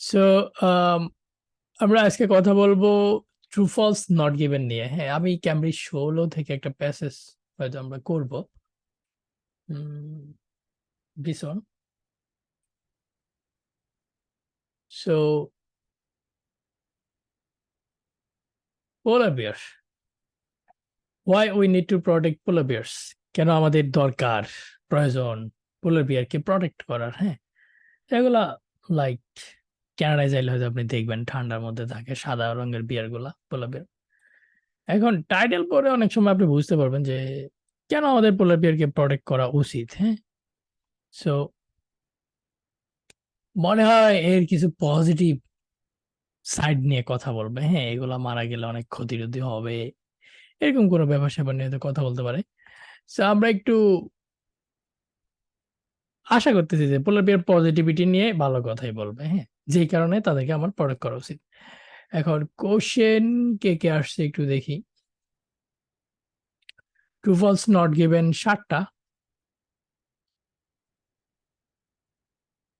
So আমরা আজকে কথা বলবো ট্রু ফলস নট গিভেন নিয়ে। হ্যাঁ, আমি ক্যামব্রিজ 16 থেকে একটা প্যাসেজ হয়তো আমরা করব। বিসন so polar bear, why we need to protect polar bears, কেন আমাদের দরকার প্রয়োজন পোলার বিয়ারকে প্রোটেক্ট করার। হ্যাঁ, এগুলা লাইক কানাডায় যাইলে হয়তো আপনি দেখবেন ঠান্ডার মধ্যে থাকে সাদা রঙের বিয়ার গুলা, পোলার বিয়ার। এখন টাইটেল পরে অনেক সময় আপনি বুঝতে পারবেন যে কেন আমাদের পোলার বিয়ারকে প্রোটেক্ট করা উচিত। হ্যাঁ, সো মনে হয় এর কিছু পজিটিভ সাইড নিয়ে কথা বলবে। হ্যাঁ, এগুলা মারা গেলে অনেক ক্ষতিরোধী হবে, এরকম কোনো ব্যাপার স্যাপার নিয়ে হয়তো কথা বলতে পারে। সো আমরা একটু আশা করতেছি যে পোলার বিয়ার পজিটিভিটি নিয়ে ভালো কথাই বলবে। হ্যাঁ, যেই কারণে তাদেরকে আমার প্রোটেক্ট করা উচিত। এখন কোশ্চেন কে কে আসছে একটু দেখি। ট্রু ফলস নট গিভেন 7টা,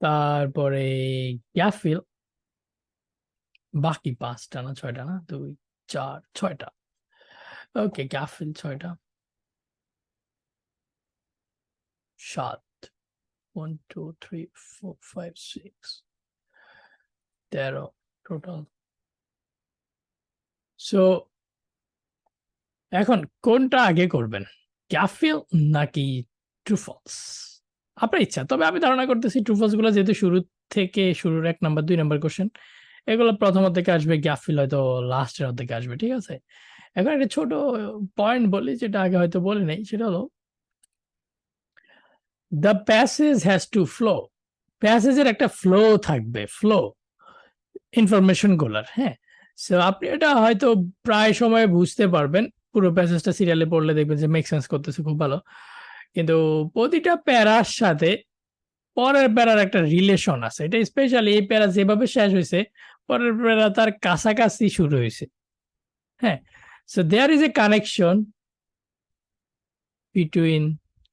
তারপরে গ্যাফিল বাকি 5টা না 6টা, না 2 4 6টা। ওকে, গ্যাফিল 6টা, 7 1 2 3 4 5 6 13 টোটাল। সো এখন কোনটা আগে করবেন, গ্যাফিল নাকি ট্রু ফলস? আপনার ইচ্ছা। তবে আমি ধারণা করতেছি ট্রু ফলস গুলো যেহেতু শুরুর 1 নাম্বার 2 নাম্বার কোশ্চেন, এগুলো প্রথম অর্ধেকে আসবে, গ্যাফিল হয়তো লাস্টের অর্ধেকে আসবে। ঠিক আছে, এখন একটা ছোট পয়েন্ট বলি যেটা আগে হয়তো বলি নাই, সেটা হলো the passage has to flow. প্যাসেজের একটা ফ্লো থাকবে, ফ্লো ইনফরমেশন গুলার। হ্যাঁ, সো আপনি এটা হয়তো প্রায় সময় বুঝতে পারবেন, পুরো প্যাসেজটা সিরিয়ালে পড়লে দেখবেন যে মেক সেন্স করতেছে খুব ভালো। কিন্তু প্রতিটা প্যারার সাথে পরের প্যারার একটা রিলেশন আছে। এটা স্পেশালি এই প্যারা যেভাবে শেষ হয়েছে, পরের প্যারা তার কাছাকাছি শুরু হয়েছে। হ্যাঁ, so there is a connection between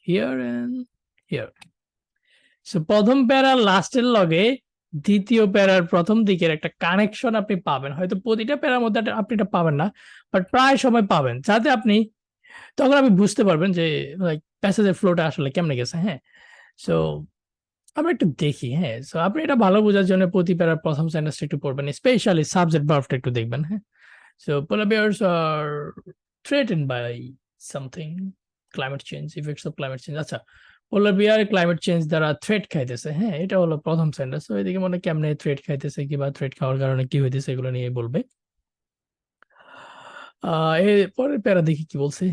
here and here. So প্রথম প্যারার লাস্টের লগে দ্বিতীয় প্যারার প্রথম দিকের একটা কানেকশন আপনি পাবেন। হয়তো প্রতিটা প্যারার মধ্যে আপনি এটা পাবেন না, বাট প্রায় সময় পাবেন, যাতে আপনি তখন আপনি বুঝতে পারবেন যে লাইক প্যাসেজের ফ্লোটা আসলে কেমনে গেছে। হ্যাঁ, সো আমরা একটু দেখি। হ্যাঁ, সো আপনি এটা ভালো বোঝার জন্য প্রতি প্যারার প্রথম সেন্টেন্সটা একটু পড়বেন, স্পেশালি সাবজেক্ট ভার্বটা একটু দেখবেন। হ্যাঁ, so polar bears are threatened by something, climate change, effects of climate change। আচ্ছা, পোলার বিয়ার ক্লাইমেট চেঞ্জ দ্বারা থ্রেট খাইতেছে। হ্যাঁ, এটা হলো প্রথম সেন্টেন্স। তো এদিকে মনে কেমনে থ্রেট খাইতেছে কিংবা থ্রেট খাওয়ার কারণে কি হইতেছে এগুলো নিয়ে বলবে। এর পরের প্যারা দেখি কি বলছে।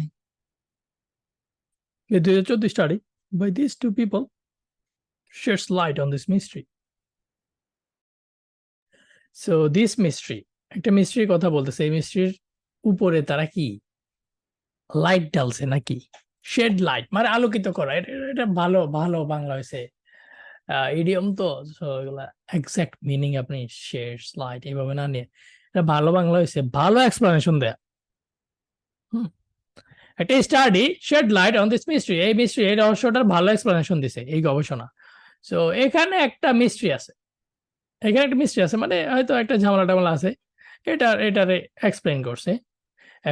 2014 study by these two people sheds light on this mystery. So this mystery, একটা মিস্ট্রির কথা বলতেছে। এই মিস্ট্রির উপরে তারা কি লাইট ঢালছে নাকি? শেড লাইট মানে আলোকিত করা। এটা ভালো ভালো বাংলা হয়েছে। ইডিয়ম তো, সো এগুলা এক্সাক্ট মিনিং আপনি শেডস লাইট এইভাবে না নিয়ে এটা ভালো বাংলা হয়েছে, ভালো এক্সপ্লেনেশন দেয়া। হুম, একটা study shed light on this mystery, এই মিস্ট্রি এই রহস্যটার ভালো এক্সপ্লেনেশন দিছে এই গবেষণা। সো এখানে একটা মিস্ট্রি আছে, এখানে একটা মিস্ট্রি আছে মানে হয়তো একটা ঝামেলা টামেলা আছে, এটারে এক্সপ্লেন করছে।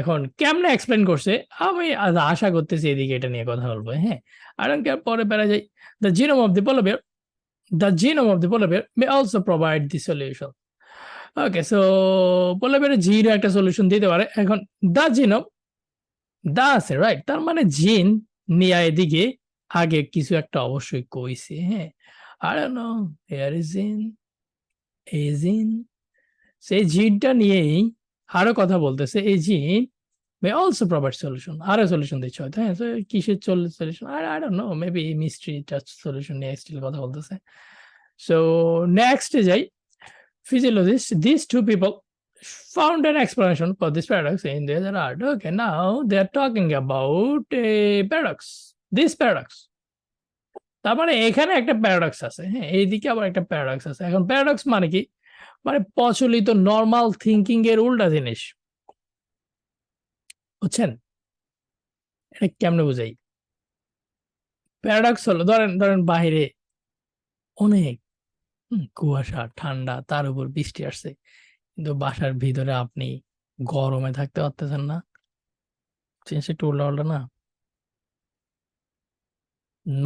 এখন কেমনে এক্সপ্লেন করছে আমি আশা করতেছি এদিকে এটা নিয়ে কথা বলবো। হ্যাঁ, আর পরে বেড়া যাই। The genome of the polar bear, the genome of the polar bear may also provide the solution. Okay, so polar বিয়ারের জিন একটা সলিউশন দিতে পারে। এখন দ্য জিনোম, দা আছে রাইট, তার মানে জিন নিয়ে এদিকে আগে কিছু একটা অবশ্যই কইছে। হ্যাঁ, I don't know, here is জিন, এই জিন, সেই জিনটা নিয়েই আরো কথা বলতেছে। এই জিন may also provide solution, আরো সলিউশন দিচ্ছে হয়তো। হ্যাঁ, so কিসের solution I don't know, maybe mystery touch solution নিয়ে স্টিল কথা বলতেছে। সো নেক্সট যাই। Physiologists, these two people found an explanation for this paradox in their art. Okay, now they are talking about a paradox, this paradox। তার মানে এখানে একটা paradox আছে। হ্যাঁ, এইদিকে আবার একটা প্যারাডক্স আছে। এখন প্যারাডক্স মানে কি, মানে প্রচলিত নর্মাল থিঙ্কিং এর উল্টা জিনিস, বুঝছেন? এটা কেমনে বুঝাই? প্যারাডক্স হলো ধরেন ধরেন বাহিরে অনেক কুয়াশা, ঠান্ডা, তার উপর বৃষ্টি আসছে, কিন্তু বাসার ভিতরে আপনি গরমে থাকতে পারতেছেন না। জিনিসটা একটু উল্টা না?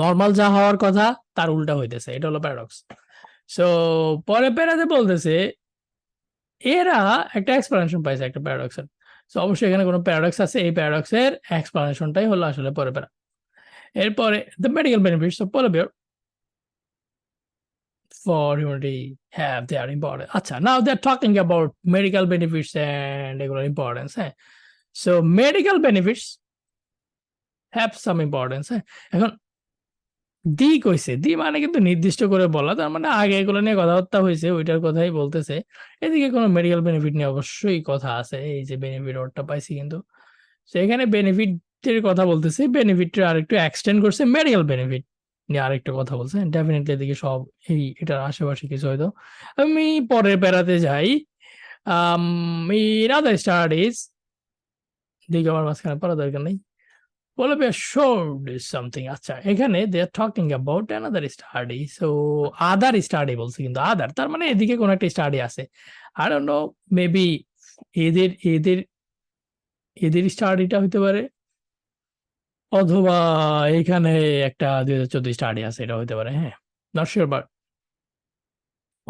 নর্মাল যা হওয়ার কথা তার উল্টা হইতেছে, এটা হলো প্যারাডক্স। সো পরে প্যারাতে বলতেছে এরা একটা এক্সপ্লানেশন পাইছে একটা প্যারাডক্সের। সো অবশ্যই এখানে কোনো প্যারাডক্স আছে, এই প্যারাডক্সের এক্সপ্লানেশনটাই হলো আসলে পরে প্যারা। এরপরে the medical benefits of polar bear for humanity have their importance. আচ্ছা, now they're talking about medical benefits and এগুলোর importance, হ্যাঁ। So medical benefits have some importance, হ্যাঁ। এখন দি কইছে, দি মানে কিন্তু নির্দিষ্ট করে বলা, তার মানে আগে এগুলো নিয়ে কথাবার্তা হয়েছে, ওইটার কথাই বলতেছে। এদিকে কোনো মেডিকেল বেনিফিট নিয়ে অবশ্যই কথা আছে, এই যে বেনিফিট ওরটা পাইছি কিন্তু। সেখানে বেনিফিটের কথা বলতেছে, বেনিফিটটা আরেকটু এক্সটেন্ড করছে, মেডিকেল বেনিফিট নিয়ে আরেকটা কথা বলছে। ডেফিনেটলি এদিকে সব এটার আশেপাশে কিছু হয়তো। আমি পরের প্যারাতে যাই। ইন আদার স্টাডিজ, দিকে আমার মাঝখানে পড়া দরকার নেই। Polar bear showed something. আচ্ছা, এখানে they are talking about another study. So other study বলছে, কিন্তু other তার মানে এদিকে কোন একটা স্টাডি আছে। I don't know, maybe এদের এদের এদের স্টাডিটা হতে পারে, অথবা এখানে একটা 2014 স্টাডি আছে, এটা হতে পারে, হ্যাঁ। নট শিওর, বাট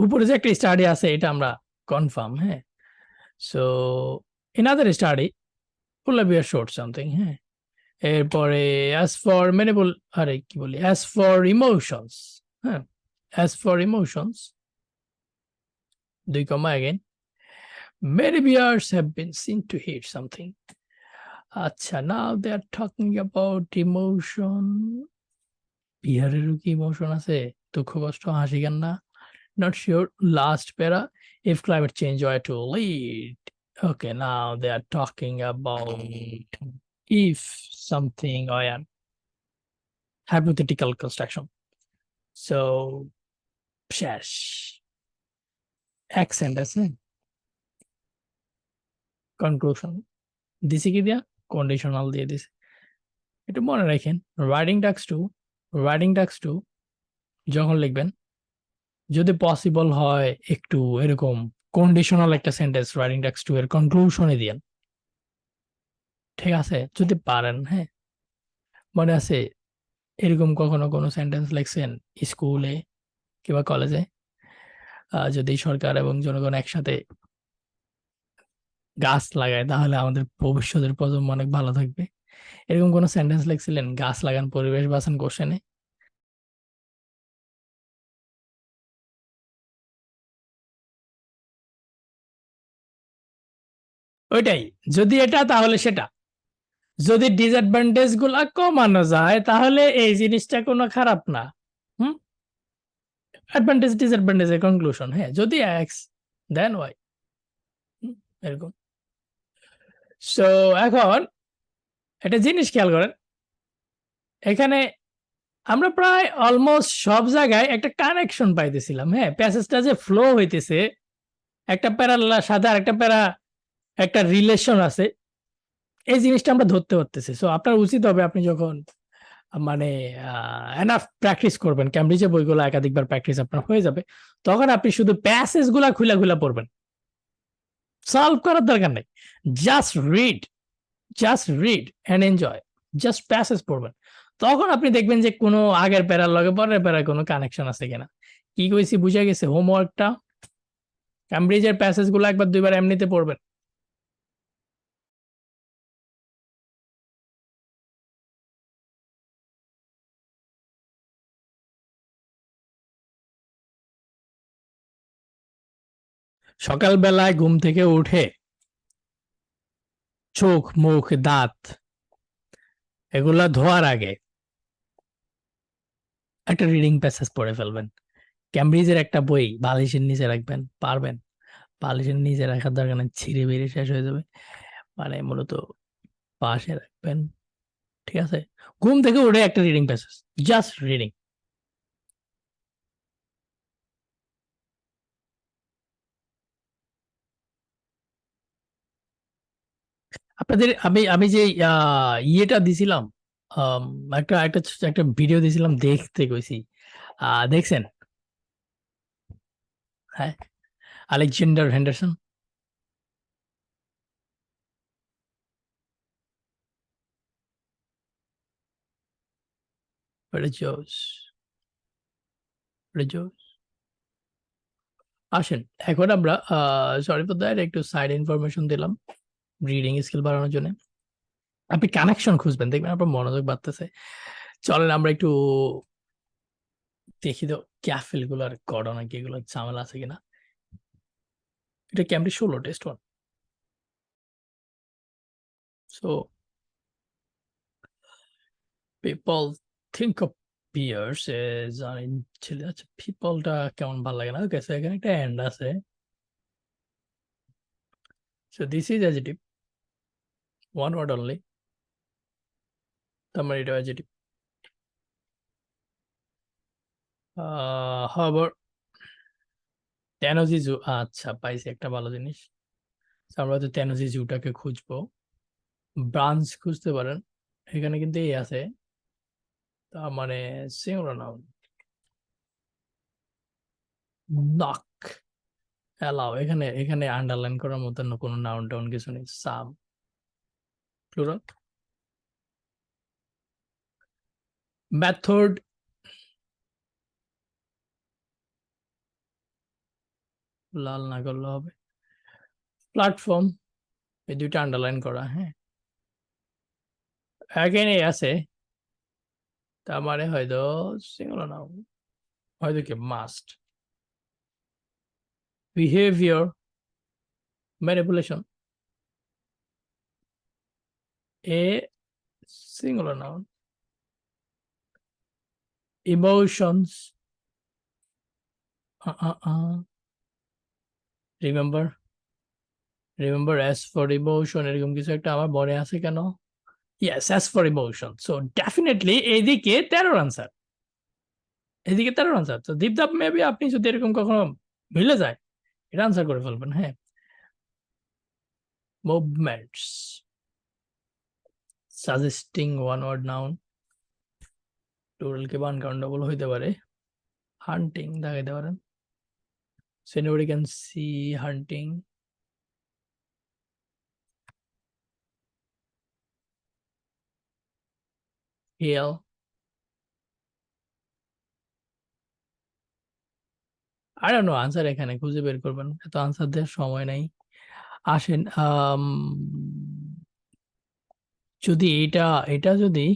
উপরে যে একটা স্টাডি আছে এটা আমরা কনফার্ম, হ্যাঁ। So in other study polar bear showed something, হ্যাঁ। এরপরে অ্যাজ ফর মেনেবল, আরে কি বলি, অ্যাজ ফর ইমোশনস, হ্যাঁ, as for emotions, 2 comma again, many bears have been seen to hate something. আচ্ছা, now they are talking about emotion. বিহারেরও কি emotion আছে? দুঃখ, কষ্ট, হাসি, কান্না? Not sure. Last para, if climate change were to lead. Okay, now they are talking about if something or an hypothetical construction. So, শেষ। accent আছে, conclusion দিছে কি দিয়া, কন্ডিশনাল দিয়ে দিছে। একটু মনে রাখেন, রাইটিং টাস্ক টু যখন লিখবেন, যদি পসিবল হয় একটু এরকম কন্ডিশনাল একটা সেন্টেন্স রাইটিং টাস্ক টু এর কনক্লুশনে দিয়েন, ঠিক আছে? যদি পারেন, হ্যাঁ। মনে আছে এরকম কখনো কোনো সেন্টেন্স লিখছেন স্কুলে কিংবা কলেজে? যদি সরকার এবং জনগণ একসাথে গাছ লাগায় তাহলে আমাদের ভবিষ্যতের প্রজন্ম অনেক ভালো থাকবে, এরকম কোনো সেন্টেন্স লিখছিলেন গাছ লাগান পরিবেশ বাঁচান কোশ্চেনে? ওইটাই, যদি এটা তাহলে সেটা, যদি ডিসঅ্যাডভান্টেজ গুলা কমানো যায় তাহলে এই জিনিসটা কোনো খারাপ না। হুম, অ্যাডভান্টেজ ডিসঅ্যাডভান্টেজের কনক্লুশন, হ্যাঁ। যদি এক্স দেন ওয়াই, এরকম। সো এখন একটা জিনিস খেয়াল করেন, এখানে আমরা প্রায় অলমোস্ট সব জায়গায় একটা কানেকশন পাইতেছিলাম, হ্যাঁ। প্যাসেজটা যে ফ্লো হইতেছে, একটা প্যারার সাথে আরেকটা প্যারা একটা রিলেশন আছে, এই জিনিসটা আমরা ধরতে পারতেছি। সো আপনার উচিত হবে, আপনি যখন মানে এনাফ প্র্যাকটিস করবেন, ক্যামব্রিজের বইগুলো একাধিকবার প্র্যাকটিস আপনার হয়ে যাবে, তখন আপনি শুধু প্যাসেজ গুলা খুলা পড়বেন, সলভ করার দরকার নেই। Just read and enjoy, just passage পড়বেন। তখন আপনি দেখবেন যে কোনো আগের প্যারার লগে পরের প্যারার কোনো কানেকশন আছে কিনা। কি কইছি বুঝা গেছে? হোমওয়ার্কটা ক্যামব্রিজের প্যাসেজ গুলো একবার দুইবার এমনিতে পড়বেন। সকালবেলায় ঘুম থেকে উঠে চোখ, মুখ, দাঁত এগুলা ধোয়ার আগে একটা রিডিং প্যাসেজ পড়ে ফেলবেন। ক্যামব্রিজের একটা বই বালিশের নিচে রাখবেন, পারবেন? বালিশের নিচে রাখার দরকার নেই, ছিঁড়ে বেরিয়ে শেষ হয়ে যাবে। মানে মূলত পাশে রাখবেন, ঠিক আছে? ঘুম থেকে উঠে একটা রিডিং প্যাসেজ, জাস্ট রিডিং। আপনাদের আমি আমি যে ইয়েটা দিছিলাম, আম, একটা একটা একটা ভিডিও দিছিলাম, দেখতে কইছি, দেখছেন? হ্যাঁ, আলেকজান্ডার হেন্ডারসন। এটা জোস, এটা জোস। আসেন এখন আমরা সরি ফর দ্যাট একটু সাইড ইনফরমেশন দিলাম রিডিং স্কিল বাড়ানোর জন্য। আপনি কানেকশন খুঁজবেন, দেখবেন আপনার মনোযোগ বাড়তেছে। চলেন আমরা একটু দেখি তো ক্যাফেল গুলার ঘটনা কি, এগুলো ঝামেলা আছে কিনা। এটা Cambridge 16 test 1। So people think of bears as ছেলে, আচ্ছা পিপলটা কেমন ভালো লাগে না। ওকে, সো এখানে একটা এন্ড আছে। So this is adjective, one word only, তার মানে এটা অ্যাডজেক্টিভ। হাওয়ার টেনোজি জু, আচ্ছা পাইছি একটা ভালো জিনিস। So, আমরা তো টেনোজি জুটাকে খুঁজবো, ব্রাঞ্চ খুঁজতে পারেন, এখানে কিন্তু এই আছে, তার মানে সিঙ্গুলার নাউন। নক, অ্যালাও, এখানে এখানে আন্ডারলাইন করার মতন কোনো নাউন টাউন কিছু নেই। সাম, প্লুরাল। মেথড, লাল না করলে হবে। প্ল্যাটফর্ম, এই দুইটা আন্ডারলাইন করা, হ্যাঁ। এখানে আছে, তার মানে হয়তো সিঙ্গুলার নাউন, হয়তো কি must. Behaviour, manipulation, a singular noun. Emotions, remember, remember as for emotion, এরকম কিছু একটা আমার মনে আছে কেন। Yes, as for emotion. So definitely এইদিকে 13 আনসার, এদিকে 13 আনসার। তো দীপদাপ মেবি আপনি যদি এরকম কখনো মিলে যায়, এটা আনসার করে ফেলবেন। হ্যাঁ, movements, suggesting one word noun, প্লুরালকে আনকাউন্টেবল হইতে পারে। হান্টিং দেখাইতে পারেন, so anybody can see hunting. Hail, I don't know answer এখানে খুঁজে বের করবেন, এত আনসার দেওয়ার সময় নাই। আসেন যদি এটা এটা যদি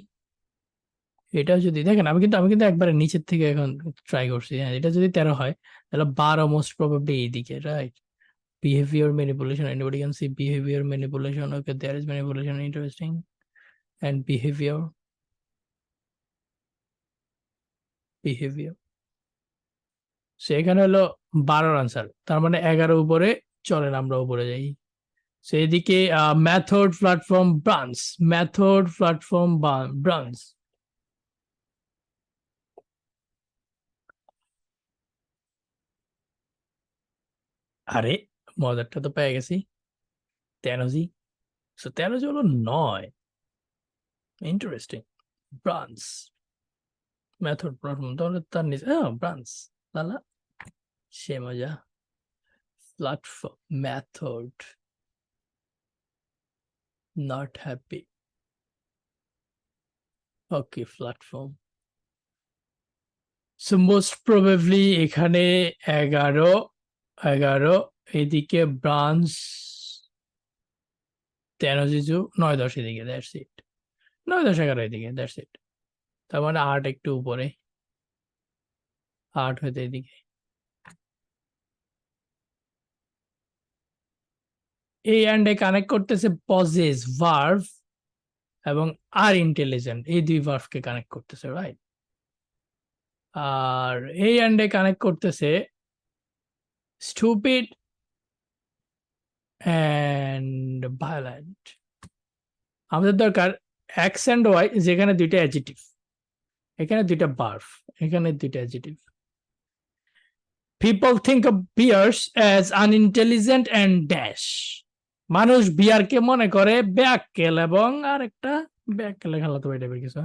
এটা যদি দেখেন, আমি কিন্তু একবারে নিচের থেকে এখন ট্রাই করছি। হ্যাঁ, এটা যদি 13 হয় তাহলে 12 মোস্ট প্রবাবলি এইদিকে, right. Behaviour manipulation, anybody can see behaviour manipulation. Okay, there is manipulation, interesting. And behaviour সেখানে হলো 12 আনসার, তার মানে 11 উপরে। চলেন আমরা উপরে যাই। সেদিকে method, platform, branch, method, platform, branch. আরে মজারটা তো পেয়ে গেছি, তেনজি। সো তেনজি হলো 9। ইন্টারেস্টিং। ব্রাঞ্চ, মেথড, প্ল্যাটফর্ম, তাহলে তার নিচে ব্রাঞ্চ। লালা, সে মজা। Platform, method, not happy. Okay, platform. So most probably এখানে 11, 11, এদিকে ব্রাঞ্চ, তেনজিজু, 9-10 এদিকে, দ্যাটস ইট। 9-10-11 এদিকে, দ্যাটস ইট। তার মানে 8 একটু উপরে, 8 হয়তো এদিকে। এই অ্যান্ড এ কানেক্ট করতেছে পজেস, ভার্ভ এবং আর ইন্টেলিজেন্ট, এই দুই ভার্ভকে কানেক্ট করতেছে, রাইট। আর এই অ্যান্ড এ কানেক্ট করতেছে স্টুপিড অ্যান্ড ভায়োলেন্ট। আমাদের দরকার এক্স অ্যান্ড ওয়াই, যেখানে দুইটা অ্যাডজেক্টিভ, এখানে দুইটা ভার্ভ, এখানে দুইটা adjective. People think of bears as unintelligent and dash. মানুষ বিয়ারকে মনে করে ব্যাককেল এবং আরেকটা ব্যাককেলে খেলাতো এই টাইপের কিছু।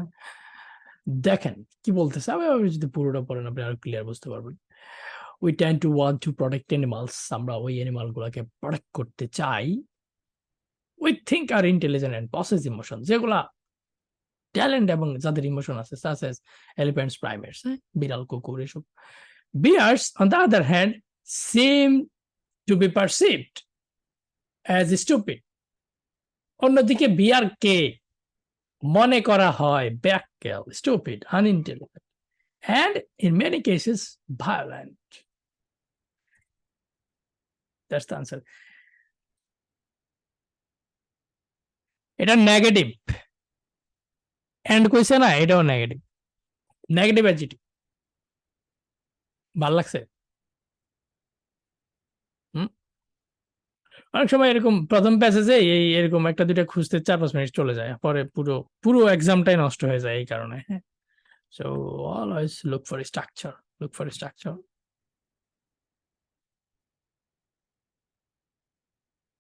দেখেন কি বলতেছে, আমি যদি পুরোটা পড়েন আপনি আরো ক্লিয়ার বুঝতে পারবেন। we tend to want to protect animals. আমরা ওই অ্যানিমাল গুলাকে প্রোটেক্ট করতে চাই। We think are intelligent and possess emotion, যেগুলা ট্যালেন্ট এবং যাদের ইমোশন আছে, such as elephants, primates, বিড়াল, কুকুর এসব। Bears, on the other hand, seem to be perceived as stupid. অন্যদিকে বিয়ারকে মনে করা হয় ব্যাককেল, stupid, unintelligent, and in many cases violent. That's the answer. এটা নেগেটিভ এন্ড কইছে না, এটাও নেগেটিভ, নেগেটিভ অ্যাডজেক্টিভ। ভাল লাগছে? অনেক সময় এরকম প্রথম প্যাসেজে এই এরকম একটা দুইটা খুঁজতে 4-5 মিনিট চলে যায়, পরে পুরো পুরো এক্সামটাই নষ্ট হয়ে যায় এই কারণে। হ্যাঁ, so always look for structure, look for structure.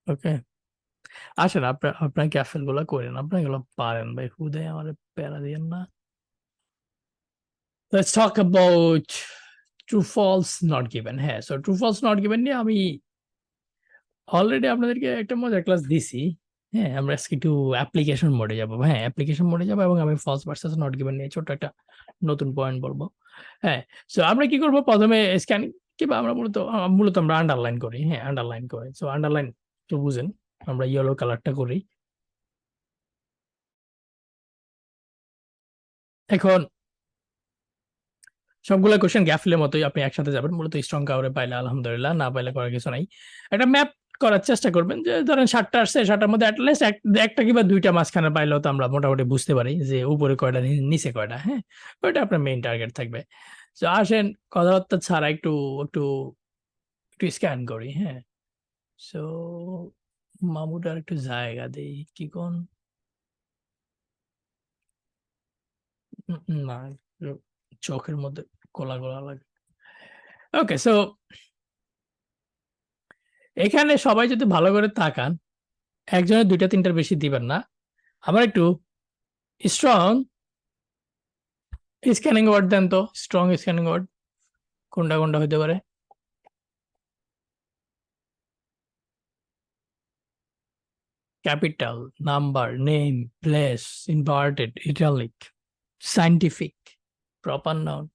Okay, আসেন আপনার ক্যাফেল গুলা করেন, আপনার এগুলো পারেন ভাই, হুদাই আমার প্যারা দিয়েন না। Let's talk about true false not given. হ্যাঁ, so true false not given নিয়ে আমি অলরেডি আপনাদেরকে একটা মজার ক্লাস দিছি। হ্যাঁ, আমরা আজকে একটু অ্যাপ্লিকেশন মোডে যাবো। হ্যাঁ, অ্যাপ্লিকেশন মোডে যাবো এবং আমি ফলস ভার্সাস নট গিভেন নিয়ে ছোট একটা নতুন পয়েন্ট বলবো। হ্যাঁ, সো আমরা কি করবো, প্রথমে স্ক্যানিং কিংবা আমরা মূলত আমরা আন্ডারলাইন করি। হ্যাঁ, আন্ডারলাইন করি। সো আন্ডারলাইন তো বুঝেন, আমরা ইয়েলো কালারটা করি। এখন সবগুলো কোশ্চেন গ্যাফিলের মতোই, আপনি একসাথে যাবেন। মূলত স্ট্রং কাউরে পাইলে আলহামদুলিল্লাহ, না পাইলে করার কিছু নাই। একটা ম্যাপ করার চেষ্টা করবেন, যে ধরেন 7টা আসছে, 7টার মধ্যে অ্যাটলিস্ট একটা কিংবা 2টা মাঝখানে পাইলেও তো আমরা মোটামুটি বুঝতে পারি যে উপরে কয়টা নিচে কয়টা। হ্যাঁ, ওইটা আপনার মেইন টার্গেট থাকবে। তো আসেন কথাবার্তা ছাড়া একটু একটু একটু স্ক্যান করি। হ্যাঁ, সো মামুটার একটু জায়গা দেই, কি কোন না, চোখের মধ্যে গোলা গোলা লাগে। ওকে, সো এখানে সবাই যদি ভালো করে তাকান, একজনের 2টা-3টার বেশি দিবেন না। আমার একটু স্ট্রং স্ক্যানিং ওয়ার্ড দেন তো, স্ট্রং স্ক্যানিং ওয়ার্ড কোনটা কোনটা হইতে পারে? Capital, number, name, place, inverted, italic, scientific, proper noun.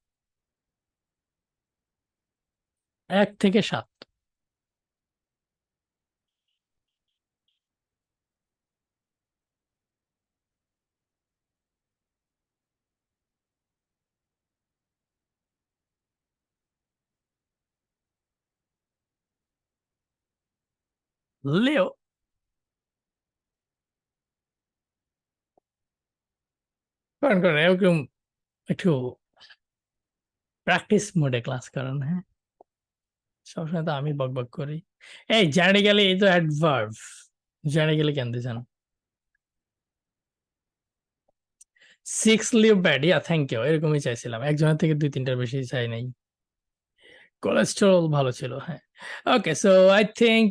1 থেকে 7। লিও, করেন করেন, এরকম একটু প্র্যাকটিস মোডে ক্লাস করেন। হ্যাঁ, সবসময় তো আমি বকবক করি। এই জেনেটিক্যালি, এই তো অ্যাডভার্ব, জেনেটিক্যালি কেন দিয়েছেন? 6 লিও ব্যাড, ইয়া থ্যাংক ইউ, এরকমই চাইছিলাম। একজনের থেকে 2-3টার বেশি চাই নাই। কোলেস্টেরল ভালো ছিল। হ্যাঁ, ওকে, সো আই থিঙ্ক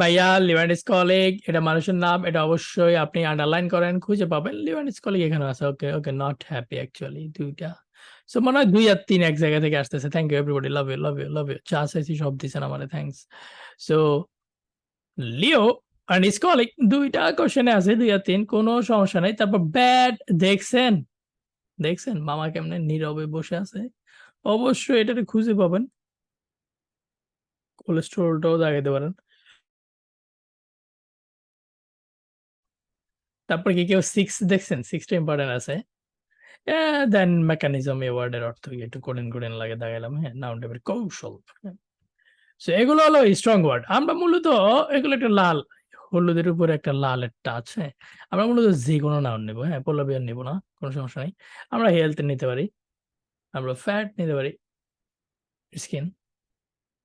ভাইয়া লিভান্ডিস কলিগ, এটা মানুষের নাম, এটা অবশ্যই আপনি আন্ডারলাইন করেন, খুঁজে পাবেন। লিভান্ডিস কলিগ এখানে আছে। Okay okay, not happy actually 2টা। সো মনে হয় 2 আর 3 এক জায়গা থেকে আসতেছে। Thank you everybody, love you love you love you. চা চাইছি, সব দিচ্ছেন আমারে, thanks. So Leo and his colleague 2টা কোশ্চেনে আছে, 2 আর 3, কোনো সমস্যা নাই। তারপর ব্যাড, দেখছেন দেখছেন মামা কেমনে নীরবে বসে আছে। অবশ্যই এটাতে খুঁজে পাবেন। কোলেস্টেরলটাও দাগাইতে পারেন। তারপর কি কেউ 6 দেখছেন? 6টা ইম্পর্টেন্ট আছে। দেন মেকানিজম, এই ওয়ার্ডের অর্থ কি একটু কোডেন কোডেন লাগে দাগাইলাম। হ্যাঁ, নাউন টাইপের কৌশল। সো এগুলো হলো স্ট্রং ওয়ার্ড। আমরা মূলত এগুলো একটা লাল, হলুদের উপরে একটা লালের টাচ। হ্যাঁ, আমরা মূলত যে কোনো নাউন নেব। হ্যাঁ, পল্লবী আর নেব না, কোনো সমস্যা নেই। আমরা হেলথ নিতে পারি, আমরা ফ্যাট নিতে পারি, স্কিন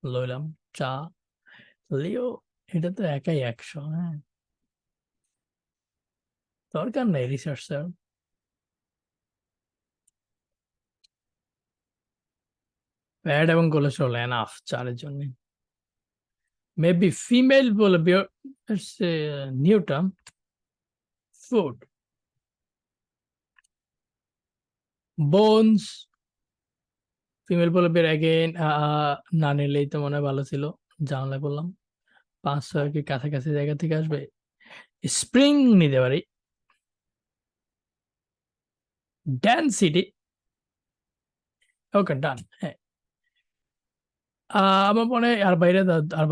লইলাম, চা, লিও, এটা তো একাই 100। হ্যাঁ, দরকার নেই রিসার্চ স্যার। ফ্যাট এবং কোলেস্ট্রল এনাফ 4-এর জন্য। মেবি ফিমেল বলবে, it's a new term, food, bones, female polar again না নিলেই তো মনে হয় ভালো ছিল, জানলায় বললাম 500 কি কাছাকাছি জায়গা থেকে আসবে। স্প্রিং নিতে পারি, ডেনসিটি, ওকে ডান। হ্যাঁ, আমার মনে হয় আর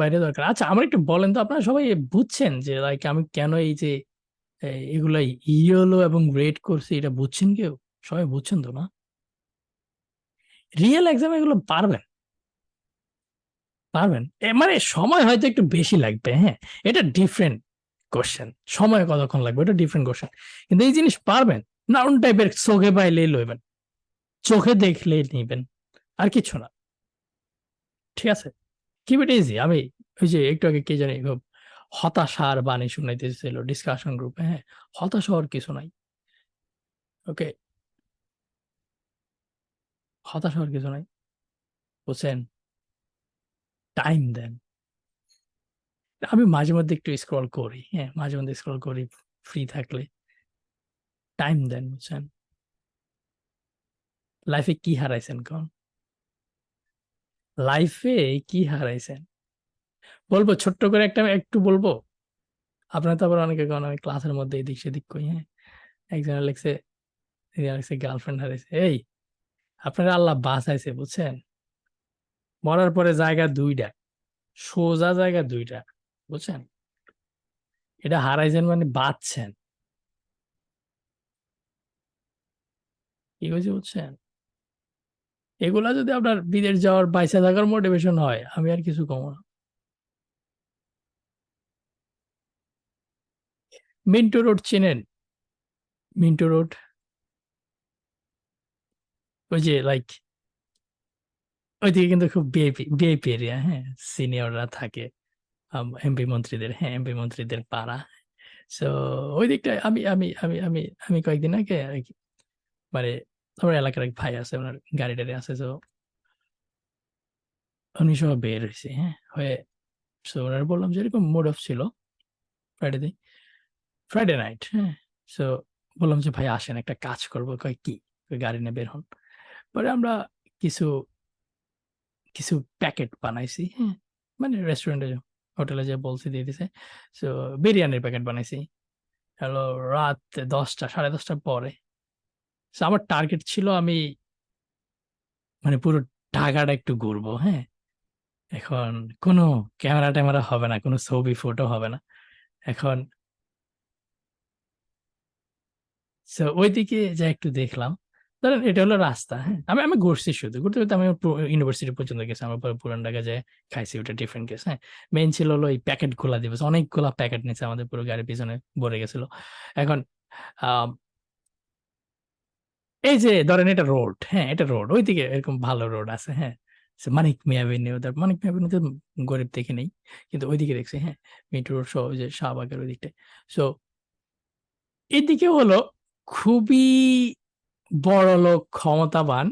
বাইরে দরকার। আচ্ছা আমার একটু বলেন তো, আপনারা সবাই বুঝছেন যে লাইক আমি কেন এই যে এগুলা ইয়েলো এবং রেড করছি, এটা বুঝছেন কেউ? সবাই বুঝছেন তো না? রিয়েল এক্সাম এগুলো পারবেন? পারবেন মানে সময় হয়তো একটু বেশি লাগবে, হ্যাঁ এটা ডিফারেন্ট কোশ্চেন, সময় কতক্ষণ লাগবে এটা ডিফারেন্ট কোশ্চেন, কিন্তু এই জিনিস পারবেন। নাউন টাইপের চোখে পাইলেই লইবেন, চোখে দেখলেই নিবেন, আর কিছু না। ঠিক আছে, কিপ ইট ইজি। আমি ওই যে একটু আগে কে জানি খুব হতাশার বাণী শুনাইতেছিল ডিসকাশন গ্রুপে, হ্যাঁ হতাশ হওয়ার কিছু নাই। ওকে, হতাশ হওয়ার কিছু নাই, বুঝছেন? টাইম দেন। আমি মাঝে মধ্যে একটু স্ক্রল করি, হ্যাঁ মাঝে মধ্যে স্ক্রল করি ফ্রি থাকলে। টাইম দেন, বুঝছেন? লাইফে কি হারাইছেন কোন? লাইফে কি হারাইছেন বলবো, ছোট্ট করে একটা একটু বলবো। আপনার তো আবার অনেকে কোন আমি ক্লাসের মধ্যে এদিক সেদিক কই, হ্যাঁ একজনের লেখছে গার্লফ্রেন্ড হারাইছে। এই আপনার আল্লাহ বাঁচাইছে, বুঝছেন? মরার পরে জায়গা দুইটা, সোজা জায়গা দুইটা, বুঝছেন? এটা হারাইছেন মানে বাঁচছেন, কি হয়েছে বুঝছেন? এগুলা যদি আপনার বিদেশ যাওয়ার বাইসা থাকার মোটিভেশন হয়, আমি আর কিছু কমো না। মিন্টো রোড চেনেন? মিন্টো রোড, ওই যে লাইক ওইদিকে কিন্তু খুব বিআইপি বিআইপি এরিয়া, হ্যাঁ সিনিয়ররা থাকে, এমপি মন্ত্রীদের, হ্যাঁ এমপি মন্ত্রীদের পাড়া। সো ওই দিকটায় আমি কয়েকদিন আগে আর কি, মানে আমার এলাকার এক ভাই আছে, ওনার গাড়ি টাড়ি আছে, তো উনি সহ বের হয়েছে, হ্যাঁ হয়ে। সো ওনার বললাম যে এরকম মুড অফ ছিল ফ্রাইডে দিন, ফ্রাইডে নাইট, হ্যাঁ। সো বললাম যে ভাই আসেন একটা কাজ করবো, কয় কি? কই গাড়ি নিয়ে বের হন। পরে আমরা কিছু কিছু প্যাকেট বানাইছি, হ্যাঁ মানে রেস্টুরেন্টে হোটেলে যে বলছি দিয়ে দিছে। সো বিরিয়ানির প্যাকেট বানাইছি, হলো রাত 10টা 10:30টার পরে। So, আমার টার্গেট ছিল আমি মানে পুরো ঢাকাটা একটু ঘুরবো, হ্যাঁ। এখন কোনো ক্যামেরা ট্যামেরা হবে না, কোনো ছবি ফটো হবে না এখন। সো ওইদিকে যা একটু দেখলাম, ধরেন এটা হলো রাস্তা, হ্যাঁ আমি আমি ঘুরছি, শুধু ঘুরতে ঘুরতে আমি ইউনিভার্সিটি পর্যন্ত গেছি, আমার পরে পুরান ঢাকা যায় খাইছি, ওটা ডিফারেন্ট কেস, হ্যাঁ। মেইন ছিল হলো এই প্যাকেট খোলা দিবস, অনেকগুলা প্যাকেট নিচ্ছে, আমাদের পুরো গাড়ির পিছনে ভরে গেছিল। এখন আহ এই যে ধরেন এটা রোড, হ্যাঁ এটা রোড, ওইদিকে এরকম ভালো রোড আছে, হ্যাঁ। মানিক মিয়া এভিনিউ, মানিক মিয়া এভিনিউ গরিব দেখে নেই, কিন্তু ওইদিকে দেখছি, হ্যাঁ মিন্টো রোড সহ ওই যে শাহবাগের ওই দিকটায়। সো এদিকে হলো খুবই বড় লোক ক্ষমতাবান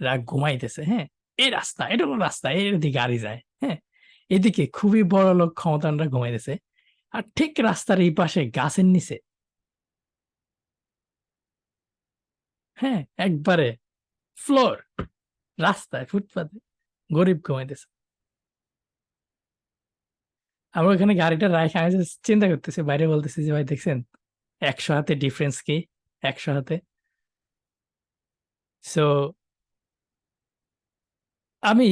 রা ঘুমাইতেছে, হ্যাঁ। এই রাস্তা, এটা হলো রাস্তা, এর দিকে গাড়ি যায়, হ্যাঁ। এদিকে খুবই বড় লোক ক্ষমতাবানরা ঘুমাইতেছে, আর ঠিক রাস্তার এই পাশে গাছের নিচে, হ্যাঁ একবারে ফ্লোর, রাস্তায় ফুটপাতে গরিব ঘুমাইতেছে। আমরা ওখানে গাড়িটা রাখে আমি just চিন্তা করতেছি, বাইরে বলতেছি যে ভাই দেখছেন 100 হাতে ডিফারেন্স কি, 100 হাতে। সো আমি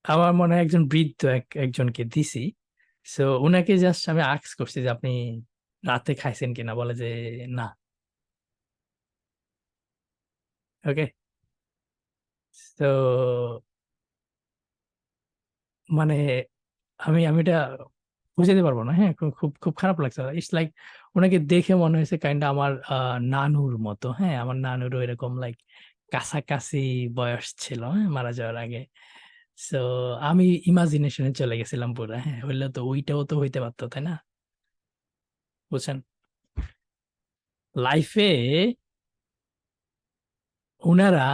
আমার মনে হয় একজন বৃদ্ধ একজনকে দিছি। সো উনাকে জাস্ট আমি আস্ক করছি যে আপনি রাতে খাইছেন কিনা, বলে যে না। ওকে, তো মানে আমি এটা বুঝাতে পারবো না, হ্যাঁ খুব খুব খুব খারাপ লাগছে। ইটস লাইক ওনাকে দেখে মনে হয়েছে কাইন্ড আমার নানুর মতো, হ্যাঁ আমার নানুরও এরকম লাইক কাছাকাছি বয়স ছিল, হ্যাঁ মারা যাওয়ার আগে। সো আমি ইমাজিনেশনে চলে গেছিলাম পুরো, হ্যাঁ হইলে তো ওইটাও তো হইতে পারতো, তাই না? বুঝছেন? লাইফে উনারা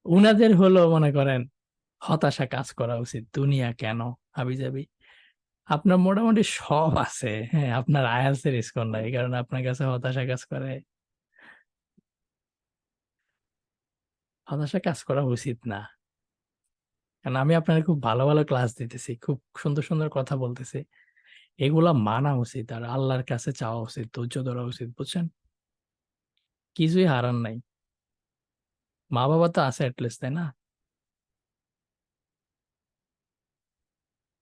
উনাদের হলো মনে করেন হতাশা কাজ করা উচিত, দুনিয়া কেন হাবিজাবি। আপনার মোটামুটি সব আছে, হ্যাঁ আপনার আইএলটিএস এর স্কোর নাই, এই কারণে আপনার কাছে হতাশা কাজ করে। হতাশা কাজ করা উচিত না, কারণ আমি আপনার খুব ভালো ভালো ক্লাস দিতেছি, খুব সুন্দর সুন্দর কথা বলতেছি, এগুলা মানা উচিত আর আল্লাহর কাছে চাওয়া উচিত, ধৈর্য ধরা উচিত, বুঝছেন? কিছুই হারার নাই, মা বাবা তো আছে অ্যাটলিস্ট, তাই না?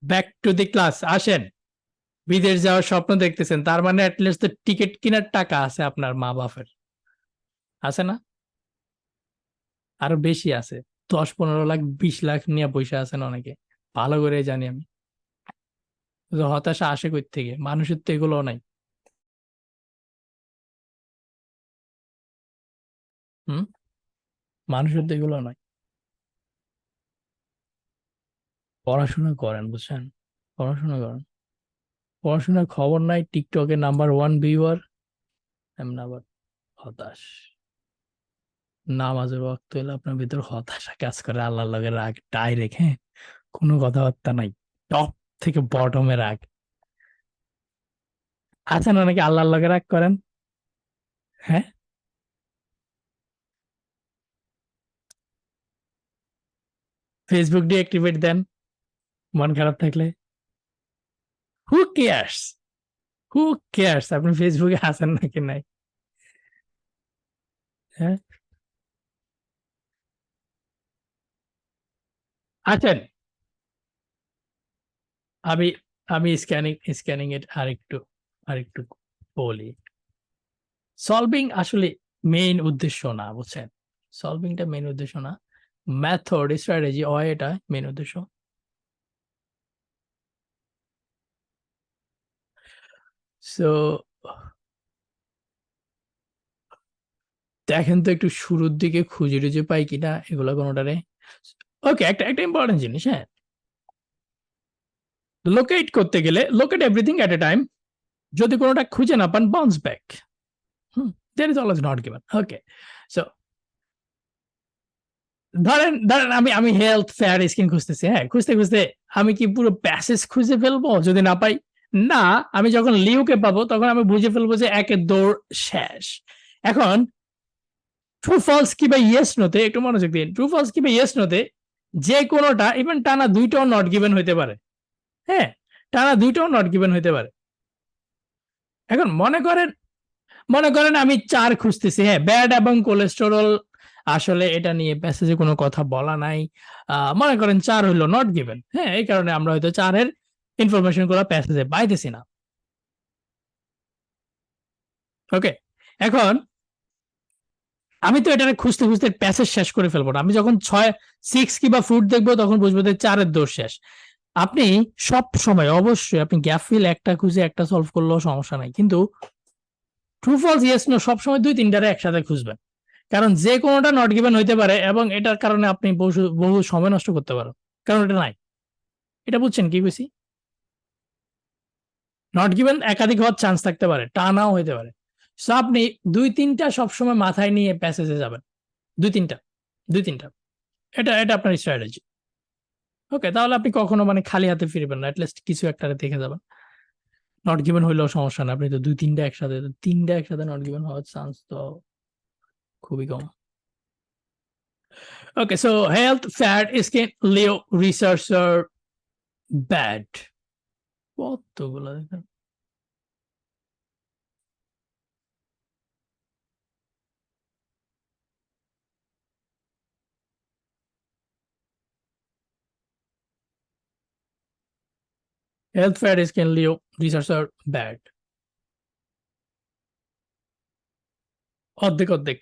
ব্যাক টু দি ক্লাস আসেন। বিদেশ যাওয়ার স্বপ্ন দেখতেছেন, তার মানে অ্যাটলিস্ট তো টিকিট কেনার টাকা আছে আপনার মা বাপের, আছে না? আরো বেশি আছে, 10-15 লাখ 20 লাখ নিয়ে পয়সা আছেন অনেকে, ভালো করে জানি আমি। তো হতাশা আসে কই থেকে? মানুষের তো এগুলো নাই। হুম, মানুষের তো এগুলো নাই। পড়াশোনা করেন, বুঝছেন? পড়াশোনা করেন, পড়াশোনার খবর নাই, টিকটকে নাম্বার 1 ভিউয়ার, এমন আবার হতাশ। নামাজের ওয়াক্ত হলে আপনার ভিতর হতাশা কাজ করে, আল্লাহর লগে রাগ ডাইরেক্ট, হ্যাঁ, কোনো কথাবার্তা নাই, টপ থেকে বটমে রাগ। আছেন অনেকে আল্লাহর লগে রাগ করেন, হ্যাঁ, ফেসবুক ডিএক্টিভেট দেন মন খারাপ থাকলে। হু কেয়ার্স, হু কেয়ার্স আপনি ফেসবুকে আছেন নাকি নাই? হ্যাঁ, আছেন। আমি আমি স্ক্যানিং স্ক্যানিং এর আরেকটু বলি। সলভিং আসলে মেইন উদ্দেশ্য না, বুঝছেন? সলভিংটা মেইন উদ্দেশ্য না, মেথড স্ট্র্যাটেজি এটা মেইন উদ্দেশ্য। সো দেখেন তো একটু শুরুর দিকে খুঁজে টুজে পাই কিনা এগুলো কোনোটারে। ওকে, একটা একটা ইম্পর্টেন্ট জিনিস, হ্যাঁ, লোকেট করতে গেলে locate everything at a time, যদি কোনোটা খুঁজে না পান bounce back. Hmm, that is always not given. Okay, so ধরেন ধরেন আমি আমি হেলথ ফেয়ার স্কিম খুঁজতেছি, হ্যাঁ, খুঁজতে খুঁজতে আমি কি পুরো প্যাসেজ খুঁজে ফেলবো যদি না পাই? না, আমি যখন লিউকে পাবো তখন আমি বুঝে ফেলবো যে একের দৌড় শেষ। এখন ট্রু ফলস কিংবা ইয়েস নোতে একটু মনোযোগ দিন, ট্রু ফলস কিংবা ইয়েস নোতে যে কোনোটা, ইভেন টানা দুইটাও নট গিভেন হইতে পারে, হ্যাঁ, টানা দুইটাও নট গিভেন হইতে পারে। এখন মনে করেন আমি 4 খুঁজতেছি, হ্যাঁ, ব্যাড এবং কোলেস্টেরল আসলে এটা নিয়ে প্যাসেজে কোনো কথা বলা নাই। মনে করেন 4 হইলো নট গিভেন, হ্যাঁ, এই কারণে আমরা হয়তো 4 এর ইনফরমেশন গুলো প্যাসেজে পাইতেছি না। ওকে, এখন আমি তো এটা খুঁজতে খুঁজতে প্যাসেজ শেষ করে ফেলবো না, আমি যখন 6 কিংবা ফ্রুট দেখবো তখন বুঝবো যে 4 এর দৌড় শেষ। আপনি সব সময় অবশ্যই আপনি গ্যাপ ফিল একটা খুঁজে একটা সলভ করলেও সমস্যা নাই, কিন্তু ট্রু ফলস ইয়েস নো সবসময় 2-3টারে একসাথে খুঁজবেন, কারণ যে কোনোটা নট গিভেন হইতে পারে এবং এটার কারণে আপনি বহু বহু সময় নষ্ট করতে পারেন, কারণ এটা নাই। এটা বুঝছেন কি কইছি? নট গিভেন একাধিক হওয়ার চান্স থাকতে পারে, টা নাও হইতে পারে। সো আপনি 2-3টা সবসময় মাথায় নিয়ে প্যাসেজে যাবেন, 2-3টা, 2-3টা, এটা এটা আপনার স্ট্র্যাটেজি। ওকে, তাহলে আপনি কখনো মানে খালি হাতে ফিরবেন না, অ্যাটলিস্ট কিছু একটা দেখে যাবেন। নট গিভেন হইলেও সমস্যা না, আপনি তো 2-3টা একসাথে, 3টা একসাথে নট গিভেন হওয়ার চান্স তো খুবই কম। ওকে, so health fat skin Leo researcher bad, কতগুলো দেখেন। Health fat skin Leo researcher bad, অর্ধেক অর্ধেক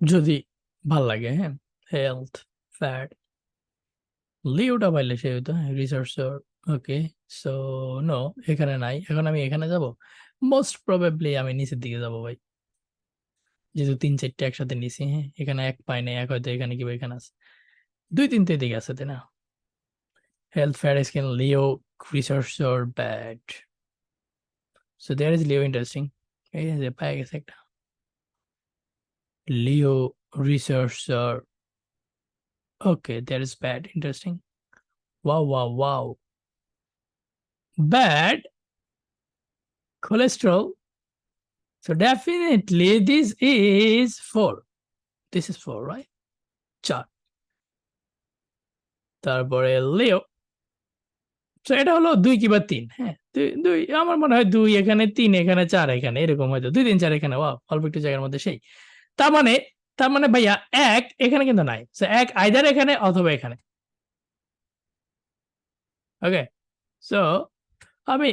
যদি ভাল লাগে, হ্যাঁ, হেলথ ফ্যাট লিওটা পাইলে সে হইতো রিসার্চার। ওকে, সো নো, এখানে নাই, এখন আমি এখানে যাব, মোস্ট প্রবাবলি আমি নিচের দিকে যাব ভাই, যেহেতু 3-4টা একসাথে নিছি, হ্যাঁ, এখানে এক পাই নাই, এক হয়তো এখানে কি এখানে আছে, 2-3টে দিকে আছে, তাই না? Health fat skin Leo researcher bad, so there is Leo interesting, এই যে পাই গেছে একটা Leo researcher. Okay, that is bad interesting, wow wow wow, bad cholesterol. So definitely this is 4. This is 4 right 4 তারপরে লিও তো এটা হলো 2 কিংবা 3 হ্যাঁ 2 আমার মনে হয় 2 এখানে 3 এখানে 4 এখানে এরকম হয়তো 2 3 4 এখানে ওয়াও অল্প একটু জায়গার মধ্যে সেই তার মানে ভাইয়া 1 এখানে কিন্তু নাই সো 1 আইদার এখানে অথবা এখানে ওকে সো আমি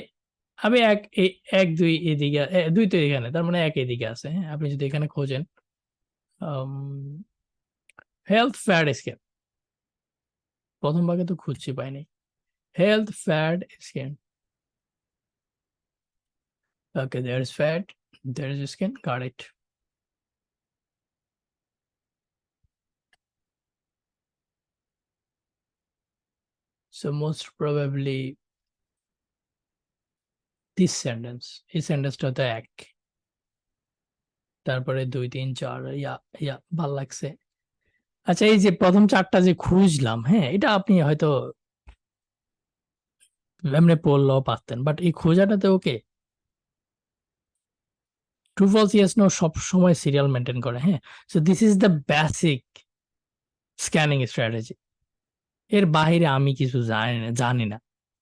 আমি 1 2 এদিকে 2 তো এখানে তার মানে 1 এদিকে আছে হ্যাঁ আপনি যদি এখানে খোঁজেন হেলথ ফ্যাট স্ক্যান প্রথম ভাগে তো খুঁজছি পাইনি health fat scan okay there is fat there is scan got it so most probably this sentence এই সেন্টেন্সটা তো 1 তারপরে 2 3 4 ইয়া ভালো লাগছে আচ্ছা এই যে প্রথম 4টা যে খুঁজলাম হ্যাঁ এটা আপনি হয়তো এমনি পড়লেও পারতেন বাট এই খোঁজাটাতে ওকে ট্রু ফলস ইয়েস নো সব সময় সিরিয়াল মেনটেন করে হ্যাঁ so this is the basic scanning strategy এর বাইরে আমি কিছু জানি না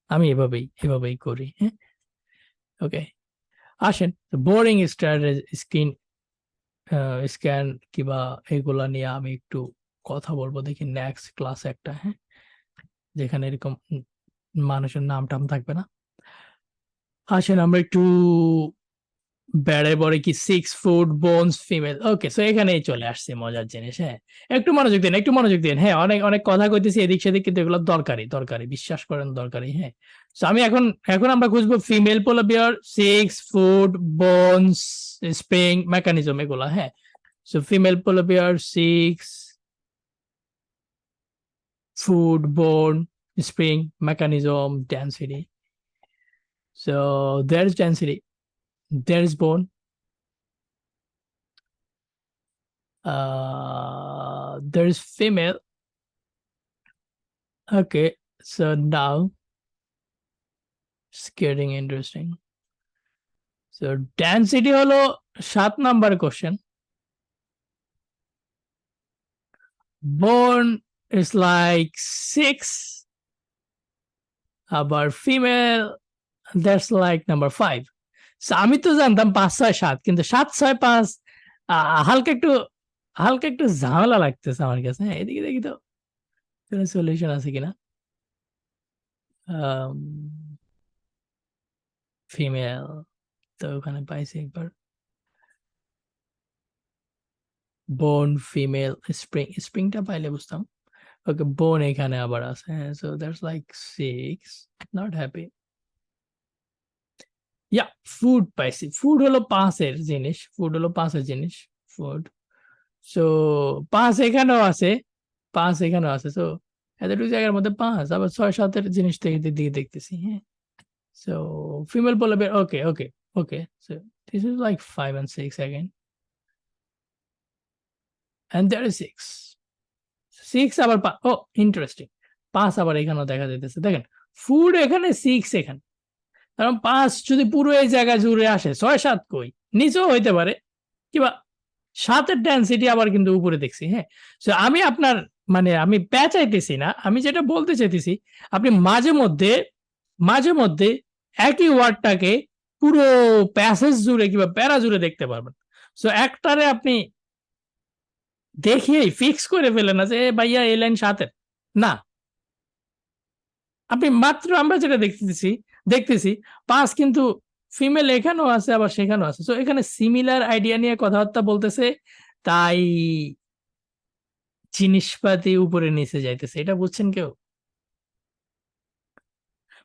আমি এভাবেই করি হ্যাঁ ওকে আসেন বোরিং স্ট্র্যাটেজি স্ক্যান কিবা এগুলা নিয়ে আমি একটু কথা বলবো দেখি নেক্সট ক্লাস একটা হ্যাঁ যেখানে এরকম মানুষের নাম টাম থাকবে না আসেন আমরা একটু বেড়ে বড়ে কি 6 foot bones female okay so এখানেই চলে আসছে মজার জিনিস হ্যাঁ একটু মনোযোগ দিন হ্যাঁ অনেক কথা কইতেছি এদিক সেদিক কিন্তু এগুলো দরকারি বিশ্বাস করেন দরকারি হ্যাঁ সো আমি এখন আমরা খুঁজবো ফিমেল পোলার বিয়ার 6 ফুট বোনস স্প্রিং মেকানিজম এগুলা হ্যাঁ সো ফিমেল পোলার বিয়ার 6 ফুট বোন spring mechanism density so there's density there's bone there's female okay so now it's getting interesting so density হলো 7 number question bone is like 6 আবার female that's like number 5 so আমি তো জানতাম 5 6 7 কিন্তু 7 6 5 হালকা একটু ঝামেলা লাগতেছে আমার কাছে হ্যাঁ এদিকে দেখি তো কোনো সলিউশন আছে কিনা ফিমেল তো ওখানে পাইছি একবার বোন ফিমেল স্প্রিংটা পাইলে বুঝতাম ওকে বোন এখানে আবার আছে হ্যাঁ so that's like 6 not happy yeah food পাইছি ফুড হলো 5 এর জিনিস ফুড সো 5 এখানেও আছে সো এতটুকু জায়গার মধ্যে 5 আবার 6 7 এর জিনিস থেকে দিকে দেখতেছি হ্যাঁ so female polar bear okay so this is like 5 and 6 again and there is 6 আবার ও ইন্টারেস্টিং 5 আবার এখানেও দেখা যাইতেছে দেখেন ফুড এখানে 6 এখানে কারণ 5 যদি পুরো এই জায়গা জুড়ে আসে 6 7 কই নিচেও হইতে পারে কিবা 7 এর ডেনসিটি আবার কিন্তু উপরে দেখছি হ্যাঁ সো আমি আপনার মানে আমি পেঁচাইতেছি না আমি যেটা বলতে চাইতেছি আপনি মাঝে মধ্যে একই ওয়ার্ডটাকে পুরো প্যাসেজ জুড়ে কিংবা প্যারা জুড়ে দেখতে পারবেন সো একটারে আপনি দেখিয়েই ফিক্স করে ফেলে না যে ভাইয়া এই লাইন 7 এর না আপনি মাত্র আমরা যেটা দেখতেছি 5 কিন্তু ফিমেল এখানেও আছে আবার সেখানেও আছে সো এখানে সিমিলার আইডিয়া নিয়ে কথাবার্তা বলতেছে তাই জিনিসপাতি উপরে নিচে যাইতেছে এটা বুঝছেন কেউ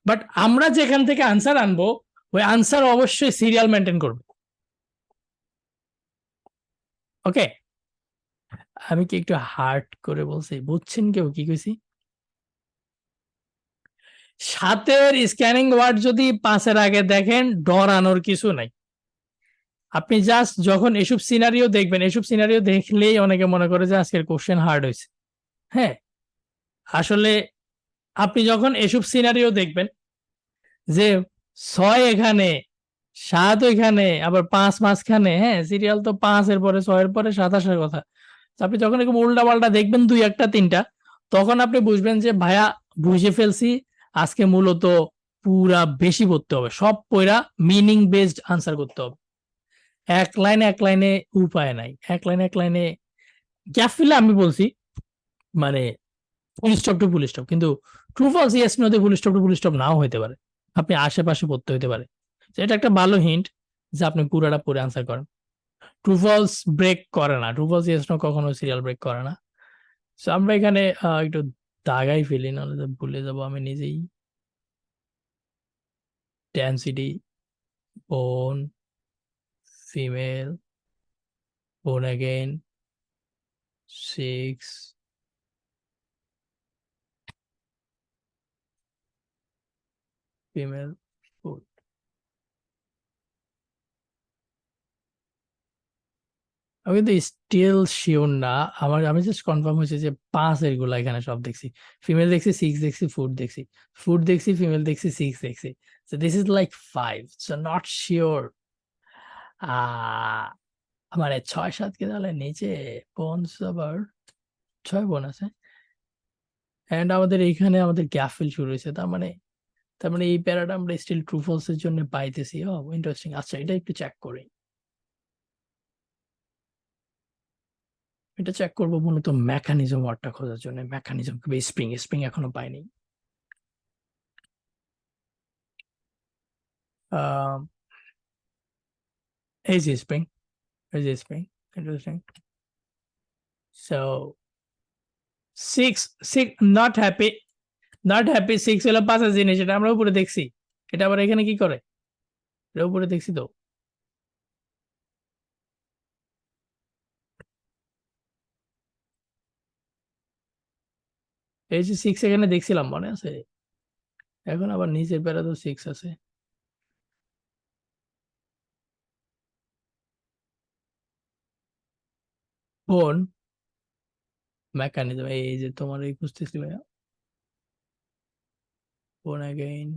বাট আমরা যেখান থেকে আনসার আনবো ওই আনসার অবশ্যই সিরিয়াল মেনটেন করবে ওকে আমি কি একটু হার্ড করে বলছি বুঝছেন কেউ কি কইছি 7 এর স্ক্যানিং ওয়ার্ড যদি 5 এর আগে দেখেন ডরানোর কিছু নাই আপনি জাস্ট যখন এসব সিনারিও দেখবেন এসব সিনারিও দেখলেই অনেকে মনে করে যে আজকের কোশ্চেন হার্ড হয়েছে হ্যাঁ আসলে আপনি যখন এসব সিনারিও দেখবেন যে 6 এখানে 7 ওইখানে আবার 5 মাঝখানে হ্যাঁ সিরিয়াল তো 5 এর পরে 6 এর পরে 7 আসার কথা আপনি যখন এরকম উল্টা পাল্টা দেখবেন 2 একটা 3টা, তখন আপনি বুঝবেন যে ভাইয়া বুঝে ফেলছি, আজকে মূলত পুরা বেশি পড়তে হবে, সব পড়া মিনিং বেসড আনসার করতে হবে। এক লাইনে উপায় নাই, এক লাইনে গ্যাপ ফিলে আমি বলছি মানে full stop to full stop, কিন্তু ট্রু ফলস ইয়েস নো তে full stop to full stop নাও হতে পারে, আপনি আশেপাশে পড়তে হতে পারে। তো এটা একটা ভালো হিন্ট যে আপনি পুরাটা পড়ে আনসার করেন। ট্রু ফলস ব্রেক করে না, ট্রু ফলস ইয়েস নো কখনো সিরিয়াল ব্রেক করে না। সো আমরা এখানে একটু দাগাই ফেলি, নাহলে তো ভুলে যাবো আমি নিজেই। ডেন্সিটি, বোন, ফিমেল, বোন অ্যাগেন, 6, ফিমেল, ফুড। আমি কিন্তু স্টিল শিওর না, আমি জাস্ট কনফার্ম হয়েছে যে 5 এর গুলা এখানে সব দেখছি। ফিমেল দেখছি, 6 দেখছি, ফুড দেখছি, ফুড দেখছি, ফিমেল দেখছি, 6 দেখছি। So this is like 5, so not sure. মানে 6-7 কে তাহলে নিচে বোনস আবার 6 বোন আছে। এন্ড আমাদের এইখানে আমাদের গ্যাপ ফিল শুরু হয়েছে, তার মানে এই প্যারাটা আমরা স্টিল ট্রু ফলস এর জন্য পাইতেছি। ও ইন্টারেস্টিং। আচ্ছা, এটা একটু চেক করি। এটা চেক করবো মূলত মেকানিজম ওয়ার্ডটা খোঁজার জন্য। মেকানিজম স্প্রিং, স্প্রিং এখনো পাইনি। আহ, এই যে স্প্রিং, এই যে spring, interesting. So 6, 6 not happy, not happy 6 হলো 5 জিনিস, এটা আমরা উপরে দেখছি। এটা আবার এখানে কি করে, এটা উপরে দেখছি তো। এই যে 6 এখানে দেখছিলাম, মনে আছে? এখন আবার নিচের প্যারা তো 6 আছে। বোন, মেকানিজম, এই যে তোমার এই খুঁজতেছি ভাইয়া। বোন অ্যাগেইন,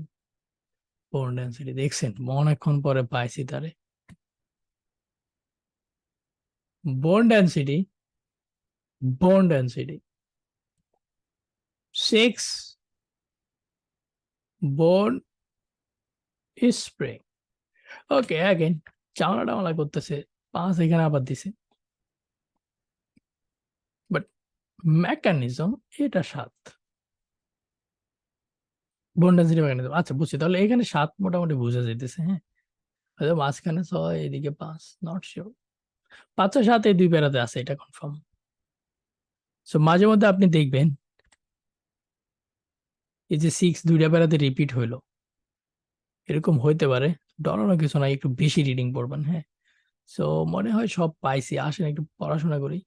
বোন ডেন্সিটি দেখছেন, অনেকক্ষণ পরে পাইছি তারে। বোন ডেন্সিটি, বোন ডেন্সিটি 6, বোন স্প্রিং। ওকে, অ্যাগেন চামড়া টামলা করতেছে, 5 এখানে আবার দিছে, বাট মেকানিজম এটা 7। বোন ডেন্সিটি মেকানিজম, আচ্ছা বুঝছি, তাহলে এখানে 7 মোটামুটি বোঝা যাইতেছে। হ্যাঁ, হয়তো মাঝখানে 6, এদিকে 5, নট শিওর। 5 আর 7 এই 2 প্যারাতে আছে, এটা কনফার্ম। সো মাঝে মধ্যে আপনি দেখবেন এই যে 6 2টা প্যারাতে রিপিট হইলো, এরকম হইতে পারে। ডরানোর কিছু নাই, একটু বেশি রিডিং পড়বেন। হ্যাঁ, সো মনে হয় সব পাইছি, আসেন একটু পড়াশোনা করি।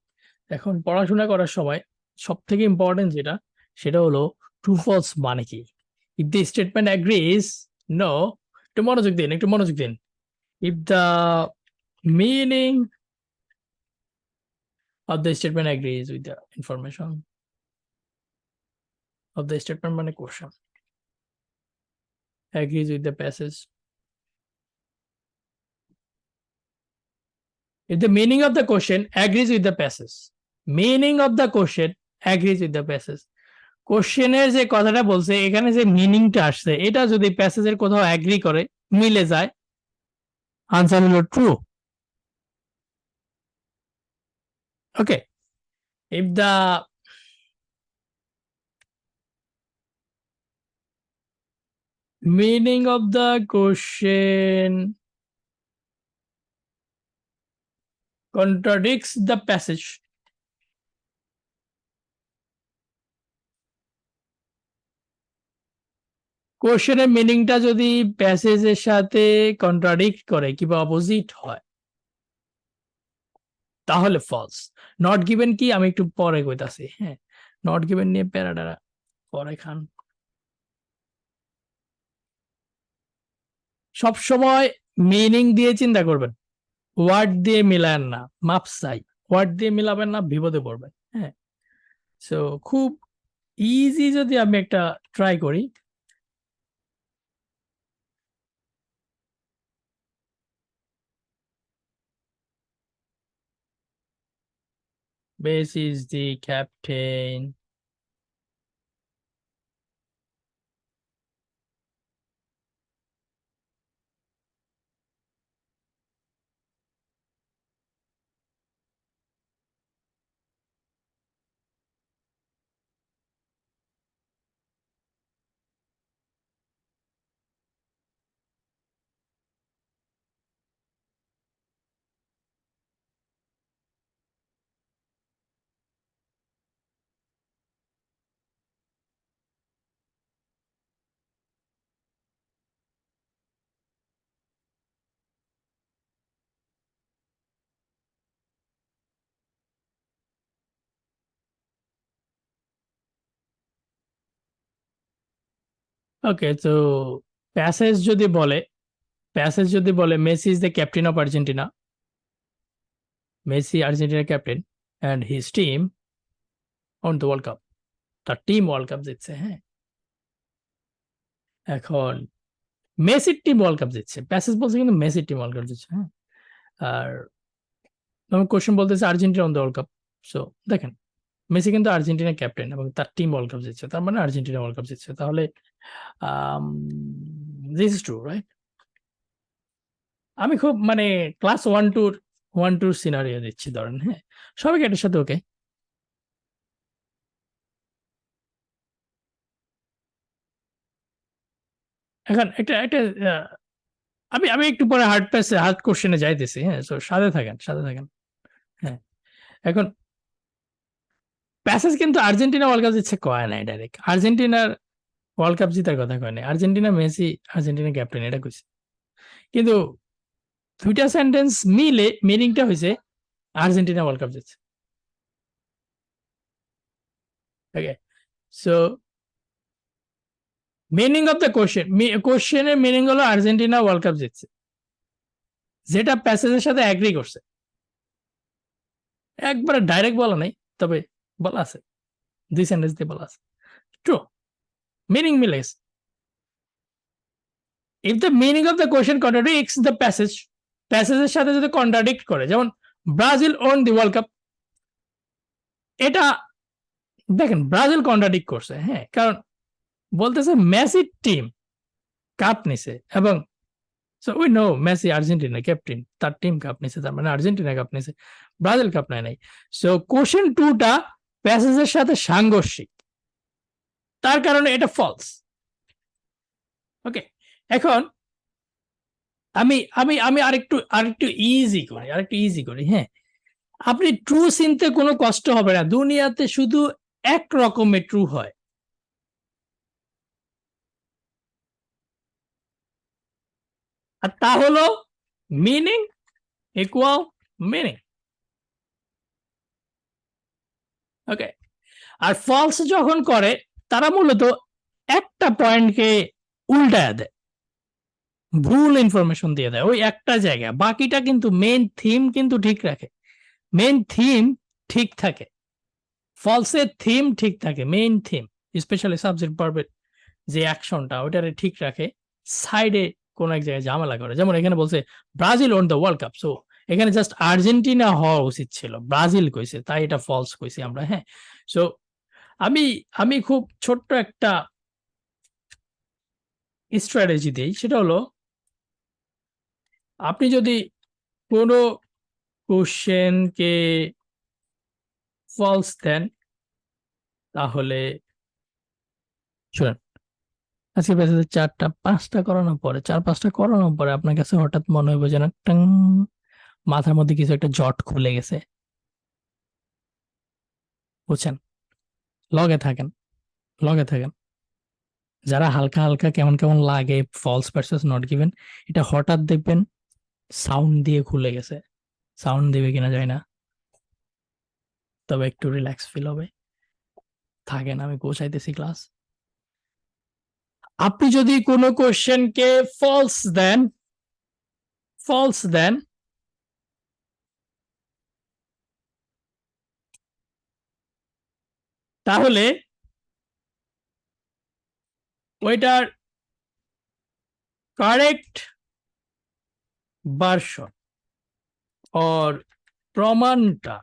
এখন পড়াশোনা করার সময় সব থেকে ইম্পর্টেন্ট যেটা, সেটা হলো ট্রু ফলস মানে কি। If the statement agrees, no, একটু মনোযোগ দিন, একটু মনোযোগ দিন। If the meaning of the statement অ্যাগ্রিজ উইথ দ্য ইনফরমেশন অফ দ্য স্টেটমেন্ট মানে question, agrees with the passage. If the meaning of the question agrees with the passage, meaning of the question agrees with the passage, কোশ্চেনের যে কথাটা বলছে এখানে যে মিনিংটা আসছে, এটা যদি প্যাসেজের কোথাও অ্যাগ্রি করে, মিলে যায়, আনসার হলো true. Okay, if the meaning of the question contradicts the passage, কোশ্চেনের মিনিংটা যদি প্যাসেজের সাথে কন্ট্রাডিক্ট করে কিংবা অপোজিট হয়, তাহলে ফলস। নট গিভেন কি আমি একটু পরে কইতাছি। হ্যাঁ, নট গিভেন নিয়ে প্যারাটা পরে খান। সব সময় মিনিং দিয়ে চিন্তা করবেন, ওয়ার্ড দিয়ে মিলায়েন না, মাপসাই। ওয়ার্ড দিয়ে মিলাবেন না, বিপদে পড়বেন। হ্যাঁ, সো খুব ইজি যদি আমি একটা ট্রাই করি। Messi is the captain. ওকে, তো প্যাসেজ যদি বলে Messi is the captain of Argentina, Messi আর্জেন্টিনার captain and his team on the world cup, তার টিম ওয়ার্ল্ড কাপ জিতছে। হ্যাঁ, এখন মেসির টিম ওয়ার্ল্ড কাপ জিতছে, প্যাসেজ বলছে কিন্তু মেসির টিম ওয়ার্ল্ড কাপ জিতছে। হ্যাঁ, আর আমার কোশ্চেন বলতেছে Argentina on the world cup. So দেখেন, মেসি কিন্তু আর্জেন্টিনার ক্যাপ্টেন এবং তার টিম ওয়ার্ল্ড কাপ জিতছে, তার মানে আর্জেন্টিনা ওয়ার্ল্ড কাপ জিতছে। তাহলে দিস ইজ ট্রু, রাইট? আমি খুব মানে ক্লাস ওয়ান টুর সিনারিও দিচ্ছি, ধরেন। হ্যাঁ, সবাইকে এটার সাথে ওকে। এখন একটা একটা আহ, আমি আমি একটু পরে হার্ড কোশ্চেনে যাইতেছি। হ্যাঁ, তো সাথে থাকেন। হ্যাঁ, এখন প্যাসেজ কিন্তু আর্জেন্টিনা ওয়ার্ল্ড কাপ জিতছে কয় নাই, ডাইরেক্ট আর্জেন্টিনার ওয়ার্ল্ড কাপ জিতার কথা কয় নাই, আর্জেন্টিনা মেসি আর্জেন্টিনা ক্যাপ্টেন এটা কইছে। কিন্তু দুইটা সেন্টেন্স মিলে মিনিংটা হয়েছে আর্জেন্টিনা ওয়ার্ল্ড কাপ জিতছে। ওকে, সো মিনিং অফ দ্য কোশ্চেনের মিনিং হলো আর্জেন্টিনা ওয়ার্ল্ড কাপ জিতছে, যেটা প্যাসেজের সাথে অ্যাগ্রি করছে। একবারে ডাইরেক্ট বলা নাই, তবে বলা আছে, দুই সেন্টেন্স দিয়ে বলা আছে। ট্রু, মিনিং মিলে গেছে। If the meaning of the question contradicts the প্যাসেজের সাথে যদি কন্ট্রাডিক্ট করে, যেমন Brazil won the world cup, এটা দেখেন ব্রাজিল কন্ট্রাডিক্ট করছে। হ্যাঁ, কারণ বলতেছে মেসির টিম কাপ নিছে এবং so we no Messi Argentina captain, তার টিম কাপ নিছে, তার মানে আর্জেন্টিনা কাপ নিছে, ব্রাজিল কাপ নেয় নাই। সো কোশ্চেন টুটা প্যাসেজের সাথে সাংঘর্ষিক, তার কারণে এটা ফলস। ওকে, এখন আমি আমি আমি আরেকটু ইজি করি। হ্যাঁ, আপনি ট্রু চিনতে কোনো কষ্ট হবে না, দুনিয়াতে শুধু এক রকমের ট্রু হয়, আর তা হলো মিনিং ইকুয়াল মিনিং। ওকে, আর ফলস যখন করে তারা মূলত একটা পয়েন্টকে উল্টায় দেয়, ভুল ইনফরমেশন দিয়ে দেয় ওই একটা জায়গায়, বাকিটা কিন্তু মেইন থিম কিন্তু ঠিক রাখে, মেইন থিম ঠিক থাকে, ফলসের থিম ঠিক থাকে, মেইন থিম স্পেশালি সাবজেক্ট ভার্বের যে অ্যাকশনটা ওইটারে ঠিক রাখে, সাইডে কোন এক জায়গায় ঝামেলা করে। যেমন এখানে বলছে Brazil won the world cup, so এখানে জাস্ট আর্জেন্টিনা হওয়া উচিত ছিল, ব্রাজিল কইছে, তাই এটা ফলস কইছি আমরা। হ্যাঁ, সো আমি আমি খুব ছোট্ট একটা স্ট্র্যাটেজি দিই, সেটা হলো আপনি যদি কোনো কোশ্চেনকে ফলস দেন, তাহলে শুনেন, আজকে ব্যাচে 4টা 5টা করানোর পরে, 4-5টা করানোর পরে আপনার কাছে হঠাৎ মনে হবে যেন টাং, মাথার মধ্যে কিছু একটা জট খুলে গেছে। বুঝছেন? লগে থাকেন, লগে থাকেন। যারা হালকা হালকা কেমন কেমন লাগে ফলস ভার্সেস নট গিভেন, এটা হঠাৎ দেখবেন সাউন্ড দিয়ে খুলে গেছে। সাউন্ড দিবে কিনা যায় না, তবে একটু রিল্যাক্স ফিল হবে। থাকেন, আমি পৌঁছাইতেছি ক্লাস। আপনি যদি কোনো কোশ্চেনকে ফলস দেন তাহলে ওইটার কারেক্ট ভার্সন অর প্রমাণটা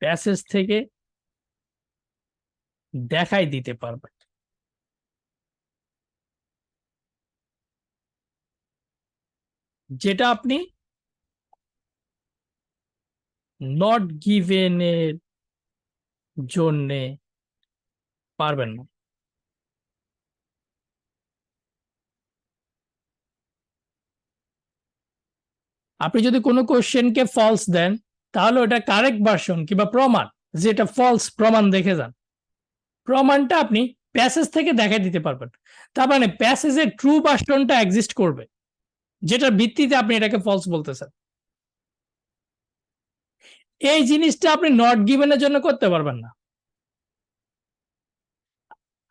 প্যাসেজ থেকে দেখাই দিতে পারবেন। যেটা আপনি নট গিভেন এর জন্য পারবেন না। আপনি যদি কোনো কোশ্চেনকে ফলস দেন তাহলে ওটা কারেক্ট ভার্সন কিংবা প্রমাণ যেটা ফলস প্রমাণ দেখে যান, প্রমাণটা আপনি প্যাসেজ থেকে দেখাই দিতে পারবেন। তার মানে প্যাসেজের ট্রু ভার্সনটা এক্সিস্ট করবে, যেটার ভিত্তিতে আপনি এটাকে ফলস বলতেছেন। এই জিনিসটা আপনি নট গিভেনের জন্য করতে পারবেন না।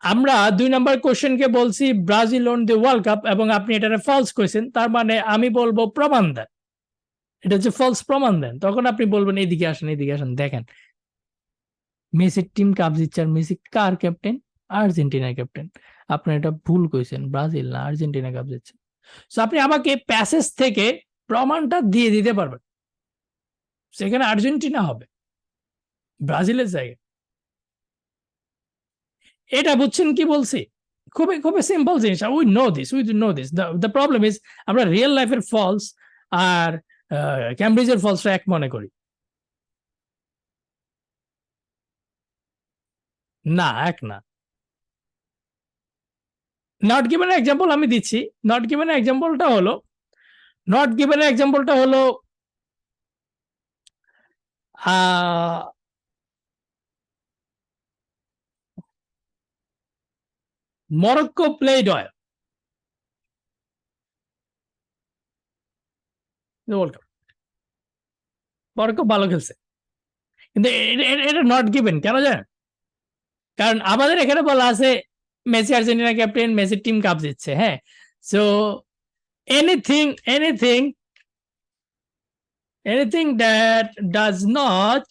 আমরা 2 নম্বর কোশ্চেনকে বলছি Brazil won the world cup এবং আপনি এটাকে ফলস করেছেন, তার মানে আমি বলবো প্রমাণ দেন, এটা হচ্ছে ফলস প্রমাণ দেন। তখন আপনি বলবেন এদিকে আসেন, এদিকে আসেন, দেখেন মেসির টিম কাপ জিতছে। আর মেসি কার ক্যাপ্টেন? আর্জেন্টিনার ক্যাপ্টেন। আপনি এটা ভুল কইছেন, ব্রাজিল না আর্জেন্টিনা কাপ জিতছে। সো আপনি আমাকে প্যাসেজ থেকে প্রমাণটা দিয়ে দিতে পারবেন, সেখানে আর্জেন্টিনা হবে ব্রাজিলের জায়গায়। এটা বুঝছেন কি বলছি? খুবই খুবই সিম্পল জিনিস। We know this. The problem is আমরা রিয়েল লাইফের ফলস আর ক্যামব্রিজের ফলসটা এক মনে করি। না, এক না। নট গিভেন এক্সাম্পল আমি দিচ্ছি। নট গিভেন এক্সাম্পলটা হলো Morocco played well world cup, Morocco ভালো খেলছে, কিন্তু এটা নট গিভেন কেন জানেন? কারণ আমাদের এখানে বলা আছে মেসি আর্জেন্টিনা ক্যাপ্টেন, মেসির টিম কাপ জিতছে। হ্যাঁ, so anything anything anything that does not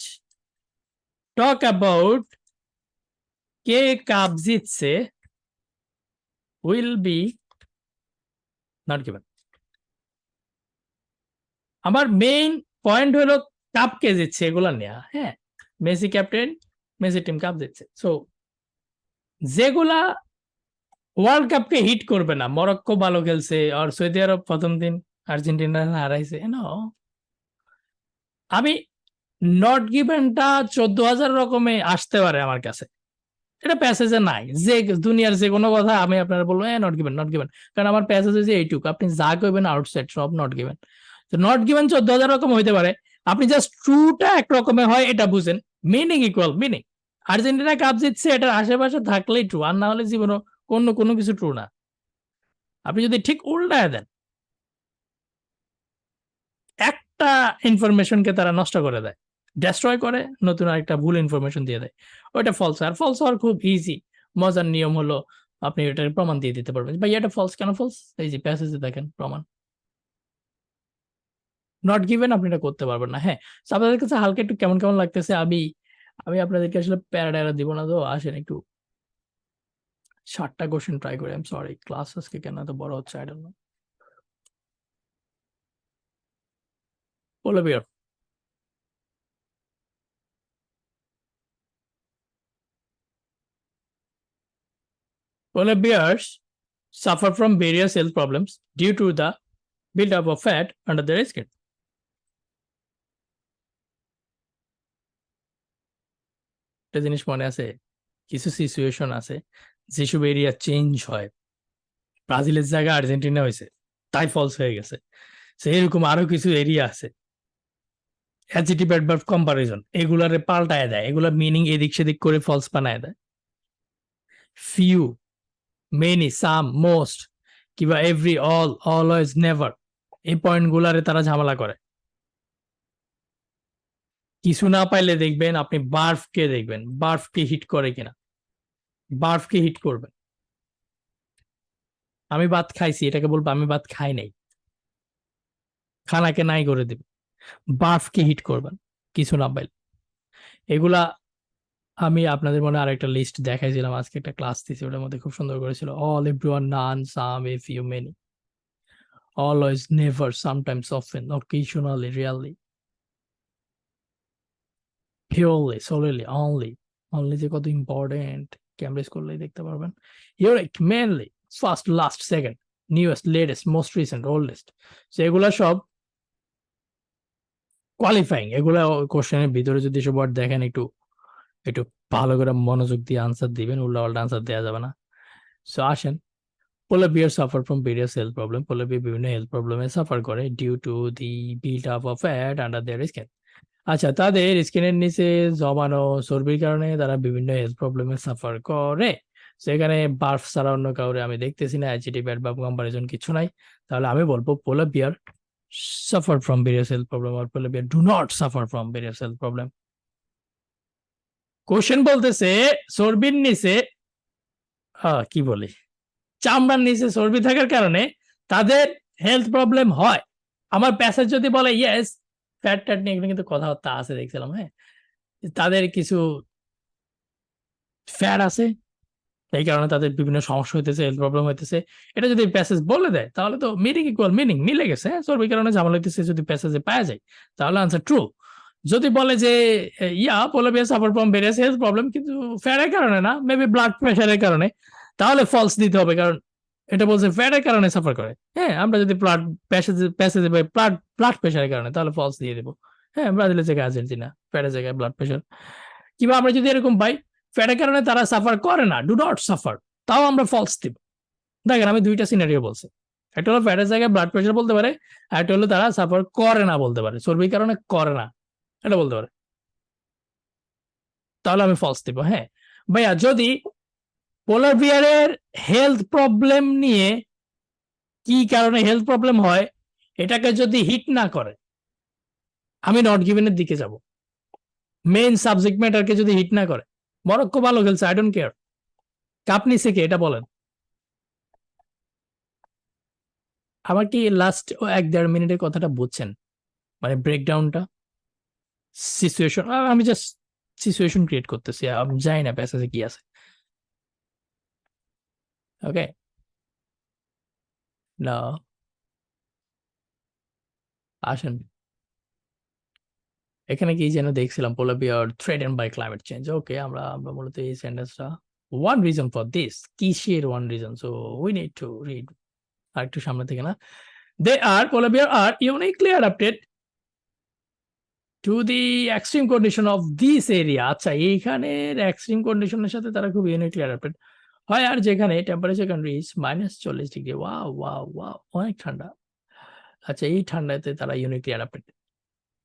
talk about K cup জিতছে উইল বি নট গিভেন। আমার মেইন পয়েন্ট হলো কাপ কে জিতছে এগুলা নেওয়া। হ্যাঁ, Messi captain, Messi team cup জিতছে। সো যেগুলা ওয়ার্ল্ড কাপকে হিট করবে না, মরক্কো ভালো খেলছে আর সৌদি আরব প্রথম দিন আর্জেন্টিনা হারাইছে, আমি নট গিভেনটা 14,000 রকমে আসতে পারে আমার কাছে, এটা প্যাসেজে নাই। যে দুনিয়ার যে কোনো কথা আমি আপনার বলবো নট গিভেন, নট গিভেন, কারণ আমার প্যাসেজ হচ্ছে এইটুকু, আপনি যা করবেন আউটসাইড সব নট গিভেন। তো নট গিভেন 14,000 রকম হইতে পারে, আপনি জাস্ট ট্রুটা এক রকমের হয় এটা বুঝেন, meaning equal meaning. Argentina cup জিতছে এটার আশেপাশে থাকলেই ট্রু, আর না হলে জীবনে কোনো কিছু ট্রু না। আপনি যদি ঠিক উল্টায় দেন, একটা ইনফরমেশনকে তারা নষ্ট করে দেয়, ডেস্ট্রয় করে, নতুন আরেকটা ভুল ইনফরমেশন দিয়ে দেয়, ওইটা ফলস। আর ফলস হওয়ার খুব ইজি, মজার নিয়ম হলো আপনি এটার প্রমাণ দিয়ে দিতে পারবেন। ভাই এটা ফলস কেন ফলস? এই যে প্যাসেজে দেখেন প্রমাণ। নট গিভেন আপনি এটা করতে পারবেন না। হ্যাঁ, আপনাদের কাছে হালকা একটু কেমন কেমন লাগতেছে, আমি আমি আপনাদেরকে আসলে প্যারাডাইরা দিব না, তো আসেন একটু 60টা কোশ্চেন ট্রাই করি। আই এম সরি, ক্লাস আজকে কেন এত বড় হচ্ছে আই ডোন্ট নো। বলে বিয়ার Polar bears suffer from various health problems due to the buildup of fat under their skin. একটা জিনিস মনে আছে, কিছু সিচুয়েশন আছে যেসব এরিয়া চেঞ্জ হয়, ব্রাজিলের জায়গায় আর্জেন্টিনা হয়েছে তাই ফলস হয়ে গেছে। এরকম আরো কিছু এরিয়া আছে, অ্যাডজেক্টিভ অ্যাডভার্ব কম্পারিজন এগুলারে পাল্টায় দেয়, এগুলা মিনিং এদিক সেদিক করে ফলস বানায় দেয়। ফিউ, মেনি, সাম, মোস্ট কিংবা এভরি, অল, অলওয়েজ, নেভার, এই পয়েন্ট গুলারে তারা ঝামেলা করে। কিছু না পাইলে দেখবেন আপনি বার্ফকে দেখবেন, বার্ফকে হিট করে কিনা, বার্ফকে হিট করবেন। আমি ভাত খাইছি এটাকে বলবো আমি ভাত খাই নাই, খানাকে নাই করে দেবে। বার্ফকে হিট করবেন কিছু না পাইলে। এগুলা আমি আপনাদের মনে আরেকটা লিস্ট দেখাইছিলাম, আজকে একটা ক্লাস দিয়েছি, ওটার মধ্যে খুব সুন্দর করেছিল। All, everyone, none, some, a few, many, always, never, sometimes, often, occasionally, really. Purely solely only যে কত ইম্পর্টেন্ট ক্যামব্রিজ করলেই দেখতে পারবেন। Unique mainly first last second newest latest most recent oldest, so এগুলা সব কোয়ালিফাইং। এগুলা কোশ্চেনের ভিতরে যদি সব ওয়ার্ড দেখেন একটু একটু ভালো করে মনোযোগ দিয়ে আনসার দিবেন, উল্টা পাল্টা আনসার দেওয়া যাবে না। সো আসেন, polar bear suffer from various health problem. Polar bear বিভিন্ন হেলথ প্রবলেমে সাফার করে due to the build up of fat under their skin. আচ্ছা, তাদের স্কিনের নিচে জমানো চর্বির কারণে তারা বিভিন্ন হেলথ প্রবলেমে সাফার করে। সেখানে বার্ফ ছাড়া অন্য কাউরে আমি দেখতেছি না, অ্যাজিটিভ অ্যাডভার্ব কম্পারিজন কিছু নাই। তাহলে আমি বলবো পোলার বিয়ার suffer from various health problem or polar bear do not suffer from various health problem. Question বলতেছে চর্বির নিচে কি বলি চামড়ার নিচে চর্বি থাকার কারণে তাদের হেলথ প্রবলেম হয়। আমার প্যাসেজ যদি বলে ইয়েস ফ্যাট ট্যাট নিয়ে এখানে কিন্তু কথাবার্তা আছে দেখছিলাম, হ্যাঁ, তাদের কিছু ফ্যাট আছে এই কারণে তাদের বিভিন্ন সমস্যা হইতেছে, হেলথ প্রবলেম হইতেছে, এটা যদি প্যাসেজ বলে দেয় তাহলে তো মিনিং ইকুয়াল মিনিং মিলে গেছে। হ্যাঁ, চর্বির কারণে ঝামেলা হইতেছে যদি প্যাসেজে পাওয়া যায় তাহলে আনসার ট্রু। যদি বলে যে polar bear suffer from various health problem কিন্তু ফ্যাটের কারণে না, মেবি ব্লাড প্রেশারের কারণে, তাহলে ফলস দিতে হবে, কারণ এটা বলছে ফ্যাটের কারণে সাফার করে। হ্যাঁ, আমরা যদি ব্লাড প্যাসেজে ব্লাড প্রেশারের কারণে তাহলে ফলস দিয়ে দেবো। হ্যাঁ, ব্রাজিলের জায়গায় আর্জেন্টিনা, ফ্যাটের জায়গায় ব্লাড প্রেশার। কিংবা আমরা যদি এরকম পাই ফ্যাটের কারণে তারা সাফার করে না, ডু নট সাফার, তাও আমরা ফলস দিব। দেখেন আমি দুইটা সিনারিও বলছি, একটা হলো ফ্যাটের জায়গায় ব্লাড প্রেশার বলতে পারে, আর একটা হলো তারা সাফার করে না বলতে পারে, চর্বির কারণে করে না এটা বলতে পারে, তাহলে আমি ফলস দিব। হ্যাঁ ভাইয়া, যদি পোলার বিয়ারের হেলথ প্রবলেম নিয়ে কি কারণে হেলথ প্রবলেম হয় এটাকে যদি হিট না করে আমি নট গিভেনের দিকে যাব। মেইন সাবজেক্ট ম্যাটারকে যদি হিট না করে, মরক্কো ভালো খেলছে, আই ডোন্ট কেয়ার, কাপ নিছে কে এটা বলেন। আমার কি লাস্ট 1-1.5 মিনিটের কথাটা বুঝছেন, মানে ব্রেকডাউনটা সিচুয়েশন, আমি জাস্ট সিচুয়েশন ক্রিয়েট করতেছি, আমি জানি না প্যাসেজে কি আছে। ওকে, না আসেন, এখানে কি যেন দেখছিলাম polar bear threatened by climate change. Okay, আমরা আমরা মূলত এই সেন্টেন্সটা ওয়ান রিজন ফর দিস, কিসের one reason, so we need to read আর একটু সামনে থেকে না। They are polar bear are uniquely adapted to the extreme condition of this area. আচ্ছা, এইখানের এক্সট্রিম কন্ডিশনের সাথে তারা খুব ইউনিকলি অ্যাডাপ্টেড হয়, আর যেখানে temperature can reach -40 degree, wow wow wow, অনেক ঠান্ডা। আচ্ছা, এই ঠান্ডাতে তারা uniquely adapted.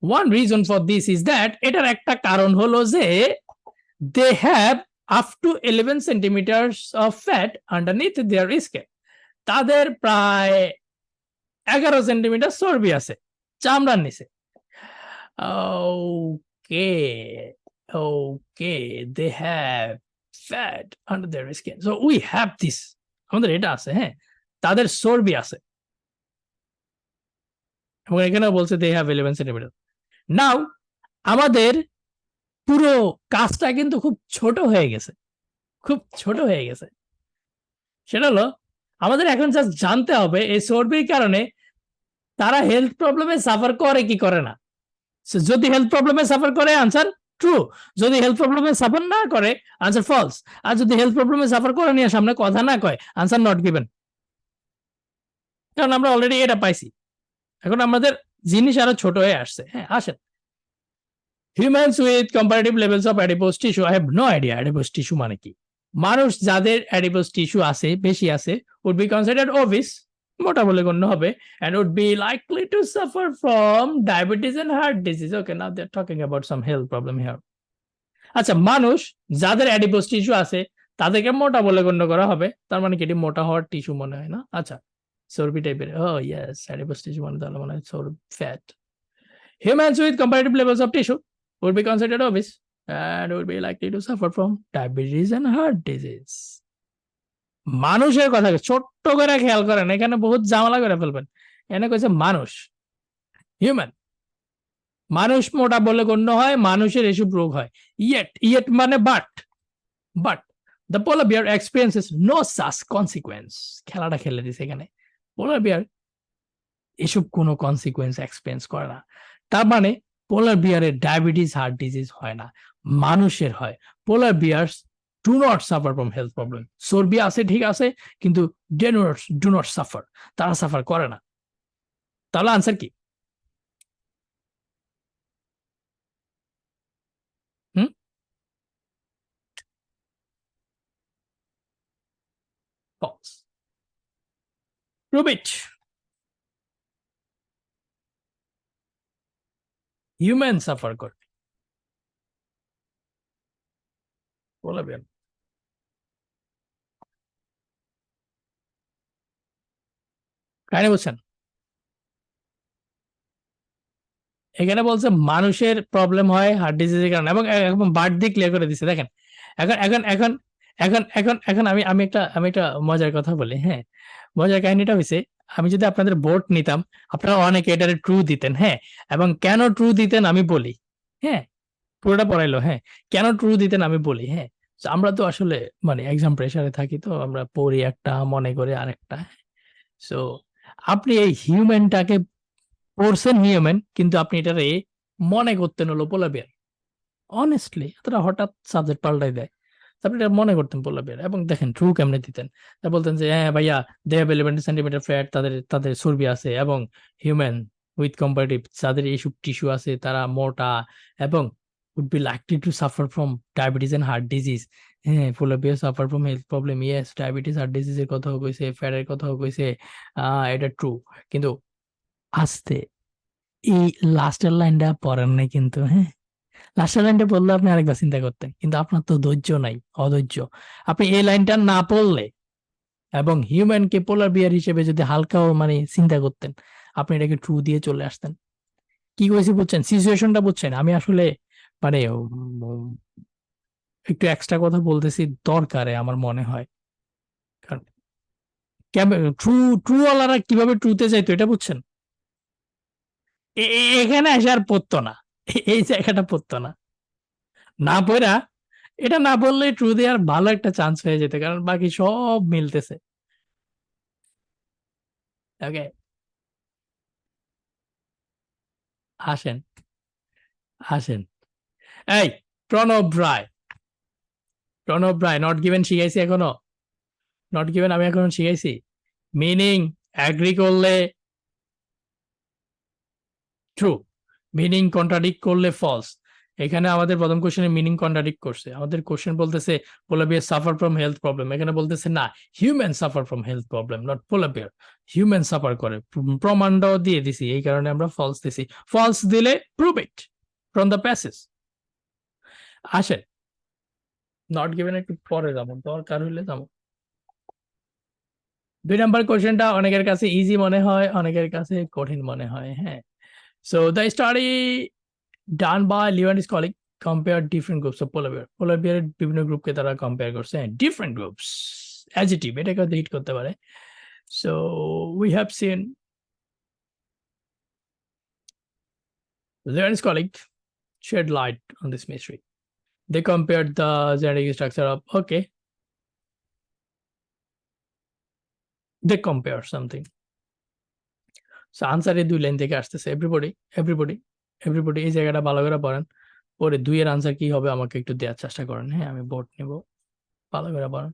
One reason for this is that, এটার একটা কারণ হলো যে they have up to 11 centimetres of fat underneath their skin. তাদের প্রায় 11 সেন্টিমিটার চর্বি আছে চামড়ার নিচে। Okay, okay, they have fat under their skin. So we have this. আমাদের এটা আছে, হ্যাঁ, তাদের চর্বি আছে। এবং এখানে বলছে they have 11 সেন্টিমিটার। নাও আমাদের পুরো কাজটা কিন্তু খুব ছোট হয়ে গেছে, খুব ছোট হয়ে গেছে। সেটা হলো আমাদের এখন জাস্ট জানতে হবে এই চর্বির কারণে তারা হেলথ প্রবলেমে সাফার করে কি করে না। যদি হেলথ প্রবলেমে সাফার করে আনসার ট্রু, যদি হেলথ প্রবলেমে সাফার না করে আনসার ফলস, আর যদি হেলথ প্রবলেমে সাফার করে নিয়ে সামনে কথা না কয় আনসার নট গিভেন। কারণ আমরা অলরেডি এটা পাইছি, এখন আমাদের জিনিস আরো ছোট হয়ে আসছে। হ্যাঁ, আসেন, humans with comparative levels of adipose tissue, I have no idea adipose tissue মানে কি। মানুষ যাদের অ্যাডিপোজ টিস্যু আছে, বেশি আছে, উড বি কনসিডার্ড ওবিস, মোটা বলে গণ্য হবে, and would be likely to suffer from diabetes and heart disease. Okay, now they're talking about some health problem here. আচ্ছা, মানুষ যাদের অ্যাডিপোজ টিস্যু আছে তাদেরকে মোটা বলে গণ্য করা হবে, তার মানে কি এটি মোটা হওয়ার টিস্যু মনে হয় না। আচ্ছা, চর্বি টাইপের, ও ইয়েস, অ্যাডিপোজ টিস্যু মানে তাহলে মনে হয় চর্বি, fat. Humans with comparative levels of tissue would be considered obese and would be likely to suffer from diabetes and heart disease. মানুষের কথা ছোট্ট করে খেয়াল করেন, এখানে বহুত ঝামেলা করে ফেলবেন। এখানে কইছে মানুষ, হিউম্যান, মানুষ মোটা বলে গণ্য হয়, মানুষের এসব রোগ হয়। ইয়েট মানে but the polar bear experiences no such consequence. খেলাটা খেলে দিছে এখানে, পোলার বিয়ার এসব কোনো কনসিকুয়েন্স এক্সপিরিয়েন্স করে না। তার মানে পোলার বিয়ারের ডায়াবেটিস হার্ট ডিজিজ হয় না, মানুষের হয়। Polar bears do not suffer from health problem. চর্বি আছে ঠিক আছে, কিন্তু ডু নট সাফার, তারা সাফার করে না। তাহলে আনসার কি? Hmm, false. Prove it. Human suffer করে, পোলার বিয়ার। কাহিনী বলছেন, এখানে বলছে মানুষের প্রবলেম হয় হার্ট ডিজিজের কারণে, এবং একদম বার্থ দিয়ে ক্লিয়ার করে দিচ্ছে। দেখেন, এখন এখন এখন এখন আমি একটা মজার কথা বলি, হ্যাঁ। মজার কাহিনীটা হয়েছে, আমি যদি আপনাদের ভোট নিতাম, আপনারা অনেকে এটারে ট্রু দিতেন, হ্যাঁ। এবং কেন ট্রু দিতেন আমি বলি, হ্যাঁ। পুরোটা পড়াইলো, হ্যাঁ। কেন ট্রু দিতেন আমি বলি, হ্যাঁ। So, আমরা তো আসলে মানে এক্সাম প্রেসারে থাকি, তো আমরা পড়ি একটা মনে করে আরেকটা। সো আপনি এই হিউম্যানটাকে পড়ছেন হিউম্যান, কিন্তু আপনি এটারে মনে করতেন হলো পোলার বিয়ার। অনেস্টলি এতটা হঠাৎ সাবজেক্ট পাল্টাই দেয়। তারপরে এটা মনে করতেন পোলার বিয়ার, এবং দেখেন ট্রু কেমনে দিতেন। তা বলতেন যে হ্যাঁ ভাইয়া, দে হ্যাভ 11 সেন্টিমিটার ফ্যাট, তাদের তাদের চর্বি আছে, এবং হিউম্যান উইথ কম্পারেটিভ যাদের এইসব টিস্যু আছে তারা মোটা, এবং would be likely to suffer from diabetes and heart disease. হ্যাঁ, polar bear suffer from health problem, yes, diabetes heart ডিজিজের কথাও কইছে, ফ্যাটের কথাও কইছে। এটা ট্রু, কিন্তু আস্তে এই লাস্টের লাইনটা পড়েন নাই কিন্তু, হ্যাঁ। লাস্টের লাইনটা পড়লে আপনি আরেকবার চিন্তা করতেন, কিন্তু আপনার তো ধৈর্য নাই, অধৈর্য। আপনি এই লাইনটা না পড়লে এবং হিউম্যানকে পোলার বিয়ার হিসেবে যদি হালকাও মানে চিন্তা করতেন, আপনি এটাকে ট্রু দিয়ে চলে আসতেন। কি কইছি বুঝছেন, সিচুয়েশনটা বুঝছেন? আমি আসলে মানে একটু এক্সট্রা কথা বলতেছি দরকারে আমার মনে হয়, কারণ ট্রু ট্রু ওয়ালারা কিভাবে ট্রুতে যাইতো এটা বুঝছেন। এখানে এসে আর পড়তো না, এই জায়গাটা পড়তো না, না পড়া, এটা না বললে ট্রু দেওয়ার ভালো একটা চান্স হয়ে যেত, কারণ বাকি সব মিলতেছে। ওকে, আসেন, আসেন। এই, প্রণব রায়, প্রণব রায়, নট গিভেন শিখাইছি এখনো? নট গিভেন আমি এখনো শিখাইছি? মিনিং অ্যাগ্রি করলে ট্রু, মিনিং কন্ট্রাডিক্ট করলে ফলস। এখানে আমাদের প্রথম কোশ্চেনে মিনিং কন্ট্রাডিক্ট করছে, আমাদের কোশ্চেন বলতেছে polar bear suffer from health problem, এখানে বলতেছে না, human suffer from health problem, not polar bear. Human suffer করে, প্রমাণটাও দিয়ে দিছি, এই কারণে আমরা ফলস দিছি। ফলস দিলে prove it from the passage. আসেন, নট গিভেন একটু পরে যাবো, দরকার হইলে যাবো। 2 নম্বর কোশ্চেনটা অনেকের কাছে ইজি মনে হয়, অনেকের কাছে কঠিন মনে হয়, হ্যাঁ। So the study done by Lewin and his colleague compare different groups of polar bear. Polar বিয়ারের বিভিন্ন গ্রুপকে তারা কম্পেয়ার করছে, ডিফারেন্ট গ্রুপস, অ্যাডজেক্টিভ, এটাকে হিট করতে পারে। So we have seen Lewin and his colleague shed light on this mystery. They compared the genetic structure of, okay, they compare something. So answer এই 2 line থেকে আসতেছে। এভরিবডি, এভরিবডি, এভরিবডি এই জায়গাটা ভালো করে পড়েন, পরে 2 এর আনসার কি হবে আমাকে একটু দেওয়ার চেষ্টা করেন, হ্যাঁ। আমি ভোট নেব, ভালো করে পড়েন।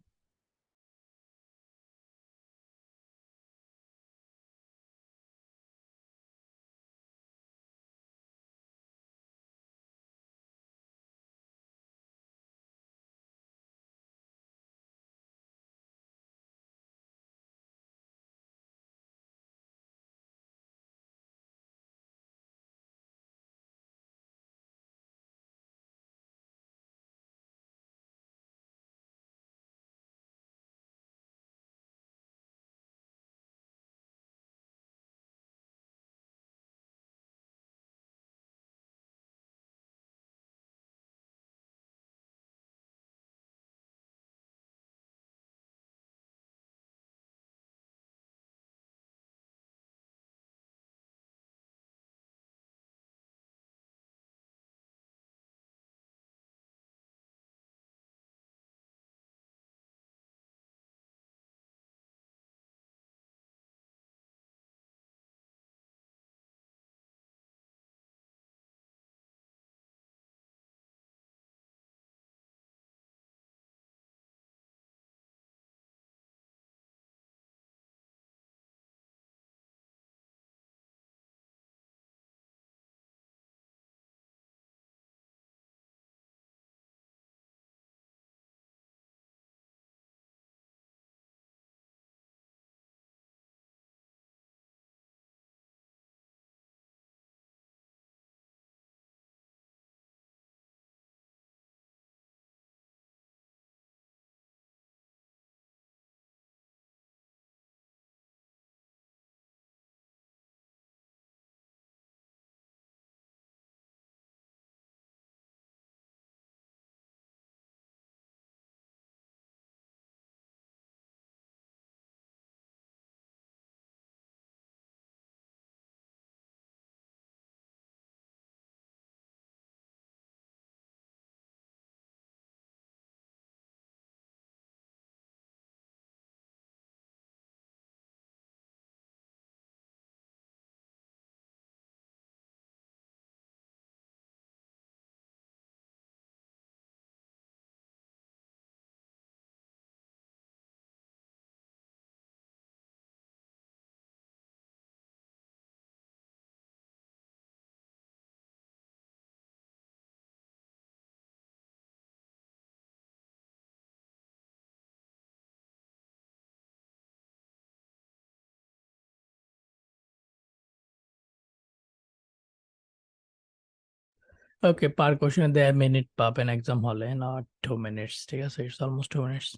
ওকে, পার কোশ্চেনে 1.5 মিনিট পাবেন এক্সাম হলে, নট 2 মিনিটস। ঠিক আছে, ইটস অলমোস্ট 2 মিনিটস।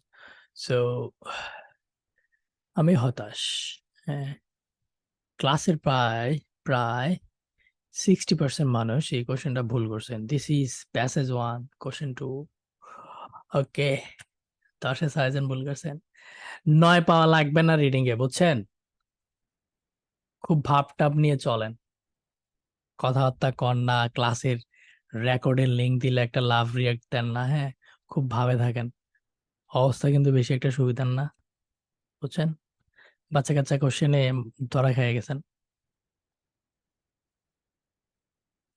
সো আমি হতাশ। হ্যাঁ, ক্লাসের প্রায় প্রায় 60% মানুষ এই কোশ্চেনটা ভুল করছেন। This is passage 1, question 2। ওকে, 10-এ 6 জন ভুল করছেন। 9 পাওয়া লাগবে না রিডিং এ, বুঝছেন? খুব ভাব টাব নিয়ে চলেন, কথাবার্তা কন না, ক্লাসের রেকর্ডের লিঙ্ক দিলে একটা লাভ রিয়াক্ট দেন না। হ্যাঁ, খুব ভাবে থাকেন, অবস্থা কিন্তু বেশি একটা সুবিধার না, বুঝছেন? বাচ্চা কাচ্চা কোশ্চেনে ধরা খেয়ে গেছেন,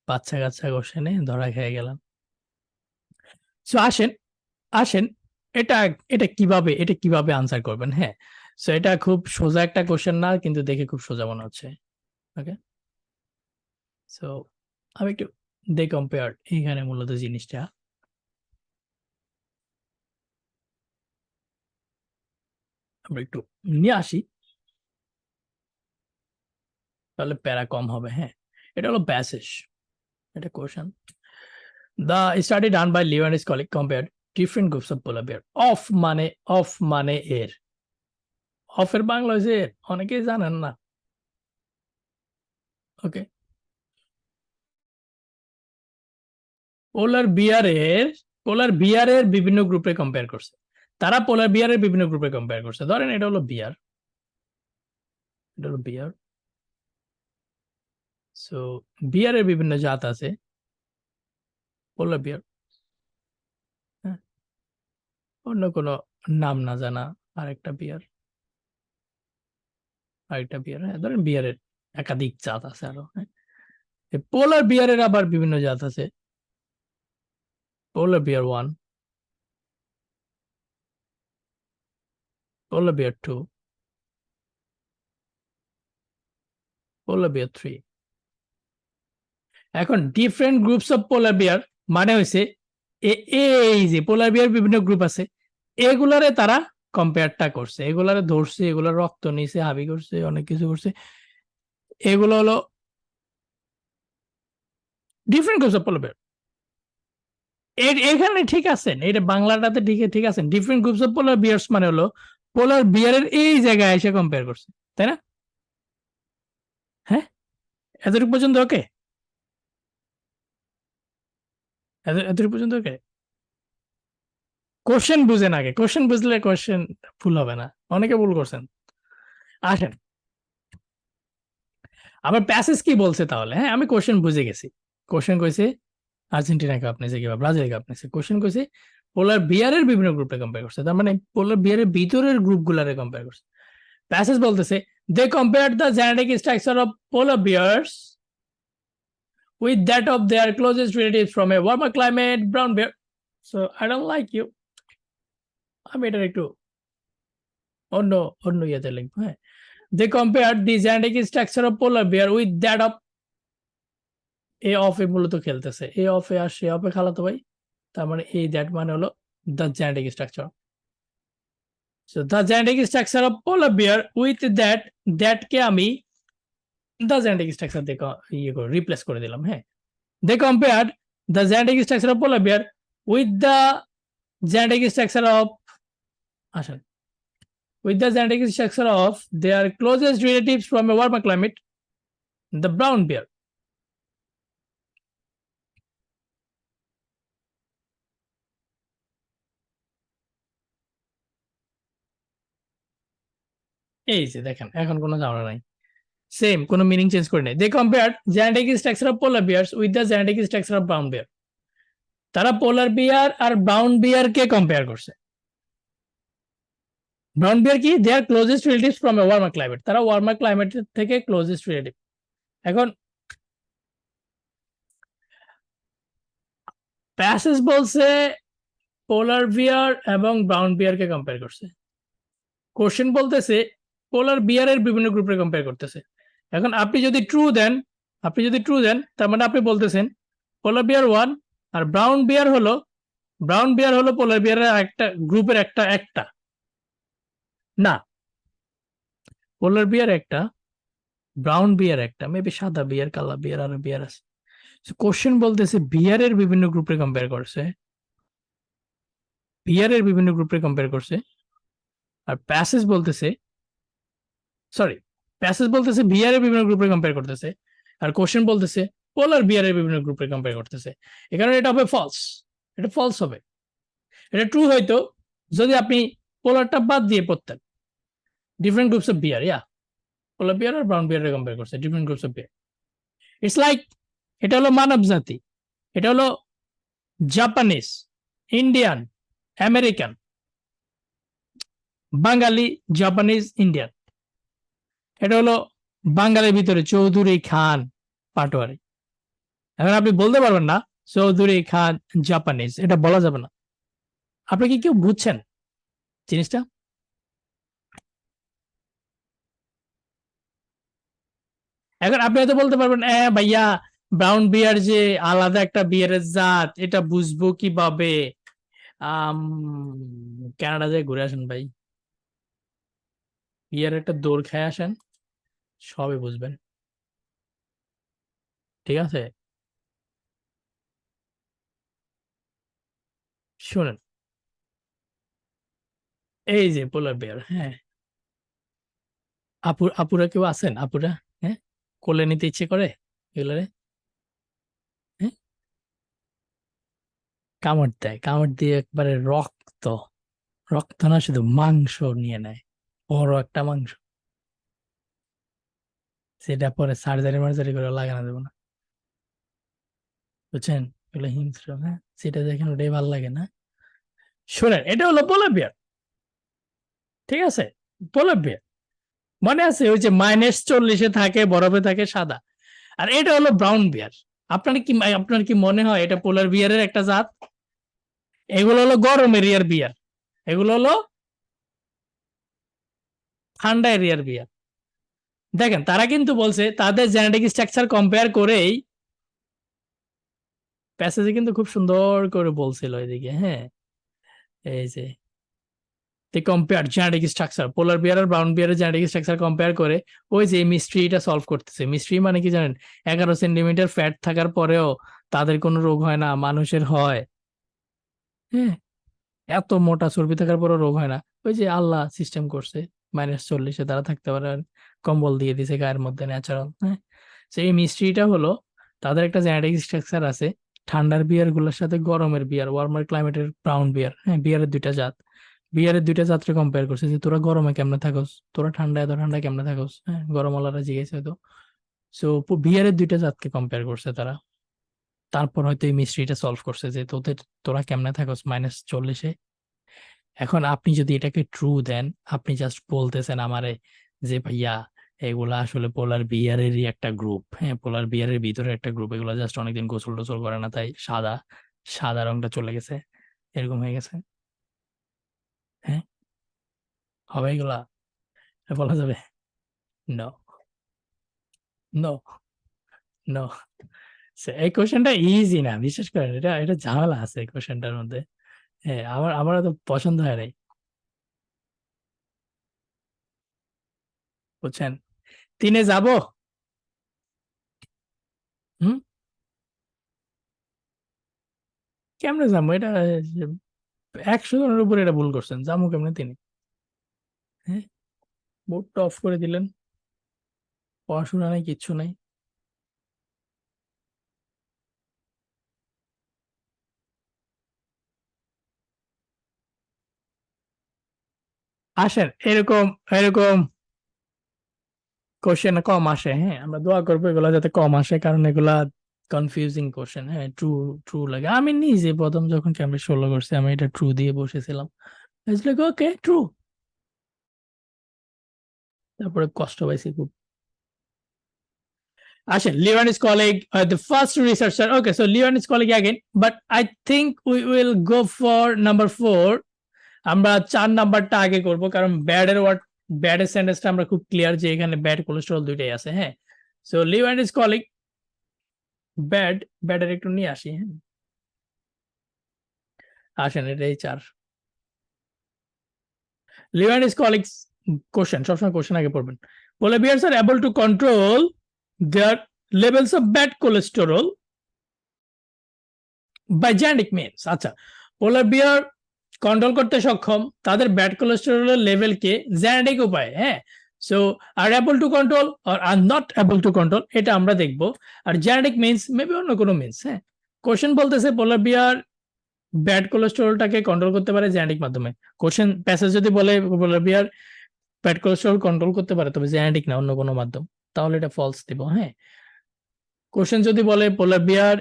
বাচ্চা কাচ্চা কোশ্চেনে ধরা খেয়ে গেলেন। সো আসেন আসেন, এটা এটা কিভাবে আনসার করবেন। হ্যাঁ, সো এটা খুব সোজা একটা কোশ্চেন না, কিন্তু দেখে খুব সোজা মনে হচ্ছে। ওকে, সো আমি একটু কম্পেয়ার এইখানে মূলত জিনিসটা আমরা একটু নিয়ে আসি, তাহলে প্যারা কম হবে। হ্যাঁ, এটা হলো প্যাসেজ, এটা question. The study done by Leo and his colleague compared different groups of polar bear. Of মানে এর, অফের বাংলা হয়েছে এর, অনেকেই জানেন না। ওকে, পোলার বিয়ারের বিভিন্ন গ্রুপে কম্পেয়ার করছে। তারা পোলার বিয়ারের বিভিন্ন গ্রুপে কম্পেয়ার করছে। ধরেন এটা হলো বিয়ার, এটা হলো বিয়ার। সো বিয়ারের বিভিন্ন জাত আছে, পোলার বিয়ার। হ্যাঁ, অন্য কোনো নাম না জানা আরেকটা বিয়ার, হ্যাঁ, ধরেন বিয়ারের একাধিক জাত আছে আরো। হ্যাঁ, পোলার বিয়ারের আবার বিভিন্ন জাত আছে। পোলার বিয়ার 1, পোলার বিয়ার 2, পোলার বিয়ার 3। এখন ডিফারেন্ট গ্রুপস অফ পোলার বিয়ার মানে হয়েছে এই যে পোলার বিয়ার বিভিন্ন গ্রুপ আছে, এগুলারে তারা কম্পেয়ারটা করছে, এগুলারে ধরছে, এগুলার রক্ত নিছে, হাবি করছে, অনেক কিছু করছে। এগুলো হলো ডিফারেন্ট গ্রুপস অফ পোলার বিয়ার। এখানে ঠিক আছেন, এটা বাংলাটাতে ঠিক আছেন। ডিফারেন্ট গ্রুপস অফ পোলার বিয়ার্স মানে হলো পোলার বিয়ারের এই জায়গায় এসে কম্পেয়ার করছে, তাই না? হ্যাঁ, এতটুকু পর্যন্ত ওকে, এতটুকু পর্যন্ত ওকে। কোশ্চেন বুঝেন আগে, কোশ্চেন বুঝলে কোশ্চেন ভুল হবে না, অনেকে ভুল করছেন। আসেন, আমার প্যাসেজ কি বলছে তাহলে। হ্যাঁ, আমি কোশ্চেন বুঝে গেছি। কোশ্চেন কইছে আর্জেন্টিনা কাপ নিছে কিংবা ব্রাজিল কাপ নিছে। কোশ্চেন কইছে পোলার বিয়ারের বিভিন্ন গ্রুপে কম্পেয়ার করছে, তার মানে পোলার বিয়ারের ভিতরের গ্রুপগুলারে কম্পেয়ার করছে। প্যাসেজ বলতেছে they compare the genetic structure of polar bears with that of their closest relatives from a warmer climate, brown bear. So I don't like you. আমি এটা একটু অন্য অন্য ইয়েতে লিখবো। হ্যাঁ, they compared the genetic structure of polar bear with that of এ of এ মূলত খেলতেছে, এ of A R say of এ খালাতো ভাই, তার মানে এই দ্যাট মানে হলো the genetic structure. So the genetic structure of polar bear with that কে আমি দ্য জেনেটিক স্ট্রাকচার দিয়ে ইয়ে করে রিপ্লেস করে দিলাম। হ্যাঁ, they compared the genetic structure of polar bear with the genetic structure of আসেন with the genetic structure of their closest relatives from a warmer climate, the brown bear. এই যে দেখেন, এখন কোনো ঝামেলা নাই, সেম, কোনো মিনিং চেঞ্জ করে নেই। They compared genetic structure of polar bears with the genetic structure of brown bear. তারা পোলার বিয়ার আর ব্রাউন বিয়ার কে কম্পেয়ার করছে। ব্রাউন বিয়ার কি, they are closest relatives from a warmer climate, তারা warmer climate থেকে closest relative. এখন passage বলছে polar bear এবং ব্রাউন বিয়ার কে কম্পেয়ার করছে। কোশ্চেন বলতেছে পোলার বিয়ারের বিভিন্ন গ্রুপে কম্পেয়ার করতেছে। এখন আপনি যদি ট্রু দেন তার মানে আপনি বলতেছেন পোলার বিয়ার 1 আর ব্রাউন বিয়ার হলো পোলার বিয়ারের একটা গ্রুপের একটা না, পোলার বিয়ার একটা, ব্রাউন বিয়ার একটা, মেবি সাদা বিয়ার, কালা বিয়ার আর বিয়ার আছে। কোশ্চেন বলতেছে বিয়ারের বিভিন্ন গ্রুপে কম্পেয়ার করছে, বিয়ারের বিভিন্ন গ্রুপে কম্পেয়ার করছে। আর প্যাসেজ বলতেছে, সরি, প্যাসেজ বলতেছে বিয়ারের বিভিন্ন গ্রুপে কম্পেয়ার করতেছে, আর কোশ্চেন বলতেছে পোলার বিয়ারের বিভিন্ন গ্রুপে কম্পেয়ার করতেছে। এ কারণে এটা হবে ফলস, এটা ফলস হবে। এটা ট্রু হয়তো যদি আপনি পোলারটা বাদ দিয়ে পড়তেন। Different groups of bear, yeah, polar bear আর ব্রাউন বিয়ারে কম্পেয়ার করছে, different groups of bear. It's like, এটা হলো মানব জাতি, এটা হলো Japanese, Indian, American, Bangali, Japanese, Indian. এটা হলো বাঙালির ভিতরে চৌধুরী, খান, পাটোয়ারি। এখন আপনি বলতে পারবেন না চৌধুরী, খান, জাপানিজ, এটা বলা যাবে না। আপনি কি কেউ বুঝছেন জিনিসটা? এখন আপনি হয়তো বলতে পারবেন, হ্যাঁ ভাইয়া, ব্রাউন বিয়ার যে আলাদা একটা বিয়ারের জাত, এটা বুঝবো কিভাবে? আম কানাডা যায় ঘুরে আসেন ভাই, বিয়ার একটা দৌড় খেয়ে আসেন, সবই বুঝবেন। ঠিক আছে, শুনেন, এই যে পোলার বিয়ার, হ্যাঁ, আপুরা কেউ আছেন? আপুরা, হ্যাঁ, কোলে নিতে ইচ্ছে করে এগুলারে? হ্যাঁ, কামড় দেয়, কামড় দিয়ে একবারে রক্ত, রক্ত না শুধু মাংস নিয়ে নেয়, বড় একটা মাংস, সেটা পরে সার্জারি মার্জারি করে লাগানো দেবো না, বুঝছেন? এগুলো হিংস্র, হ্যাঁ, সেটা দেখেন, ওটাই ভালো লাগে না। শোনেন, এটা হলো পোলার বিয়ার, ঠিক আছে, পোলার বিয়ার। মনে আছে ওই যে -40-এ থাকে, বরফে থাকে, সাদা। আর এটা হলো ব্রাউন বিয়ার। আপনার কি মনে হয় এটা পোলার বিয়ারের একটা জাত? এগুলো হলো গরম এরিয়ার বিয়ার, এগুলো হলো ঠান্ডা এরিয়ার বিয়ার। দেখেন, তারা কিন্তু বলছে তাদের জেনেটিক স্ট্রাকচার কম্পেয়ার করেই, প্যাসেজে কিন্তু খুব সুন্দর করে বলছিল এদিকে, হ্যাঁ, এই যে কম্পেয়ার জেনেটিক স্ট্রাকচার, পোলার বিয়ার আর ব্রাউন বিয়ারের জেনেটিক স্ট্রাকচার কম্পেয়ার করে ওই যে মিস্ট্রিটা সলভ করতেছে। মিস্ট্রি মানে কি জানেন? 11 সেন্টিমিটার ফ্যাট থাকার পরেও তাদের কোনো রোগ হয় না, মানুষের হয়। হ্যাঁ, এত মোটা চর্বি থাকার পরেও রোগ হয় না। ওই যে আল্লাহ সিস্টেম করছে, -40-এ তারা থাকতে পারে, কম্বল দিয়ে দিছে গায়ের মধ্যে, ন্যাচারাল। হ্যাঁ, সেই মিস্ট্রিটা হলো তাদের একটা জেনেটিক স্ট্রাকচার আছে, ঠান্ডার বিয়ার গুলোর সাথে গরমের বিয়ার, ওয়ার্মার ক্লাইমেটের ব্রাউন বিয়ার, হ্যাঁ, বিয়ারের দুইটা জাত, বিয়ারের দুইটা জাতরে কম্পেয়ার করছে যে তোরা গরমে কেমনে থাকোস, তোরা ঠান্ডা এত ঠান্ডা কেমনে থাকোস, হ্যাঁ, গরম ওয়ালারা জিজ্ঞেস হয়তো। সো বিয়ারের দুইটা জাতকে কম্পেয়ার করছে তারা, তারপর হয়তো এই মিস্ট্রিটা সলভ করছে যে তোরা কেমনে থাকোস -40-এ। এখন আপনি যদি এটাকে ট্রু দেন, আপনি জাস্ট বলতেছেন আমারে যে ভাইয়া এগুলা আসলে পোলার বিয়ারেরই একটা গ্রুপ, হ্যাঁ, পোলার বিয়ারের ভিতরে একটা গ্রুপ, এগুলা জাস্ট অনেকদিন গোসল টোসল করে না, তাই সাদা, সাদা রংটা চলে গেছে, এরকম হয়ে গেছে। হ্যাঁ, হবে এগুলা? এটা বলা যাবে? No, no, no. এই কোশ্চেনটা ইজি না, বিশেষ করে এটা এটা ঝামেলা আছে এই কোশ্চেনটার মধ্যে। হ্যাঁ, আমার তো পছন্দ হয় নাই, বুঝছেন? 3-এ যাব। হুম, কেমনে যাবো এটা? 100 জনের উপরে এটা ভুল করছেন, যাবো কেমনে তিনি? হ্যাঁ, বোর্ডটা অফ করে দিলেন, পড়াশোনা নাই, কিচ্ছু নাই। আসেন, এরকম এরকম কোশ্চেন কম আসে, হ্যাঁ, আমরা দোয়া করবো এগুলা যাতে কম আসে, কারণ এগুলা কনফিউজিং কোশ্চেন। হ্যাঁ, ট্রু, ট্রু লাগে। আমি নিজে প্রথম যখন ক্যাম্ব্রিজ 16 করছি, আমি এটা ট্রু দিয়ে বসেছিলাম, ওকে ট্রু, তারপরে কষ্ট পাইছি খুব। আসেন, Lewin and his colleague, the first researcher. Okay, so Lewin and his colleague again, but I think we will go for number 4. আমরা 4 নাম্বারটা আগে করব, কারণ ব্যাডের সেন্টেন্সটা আমরা খুব ক্লিয়ার যে এখানে ব্যাড কোলেস্টেরল দুইটাই আছে। হ্যাঁ, so Lewin and his colleague, ব্যাডের একটু নিয়ে আসি। হ্যাঁ, আসেন, এটাই 4। Lewin and his colleagues question, সবসময় কোশ্চেন আগে পড়বেন। Polar bears are able to control their levels of bad cholesterol by genetic means. আচ্ছা, পোলার বিয়ার কন্ট্রোল করতে সক্ষম তাদের ব্যাড কোলেস্টেরলের লেভেলকে জেনেটিক উপায়, হ্যাঁ। So are able to control or are not able to control, এটা আমরা দেখবো। আর জেনেটিক মিনস মেবি অন্য কোনো মিনস, হ্যাঁ। কোশ্চেন বলতেছে পোলার বিয়ার ব্যাড কোলেস্টেরলটাকে কন্ট্রোল করতে পারে জেনেটিক মাধ্যমে। কোশ্চেন প্যাসেজ যদি বলে পোলার বিয়ার ব্যাড কোলেস্টেরল কন্ট্রোল করতে পারে, তবে জেনেটিক না অন্য কোনো মাধ্যম, তাহলে এটা ফলস দিব, হ্যাঁ। কোশ্চেন যদি বলে পোলার বিয়ার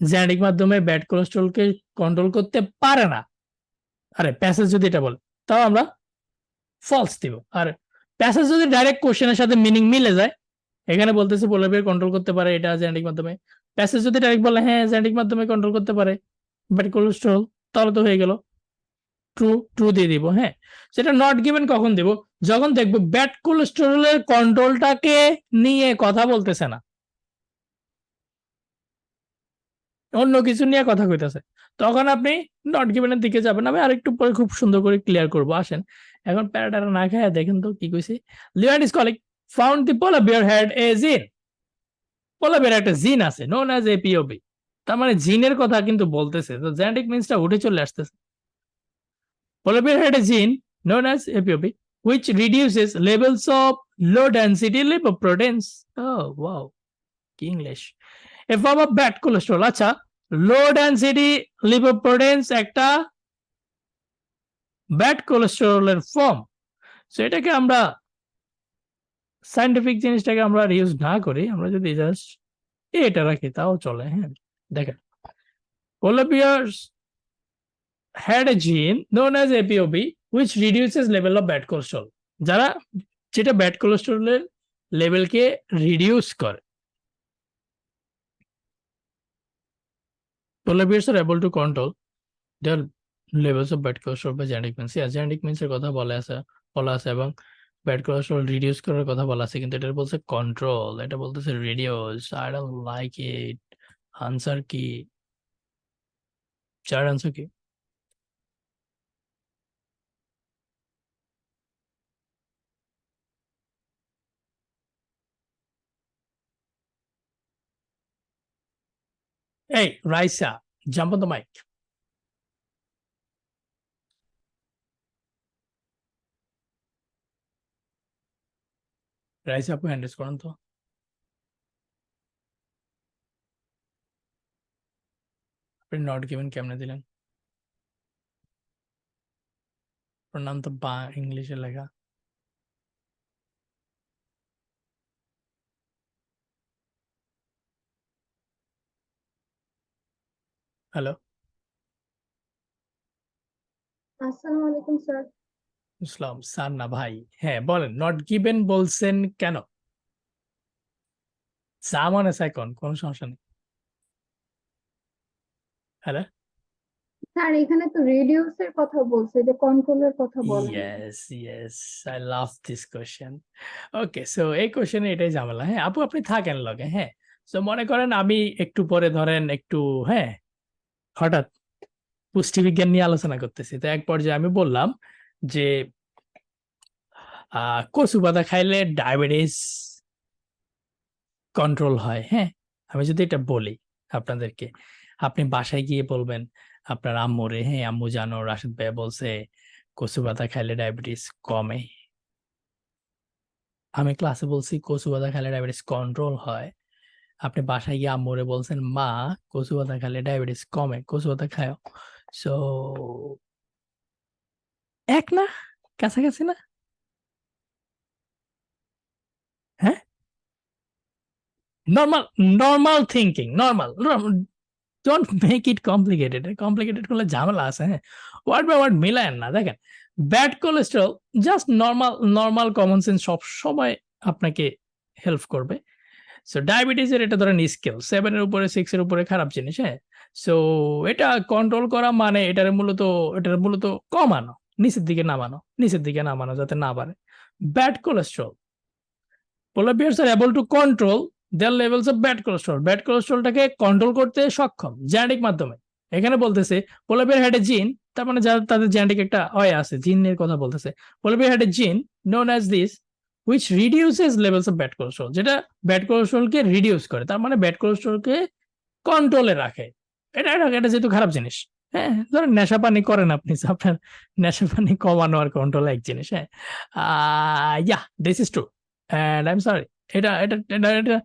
জেনেটিক মাধ্যমে ব্যাড কোলেস্টেরলকে কন্ট্রোল করতে পারে না, আরে প্যাসেজ যদি এটা বলে, তাও আমরা ফলস দিব। আর প্যাসেজ যদি ডাইরেক্ট কোশ্চেনের সাথে মিনিং মিলে যায়, এখানে বলতেছে পোলার বিয়ার কন্ট্রোল করতে পারে এটা জেনেটিক মাধ্যমে, প্যাসেজ যদি ডাইরেক্ট বলে হ্যাঁ জেনেটিক মাধ্যমে কন্ট্রোল করতে পারে ব্যাড কোলেস্টেরল, তাহলে তো হয়ে গেল ট্রু, ট্রু দিয়ে দিব, হ্যাঁ। সেটা নট গিভেন কখন দিব, যখন দেখবো ব্যাড কোলেস্টেরলের কন্ট্রোলটাকে নিয়ে কথা বলতেছে না, অন্য কিছু নিয়ে কথা কইতেছে, তখন আপনি নট গিভেনের দিকে যাবেন। আমি আরেকটু পরে খুব সুন্দর করে ক্লিয়ার করব, আসেন। এখন প্যারাটা না খায় দেখেন তো কি কইছি। Leonard colleague found the polar bear had a gene. Polar বিয়ার একটা জিন আছে নোন অ্যাজ এপিওবি, তার মানে জিনের কথা কিন্তু বলতেছে, তো জেনেটিক মিনসটা উঠে চলে আসতেছে। Polar bear had a gene known as APOB, which reduces levels of low density lipoproteins. Oh, wow. কি English. A form of bad cholesterol. আচ্ছা, low density lipoproteins একটা ব্যাড কোলেস্টেরলের ফর্ম। সো এটাকে আমরা সায়েন্টিফিক জিনিসটাকে আমরা ইউজ না করি, আমরা যদি জাস্ট এটা রাখি তাও চলে, হ্যাঁ। দেখেন, polar bears had a gene known as APOB which reduces level of bad cholesterol, যারা যেটা ব্যাড কোলেস্টেরলের লেভেলকে রিডিউস করে। Polar bears are able to control their levels of bad cholesterol by genetic means. Yeah, genetic means এর কথা বলা আছে এবং bad cholesterol reduce করার কথা বলা আছে, কিন্তু এটা বলছে কন্ট্রোল, এটা বলতেছে reduce. I don't like it. Answer কি? চার আনসার কি? এই Raisa, jump on the mic. Raisa আপু হ্যান্ড রেজ করেন তো। আপনি নট গিভেন কেমনে দিলেন? ওর নাম তো বা ইংলিশে লেখা। হ্যালো, আসসালামু আলাইকুম স্যার। ইসলাম স্যার না ভাই, হ্যাঁ বলেন নট গিভেন বলছেন কেন? সা মানে সেকন্ড, কোনো সমস্যা নেই। হ্যালো, স্যার এখানে তো রিডিউস এর কথা বলছে, যে কন্ট্রোলের কথা বলেন। Yes yes, I love this question. Okay, so এই কোশ্চেনে এটাই ঝামেলা, হ্যাঁ। আপু আপনি থাকেন লগে, হ্যাঁ। সো মনে করেন আমি একটু পরে ধরেন একটু, হ্যাঁ, হঠাৎ পুষ্টিবিজ্ঞান নিয়ে আলোচনা করতেছি, তো এক পর্যায়ে আমি বললাম যে কচু পাতা খাইলে ডায়াবেটিস কন্ট্রোল হয়, হ্যাঁ। আমি যদি এটা বলি আপনাদেরকে, আপনি বাসায় গিয়ে বলবেন আপনার আম্মুরে, হ্যাঁ আম্মু জানো রাশেদ ভাই বলছে কচু পাতা খাইলে ডায়াবেটিস কমে। আমি ক্লাসে বলছি কচু পাতা খাইলে ডায়াবেটিস কন্ট্রোল হয়, আপনি বাসায় গিয়ে আম্মুরে বলছেন মা কচু পাতা খাইলে ডায়াবেটিস কমে, কচু পাতা খাও। সো এক না, কাছাকাছি না? হ্যাঁ, normal, normal thinking, normal, don't make it complicated. Complicated করলে ঝামেলা আছে, হ্যাঁ। ওয়ার্ড বাই ওয়ার্ড মিলায়েন না। দেখেন, bad cholesterol just normal, normal common sense সব সময় আপনাকে হেল্প করবে। সো ডায়াবেটিসের এটা ধরেন স্কেল 7 এর উপরে 6 এর উপরে খারাপ জিনিস, হ্যাঁ। সো এটা কন্ট্রোল করা মানে এটার মূলত কমানো, নিচের দিকে নামানো, নিচের দিকে নামানো যাতে না বাড়ে। Bad cholesterol, polar bears are able to control their levels of bad cholesterol, bad কোলেস্টেরলটাকে কন্ট্রোল করতে সক্ষম জেনেটিক মাধ্যমে। এখানে বলতেছে পোলার বিয়ার হ্যাড এ জিন, তার মানে যারা তাদের জেনেটিক একটা আছে, জিনের কথা বলতেছে। পোলার বিয়ার হ্যাড এ জিন known as this which reduces levels of bad cholesterol, যেটা ব্যাড কোলেস্টেরলকে রিডিউস করে, তার মানে ব্যাড কোলেস্টেরলকে কন্ট্রোলে রাখে। এটা যেহেতু খারাপ জিনিস, হ্যাঁ, ধরেন নেশা পানি করেন আপনি, so আপনার নেশা পানি কমানো আর কন্ট্রোল এক জিনিস, হ্যাঁ। Yeah, this is true and I am sorry. এটা এটা এটা এটা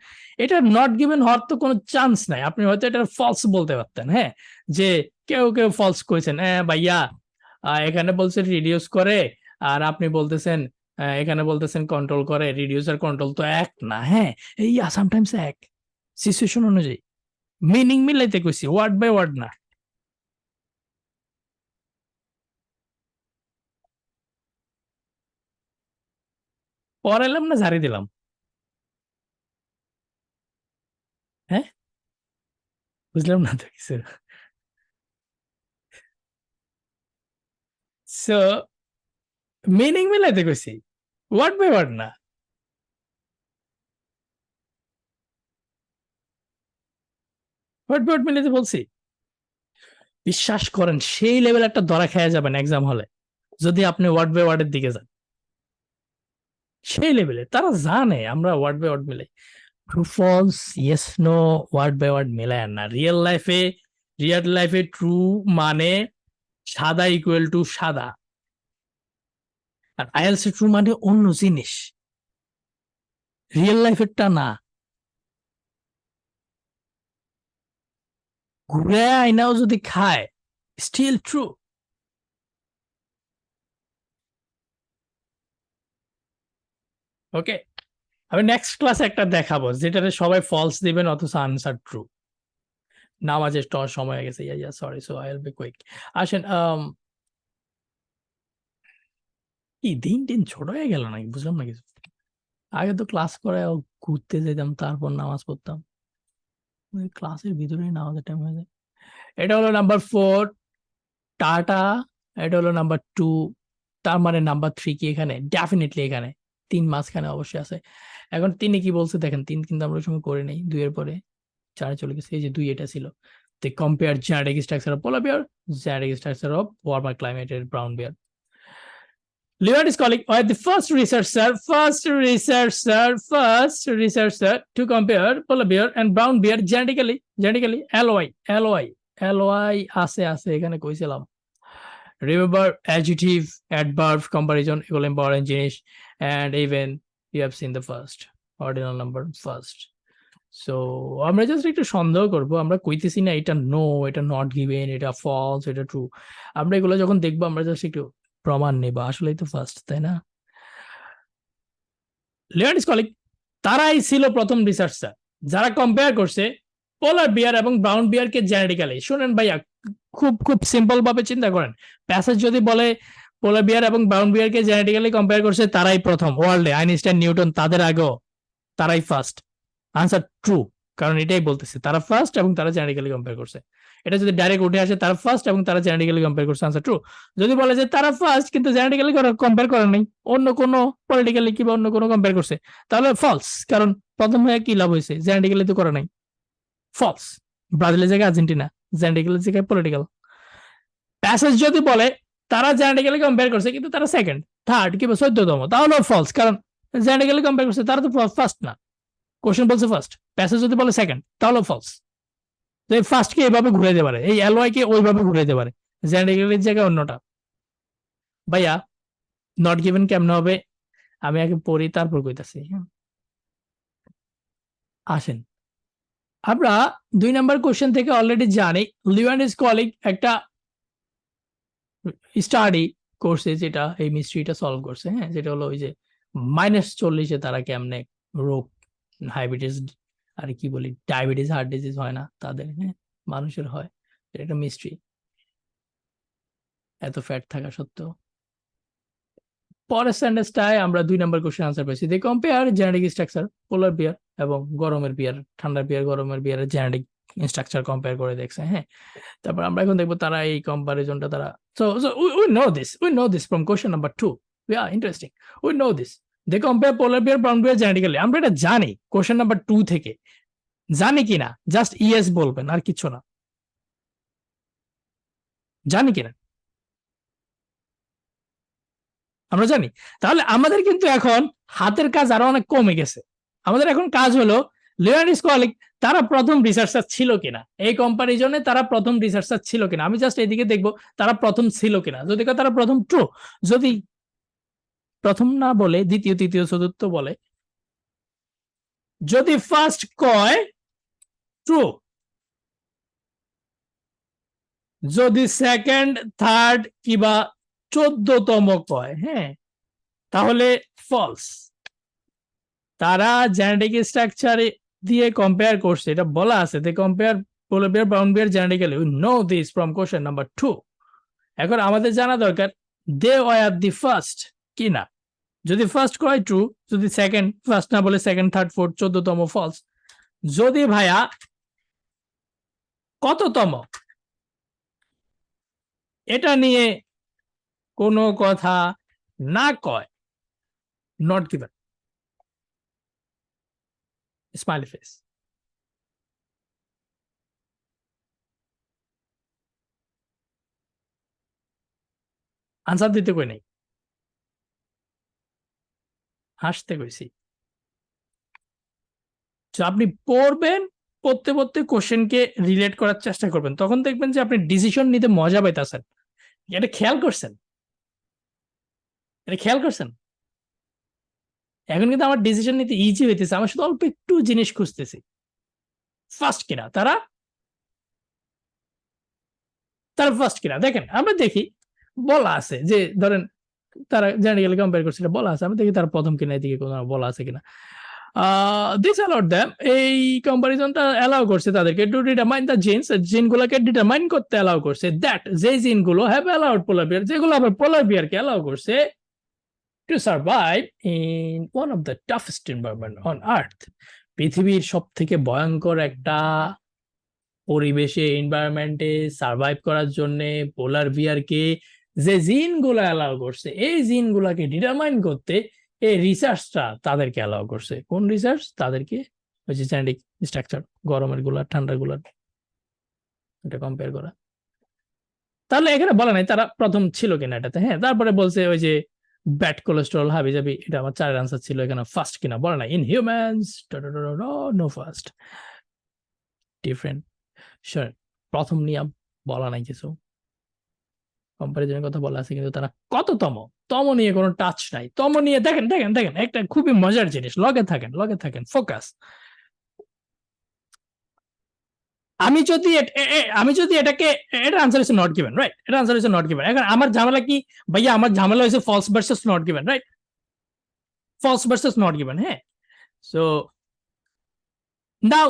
এটা নট গিভেন হওয়ার তো কোনো চান্স নাই। আপনি হয়তো এটা ফলস বলতে পারতেন, হ্যাঁ, যে কেউ কেউ ফলস করেছেন, হ্যাঁ ভাইয়া, এখানে বলছে রিডিউস করে, আর আপনি বলতেছেন এখানে বলতেছেন কন্ট্রোল করে। রিডিউস আর কন্ট্রোল তো এক না, হ্যাঁ, এই সামটাইমস এক, সিচুয়েশন অনুযায়ী মিনিং মিলাইতে কইছি, ওয়ার্ড বাই ওয়ার্ড না। পড়াইলাম না ঝাড়ি দিলাম? হ্যাঁ, বুঝলাম না তো কিছু। সো মিনিং মিলাইতে কইছি, ওয়ার্ড বাই ওয়ার্ড না। ওয়ার্ড বাই ওয়ার্ড মিলাইতে বলছি। বিশ্বাস করেন সেই লেভেল একটা ধরা খেয়ে যাবেন এক্সাম হলে যদি আপনি ওয়ার্ড বাই ওয়ার্ডের দিকে যান। সেই লেভেলে তারা জানে আমরা ওয়ার্ড বাই ওয়ার্ড মিলাই। True false, yes no, word by word মিলায় না। রিয়েল লাইফে ট্রু মানে সাদা ইকুয়াল টু সাদা, আর আইএলস ট্রু মানে অন্য জিনিস, রিয়েল লাইফেরটা না। ঘুরে আইনাও যদি খায়, স্টিল ট্রু। ওকে, আমি নেক্সট ক্লাসে একটা দেখাবো যেটাতে সবাই ফলস দিবেন অথচ আনসার ট্রু। নামাজের সময় হয়ে গেছে, yeah sorry, so I will be quick. আসেন, কি দিন টিন ছোট হয়ে গেল নাকি, বুঝলাম না কিছু। আগে তো ক্লাস করে ঘুরতে যেতাম, তারপর নামাজ পড়তাম, ক্লাসের ভিতরেই নামাজের টাইম হয়ে যায়। এটা হলো নাম্বার 4 টাটা, এটা হলো নাম্বার 2, তার মানে নাম্বার 3 কি এখানে? ডেফিনেটলি এখানে 3 মাঝখানে অবশ্যই আছে। এখন 3 কি বলছে দেখেন, 3 কিন্তু আমরা ওই সময় করে নেই, 2 এর পরে 4 চলে গেছে, এই যে 2 এটা ছিল। তো compare genetic structure of polar bear, genetic structure of warmer ক্লাইমেটেড brown bear. Lewin is calling the first researcher to compare polar bear and brown bear genetically. LY আছে এখানে কইছিলাম। Remember adjective, adverb, comparison এগুলো important জিনিস, and even you have seen the first ordinal number first. So আমরা just একটু সন্দেহ করব, আমরা কইতেছি না এটা নো, এটা নট গিভেন, এটা ফলস, এটা ট্রু। আমরা এগুলো যখন দেখবো আমরা জাস্ট একটু প্রমাণ নেব, আসলেই তো ফার্স্ট, তাই না? লিওন স্কলিক তারাই ছিল প্রথম রিসার্চার যারা কম্পেয়ার করছে পোলার বিয়ার এবং ব্রাউন বিয়ারকে জেনেটিক্যালি। শুনেন ভাইয়া, খুব খুব সিম্পল ভাবে চিন্তা করেন, প্যাসেজ যদি বলে পোলার বিয়ার এবং ব্রাউন বিয়ারকে জেনেটিক্যালি কম্পেয়ার করছে তারাই প্রথম ওয়ার্ল্ডে, আইনস্টাইন, নিউটন তাদের আগেও, তারাই ফার্স্ট। আনসার ট্রু, কারণ এটাই বলতেছে তারা ফার্স্ট এবং তারা জেনেটিক্যালি কম্পেয়ার করছে। এটা যদি ডাইরেক্ট উঠে আসে তারা ফার্স্ট এবং তারা জেনেটিক্যালি কম্পেয়ার করছে, আনসার ট্রু। যদি বলে যে তারা ফার্স্ট কিন্তু জেনেটিক্যালি কম্পেয়ার করে নাই, অন্য কোনো পলিটিক্যালি কিংবা অন্য কোনো কম্পেয়ার করছে, তাহলে ফলস, কারণ প্রথম হয়ে কি লাভ হয়েছে, জেনেটিক্যালি তো করে নাই, ফলস। ব্রাজিলের জায়গায় আর্জেন্টিনা, জেনেটিক্যালের জায়গায় পলিটিক্যাল। প্যাসেজ যদি বলে তারা জেনেটিক্যালি কম্পেয়ার করছে কিন্তু তারা সেকেন্ড, থার্ড কিংবা 14তম, তাহলেও ফলস, কারণ জেনেটিক্যালি কম্পেয়ার করছে, তারা তো ফার্স্ট না। কোশ্চেন বলছে ফার্স্ট, প্যাসেজ যদি বলে সেকেন্ড, তাহলে ফলস। তো এই ফার্স্ট কে এইভাবে ঘুরে দিতে পারে, এই এলওয়াই কে ওইভাবে ঘুরে দিতে পারে, জেনেটিক্যালির জায়গায় অন্যটা। ভাইয়া নট গিভেন কেমন হবে আমি আগে পড়ি তারপর কইতাছি। আসেন, আমরা 2 নাম্বার কোশ্চেন থেকে অলরেডি জানি লিওয়ান ইজ কলিং একটা স্টাডি করছে যেটা এই মিস্ট্রিটা সলভ করছে, হ্যাঁ, যেটা হলো ওই যে -40-এ তারা কেমনে রোগ, ডায়াবেটিস, আর কি বলি, ডায়াবেটিস হার্ট ডিজিজ হয় না তাদের, হ্যাঁ, মানুষের হয়। এটা একটা মিস্ট্রি, এত ফ্যাট থাকা সত্ত্বেও। পরের সেন্টেন্সটায় আমরা 2 নাম্বার কোশ্চেন আনসার পাইছি। দে কম্পেয়ার জেনেটিক স্ট্রাকচার পোলার বিয়ার এবং গরমের বিয়ার, ঠান্ডার বিয়ার গরমের বিয়ারের জেনেটিক স্ট্রাকচার কম্পেয়ার করে দেখছে, হ্যাঁ। তারপর আমরা এখন দেখবো তারা এই কম্পারিজনটা তারা, so we know this from question number 2। Interesting, we know this. They compare polar bear brown bear genetically. আমরা এটা জানি কোশ্চেন নাম্বার 2 থেকে, জানি কিনা জাস্ট ইয়েস বলবেন, আর কিছু না। জানি কিনা আমরা জানি। তাহলে আমাদের কিন্তু এখন হাতের কাজ আরো অনেক কমে গেছে। আমাদের এখন কাজ হলো লিওনার্ডো স্কলিক তারা প্রথম রিসার্চার ছিল কিনা, এই কম্পারিজনে তারা প্রথম রিসার্চার ছিল কিনা, আমি জাস্ট এদিকে দেখবো তারা প্রথম ছিল কিনা। যদি তারা প্রথম ট্রু, যদি প্রথম না বলে দ্বিতীয় তৃতীয় চতুর্থ বলে, যদি ফার্স্ট কয় ট্রু, যদি সেকেন্ড থার্ড কিবা 14তম কয়, হ্যাঁ, তাহলে ফলস। তারা জেনেটিক স্ট্রাকচার দিয়ে কম্পেয়ার করছে, এটা বলা আছে, they compare polar bear brown bear genetically, we know this from question number 2। এখন আমাদের জানা দরকার দে ওয়ার দি ফার্স্ট কিনা। যদি ফার্স্ট কয় ট্রু, যদি সেকেন্ড ফার্স্ট না বলে সেকেন্ড থার্ড ফোর্থ 14তম ফলস। যদি ভাইয়া কততম এটা নিয়ে কোনো কথা না কয়, not given, smiley face. Answer দিতে কই নাই, হাসতে কইছি। তো আপনি পড়বেন, পড়তে পড়তে কোশ্চেনকে রিলেট করার চেষ্টা করবেন, তখন দেখবেন যে আপনি ডিসিশন নিতে মজা পাইতেছেন। এটা খেয়াল করছেন, এটা খেয়াল করছেন। এখন কিন্তু আমার ডিসিশন নিতে ইজি হইতেছে, আমার শুধু অল্প একটু জিনিস খুঁজতেছি। ফার্স্ট কিনা তারা, তারা ফার্স্ট কিনা দেখেন, আমরা দেখি বলা আছে যে ধরেন তারা জেনারেলি কম্পেয়ার করছিল, বলা আছে, আমি দেখি তারা প্রথম কিনা, এদিকে কোনো বলা আছে কিনা। দিস অ্যালাউড দ্যাম, এই কম্পারিজনটা অ্যালাউ করছে তাদেরকে টু ডিটারমাইন দ্য জিনস, জিনগুলোকে ডিটারমাইন করতে অ্যালাউ করছে, দ্যাট যে জিনগুলো হ্যাভ অ্যালাউড পোলার বিয়ার, যেগুলো আবার পোলার বিয়ারকে অ্যালাউ করছে to survive in one of the toughest environment on earth, পৃথিবীর সব থেকে ভয়ঙ্কর একটা পরিবেশে, এনভায়রনমেন্টে সার্ভাইভ করার জন্য পোলার বিয়ারকে যে জিনগুলো অ্যালাউ করছে, এই জিনগুলোকে ডিটারমাইন করতে এই রিসার্চটা তাদেরকে অ্যালাউ করছে। কোন রিসার্চ? তাদেরকে ওই যে জেনেটিক স্ট্রাকচার, গরমের গুলা ঠান্ডার গুলার, এটা কম্পেয়ার করা। তাহলে এখানে বলা নাই তারা প্রথম ছিল কিনা এটাতে, হ্যাঁ। তারপরে বলছে ওই যে ব্যাড কোলেস্টেরল হাবি যাবি, এটা আমার 4 আনসার ছিল, এখানে ফার্স্ট কিনা বলা নাই। In humans no first, different. প্রথম নিয়ম বলা নাই কিছু, কম্পারিজনের কথা বলা আছে, কিন্তু তারা কততম, তম নিয়ে কোনো টাচ নাই। তম নিয়ে দেখেন দেখেন দেখেন, একটা খুবই মজার জিনিস, লগে থাকেন, লগে থাকেন, ফোকাস। আমি যদি এটাকে, এটা আনসার হচ্ছে নট গিভেন, রাইট? এটা আনসার হচ্ছে নট গিভেন। এখন আমার ঝামেলা কি ভাইয়া? আমার ঝামেলা হচ্ছে false versus not given, right? False versus not given, হ্যাঁ। সো নাও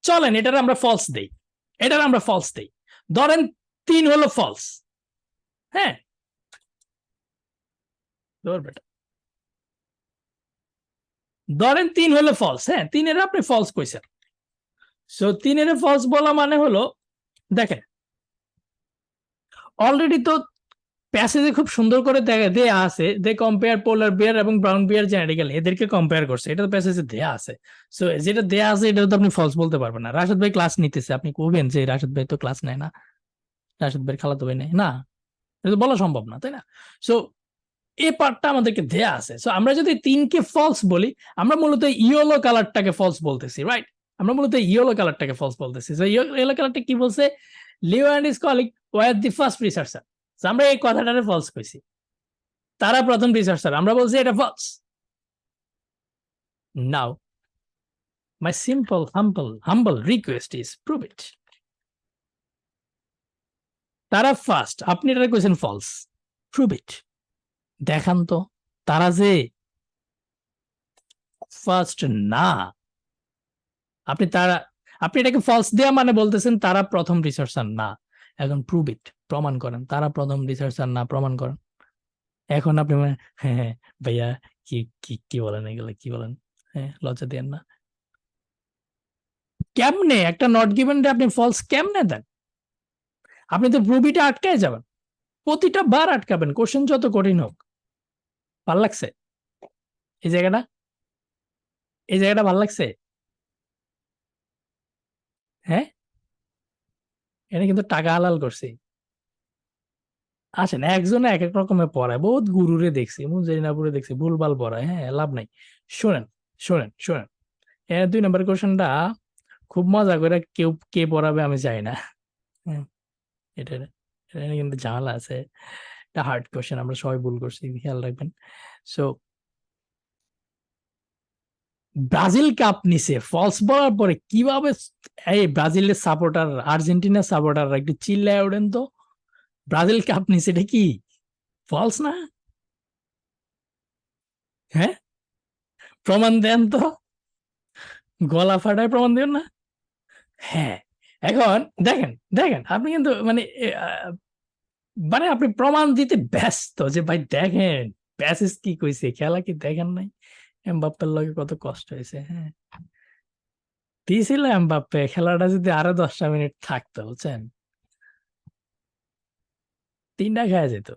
চলেন এটার আমরা ফলস দেই, এটার আমরা ফলস দেই। ধরেন 3 হলো ফলস, হ্যাঁ, ধরেন 3 হলো ফলস, হ্যাঁ, 3 আপনি ফলস কইছেন। সো 3 ফলস বলা মানে হলো, দেখেন অলরেডি তো প্যাসেজে খুব সুন্দর করে দেয়া আছে, দে কম্পেয়ার পোলার বিয়ার এবং ব্রাউন বিয়ার জেনেটিক্যালি, এদেরকে কম্পেয়ার করছে, এটা তো প্যাসেজে দেয়া আছে। সো যেটা দেয়া আছে এটা তো আপনি ফলস বলতে পারবেন না। রাশেদ ভাই ক্লাস নিতেছে, আপনি কবেন যে রাশেদ ভাই তো ক্লাস নেয় না, রাশেদ ভাই খালাতো ভাই নেয় না, এটা তো বলা সম্ভব না, তাই না? সো এই পার্টটা আমাদেরকে দেয়া আছে। সো আমরা যদি 3কে ফলস বলি, আমরা মূলত ইয়েলো কালারটাকে ফলস বলতেছি, রাইট? আমরা মূলত ইয়েলো কালারটাকে ফলস বলতেছি। সো ইয়েলো কালারটা কি বলছে? Lewin and his colleague were the first researcher. আমরা এই কথাটারে ফলস কইছি, তারা প্রথম রিসার্চার, আমরা বলছি এটা false. Now my simple humble request is prove it. তারা ফার্স্ট, আপনি এটা কইছেন ফলস, প্রুভ ইট, দেখান তো তারা যে ফার্স্ট না। আপনি এটাকে ফলস দেয়া মানে বলতেছেন তারা প্রথম রিসার্চার না। এখন প্রুভ ইট, প্রমাণ করেন তারা প্রথম রিসার্চার না, প্রমাণ করেন। এখন আপনি হ্যাঁ হ্যাঁ ভাইয়া কি কি কি বলেন এগুলো, কি বলেন, হ্যাঁ লজ্জা দেন না। কেমনে একটা নট গিভেন আপনি ফলস কেমনে দেন? আপনি তো প্রুভ ইটে আটকায় যাবেন, প্রতিটা বার আটকাবেন, কোশ্চেন যত কঠিন হোক। ভাল লাগছে এই জায়গাটা? এই জায়গাটা ভাল লাগছে? হ্যাঁ, এটা কিন্তু টাকা হালাল করছি। আসেন, একজনে এক এক রকমের পড়ায়, বহুত গুরুরে দেখছি, মুজারিনাপুরে দেখছি ভুলভাল পড়ায়, হ্যাঁ লাভ নাই। শোনেন শোনেন শোনেন, এর 2 নম্বর কোশ্চেনটা খুব মজা করে কে পড়াবে আমি জানি না। হ্যাঁ, এটা এটা নিয়ে কিন্তু ঝামেলা আছে। এটা হার্ড কোশ্চেন, আমরা সবাই ভুল করছি, খেয়াল রাখবেন। সো ব্রাজিল কাপ নিছে ফলস বলার পরে কিভাবে এই ব্রাজিলের সাপোর্টার, আর্জেন্টিনার সাপোর্টাররা একটু চিল্লায় ওঠেন তো, ব্রাজিল কাপ নিছে, এটা কি ফলস না? হ্যাঁ, প্রমাণ দেন তো, গলা ফাটায় প্রমাণ দেন না। হ্যাঁ, এখন দেখেন দেখেন আপনি কিন্তু মানে মানে আপনি প্রমাণ দিতে ব্যস্ত যে ভাই দেখেন প্যাসেজ কি কইছে, খেলা কি দেখেন নাই, এমবাপ্পের লগে কত কষ্ট হয়েছে। হ্যাঁ, দিয়েছিল এমবাপ্পে, খেলাটা যদি আরো 10টা মিনিট থাকতো বুঝছেন, 3টা খাওয়া যেত।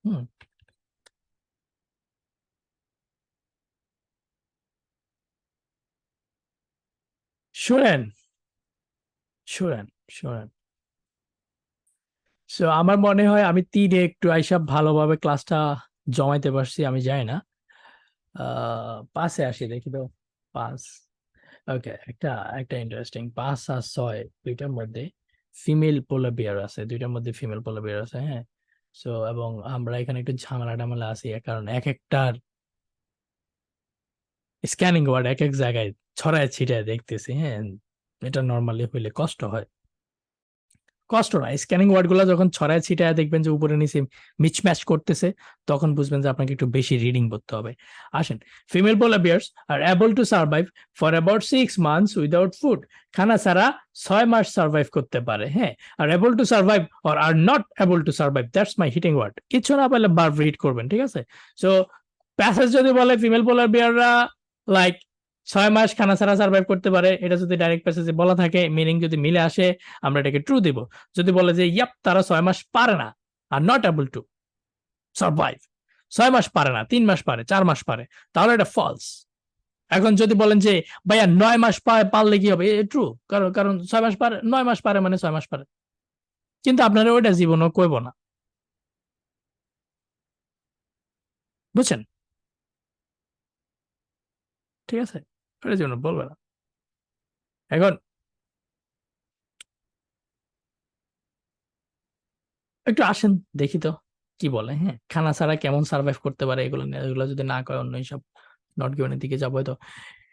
হুম, শুনেন শুনেন শুনেন, সো আমার মনে হয় আমি 3-এ একটু আইসা ভালোভাবে ক্লাসটা জমাইতে পারছি, আমি জানি না। 5-এ আসি দেখি তো। 5, ওকে, একটা একটা ইন্টারেস্টিং, 5 আর 6 দুইটার মধ্যে ফিমেল পোলার বিয়ার আছে, দুইটার মধ্যে ফিমেল পোলার বিয়ার আছে। হ্যাঁ, সো এবং আমরা এখানে একটু ঝামেলা টামেলা আছি, কারণ এক একটার স্ক্যানিং ওয়ার্ড এক এক জায়গায় ছড়ায় ছিটায় দেখতেছি। হ্যাঁ, এটা নর্মালি হইলে কষ্ট হয়, কষ্ট না, স্ক্যানিং ওয়ার্ড গুলো যখন ছড়ায় ছিটায় দেখবেন যে উপরে নিচে মিচম্যাচ করতেছে, তখন বুঝবেন যে আপনাকে একটু বেশি রিডিং করতে হবে। আসেন, female polar bears are able to survive for about 6 months without food, খানা ছাড়া 6 মাস সার্ভাইভ করতে পারে। হ্যাঁ, are able to survive or are not able to survive, that's my hitting word, কিছু না পেলে বারবার হিট করবেন, ঠিক আছে? সো প্যাসেজ যদি বলে ফিমেল পোলার বিয়াররা লাইক 6 মাস খানা ছাড়া সার্ভাইভ করতে পারে, এটা যদি ডাইরেক্ট প্যাসেজে বলা থাকে, মিনিং যদি মিলে আসে, আমরা এটাকে ট্রু দিব। যদি বলে যে ইয়াপ তারা 6 মাস পারে না, আর নট এবল টু সার্ভাইভ, 6 মাস পারে না, 3 মাস পারে, 4 মাস পারে, তাহলে এটা ফলস। এখন যদি বলেন যে ভাইয়া 9 মাস পারলে কি হবে, ট্রু, কারণ কারণ 6 মাস পারে, 9 মাস পারে মানে 6 মাস পারে, কিন্তু আপনারা ওইটা জীবনও কইব না, বুঝছেন? ঠিক আছে, ওইটা জীবন বলবে না। এখন একটু আসেন দেখি তো কি বলে। হ্যাঁ, খানা ছাড়া কেমন সার্ভাইভ করতে পারে, এগুলো নিয়ে, এগুলো যদি না কয় অন্য সব নট গিভেনের দিকে যাবো। তো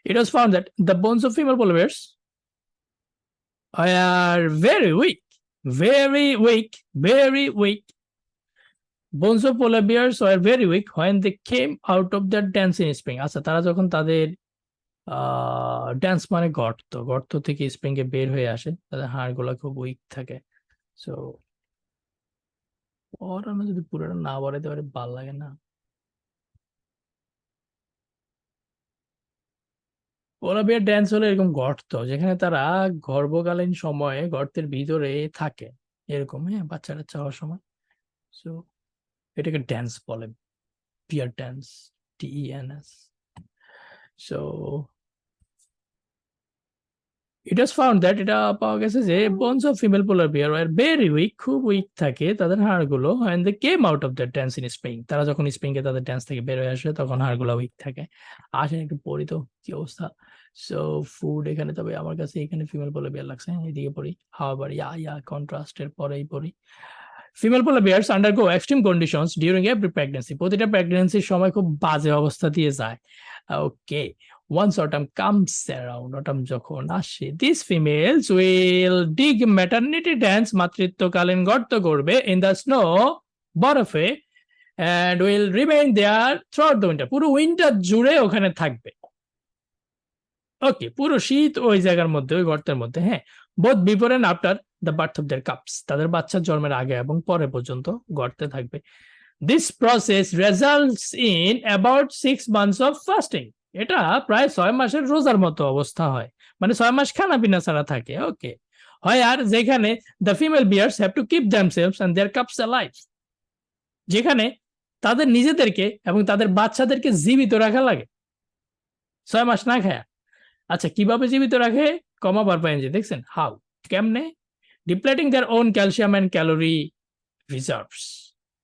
it was found that the bones of female polar bears are very weak, very weak, very weak. Bones of polar bears were very weak when they came out of their dancing spring. আচ্ছা, তারা যখন তাদের dance মানে গর্ত, গর্ত থেকে spring এ বের হয়ে আসে, তাদের হাড়গুলো খুব উইক থাকে। সো পড়ানো যদি পুরোটা না বাড়াইতে পারে ভাল লাগে না। পোলার বিয়ার ড্যান্স হলো এরকম গর্ত, যেখানে তারা গর্ভকালীন সময়ে গর্তের ভিতরে থাকে, এরকম। হ্যাঁ, বাচ্চা টাচ্চা হওয়ার সময়। সো এটাকে ড্যান্স বলে, bear dens, DENS। So it was found that, এটা পাওয়া গেছে যে bones of female polar bear are very weak, খুব উইক থাকে তাদের হাড়গুলো, and they came out of that dens in spring, তারা যখন স্প্রিং এ তাদের ড্যান্স থেকে বের হয়ে আসে তখন হাড়গুলো উইক থাকে। আসেন একটু পড়ি তো কি অবস্থা। সো ফুড এখানে, তবে আমার কাছে এখানে ফিমেল পোলার বিয়ার লাগছে, এদিকে পড়ি। হাওয়াবার ইয়া কন্ট্রাস্টের পরেই পড়ি। Female polar bears undergo extreme conditions during every pregnancy, প্রতিটা প্রেগন্যান্সির সময় খুব বাজে অবস্থা দিয়ে যায়। ওকে, once autumn comes around, autumn যখন আসে, these females will dig maternity dance, মাতৃত্বকালীন গর্ত করবে in the snow, বরফে, and will remain there throughout the winter, পুরো উইন্টার জুড়ে ওখানে থাকবে। ওকে, পুরো শীত ওই জায়গার মধ্যে, ওই গর্তের মধ্যে। হ্যাঁ, both before and after the birth of their cubs, তাদের বাচ্চার জন্মের আগে এবং পরে পর্যন্ত গর্তে থাকবে। This process results in about 6 months of fasting, এটা প্রায় 6 মাসের রোজার মতো অবস্থা হয়, মানে 6 মাস খানা পিনা ছাড়া থাকে। ওকে, হয় আর যেখানে the female bears have to keep themselves and their cubs alive, যেখানে তাদের নিজেদেরকে এবং তাদের বাচ্চাদেরকে জীবিত রাখা লাগে 6 মাস না খায়। আচ্ছা, কিভাবে জীবিত রাখে? কমাবার পাইনজি দেখছেন, হাউ, কেমনে? Depleting their own calcium and calorie reserves,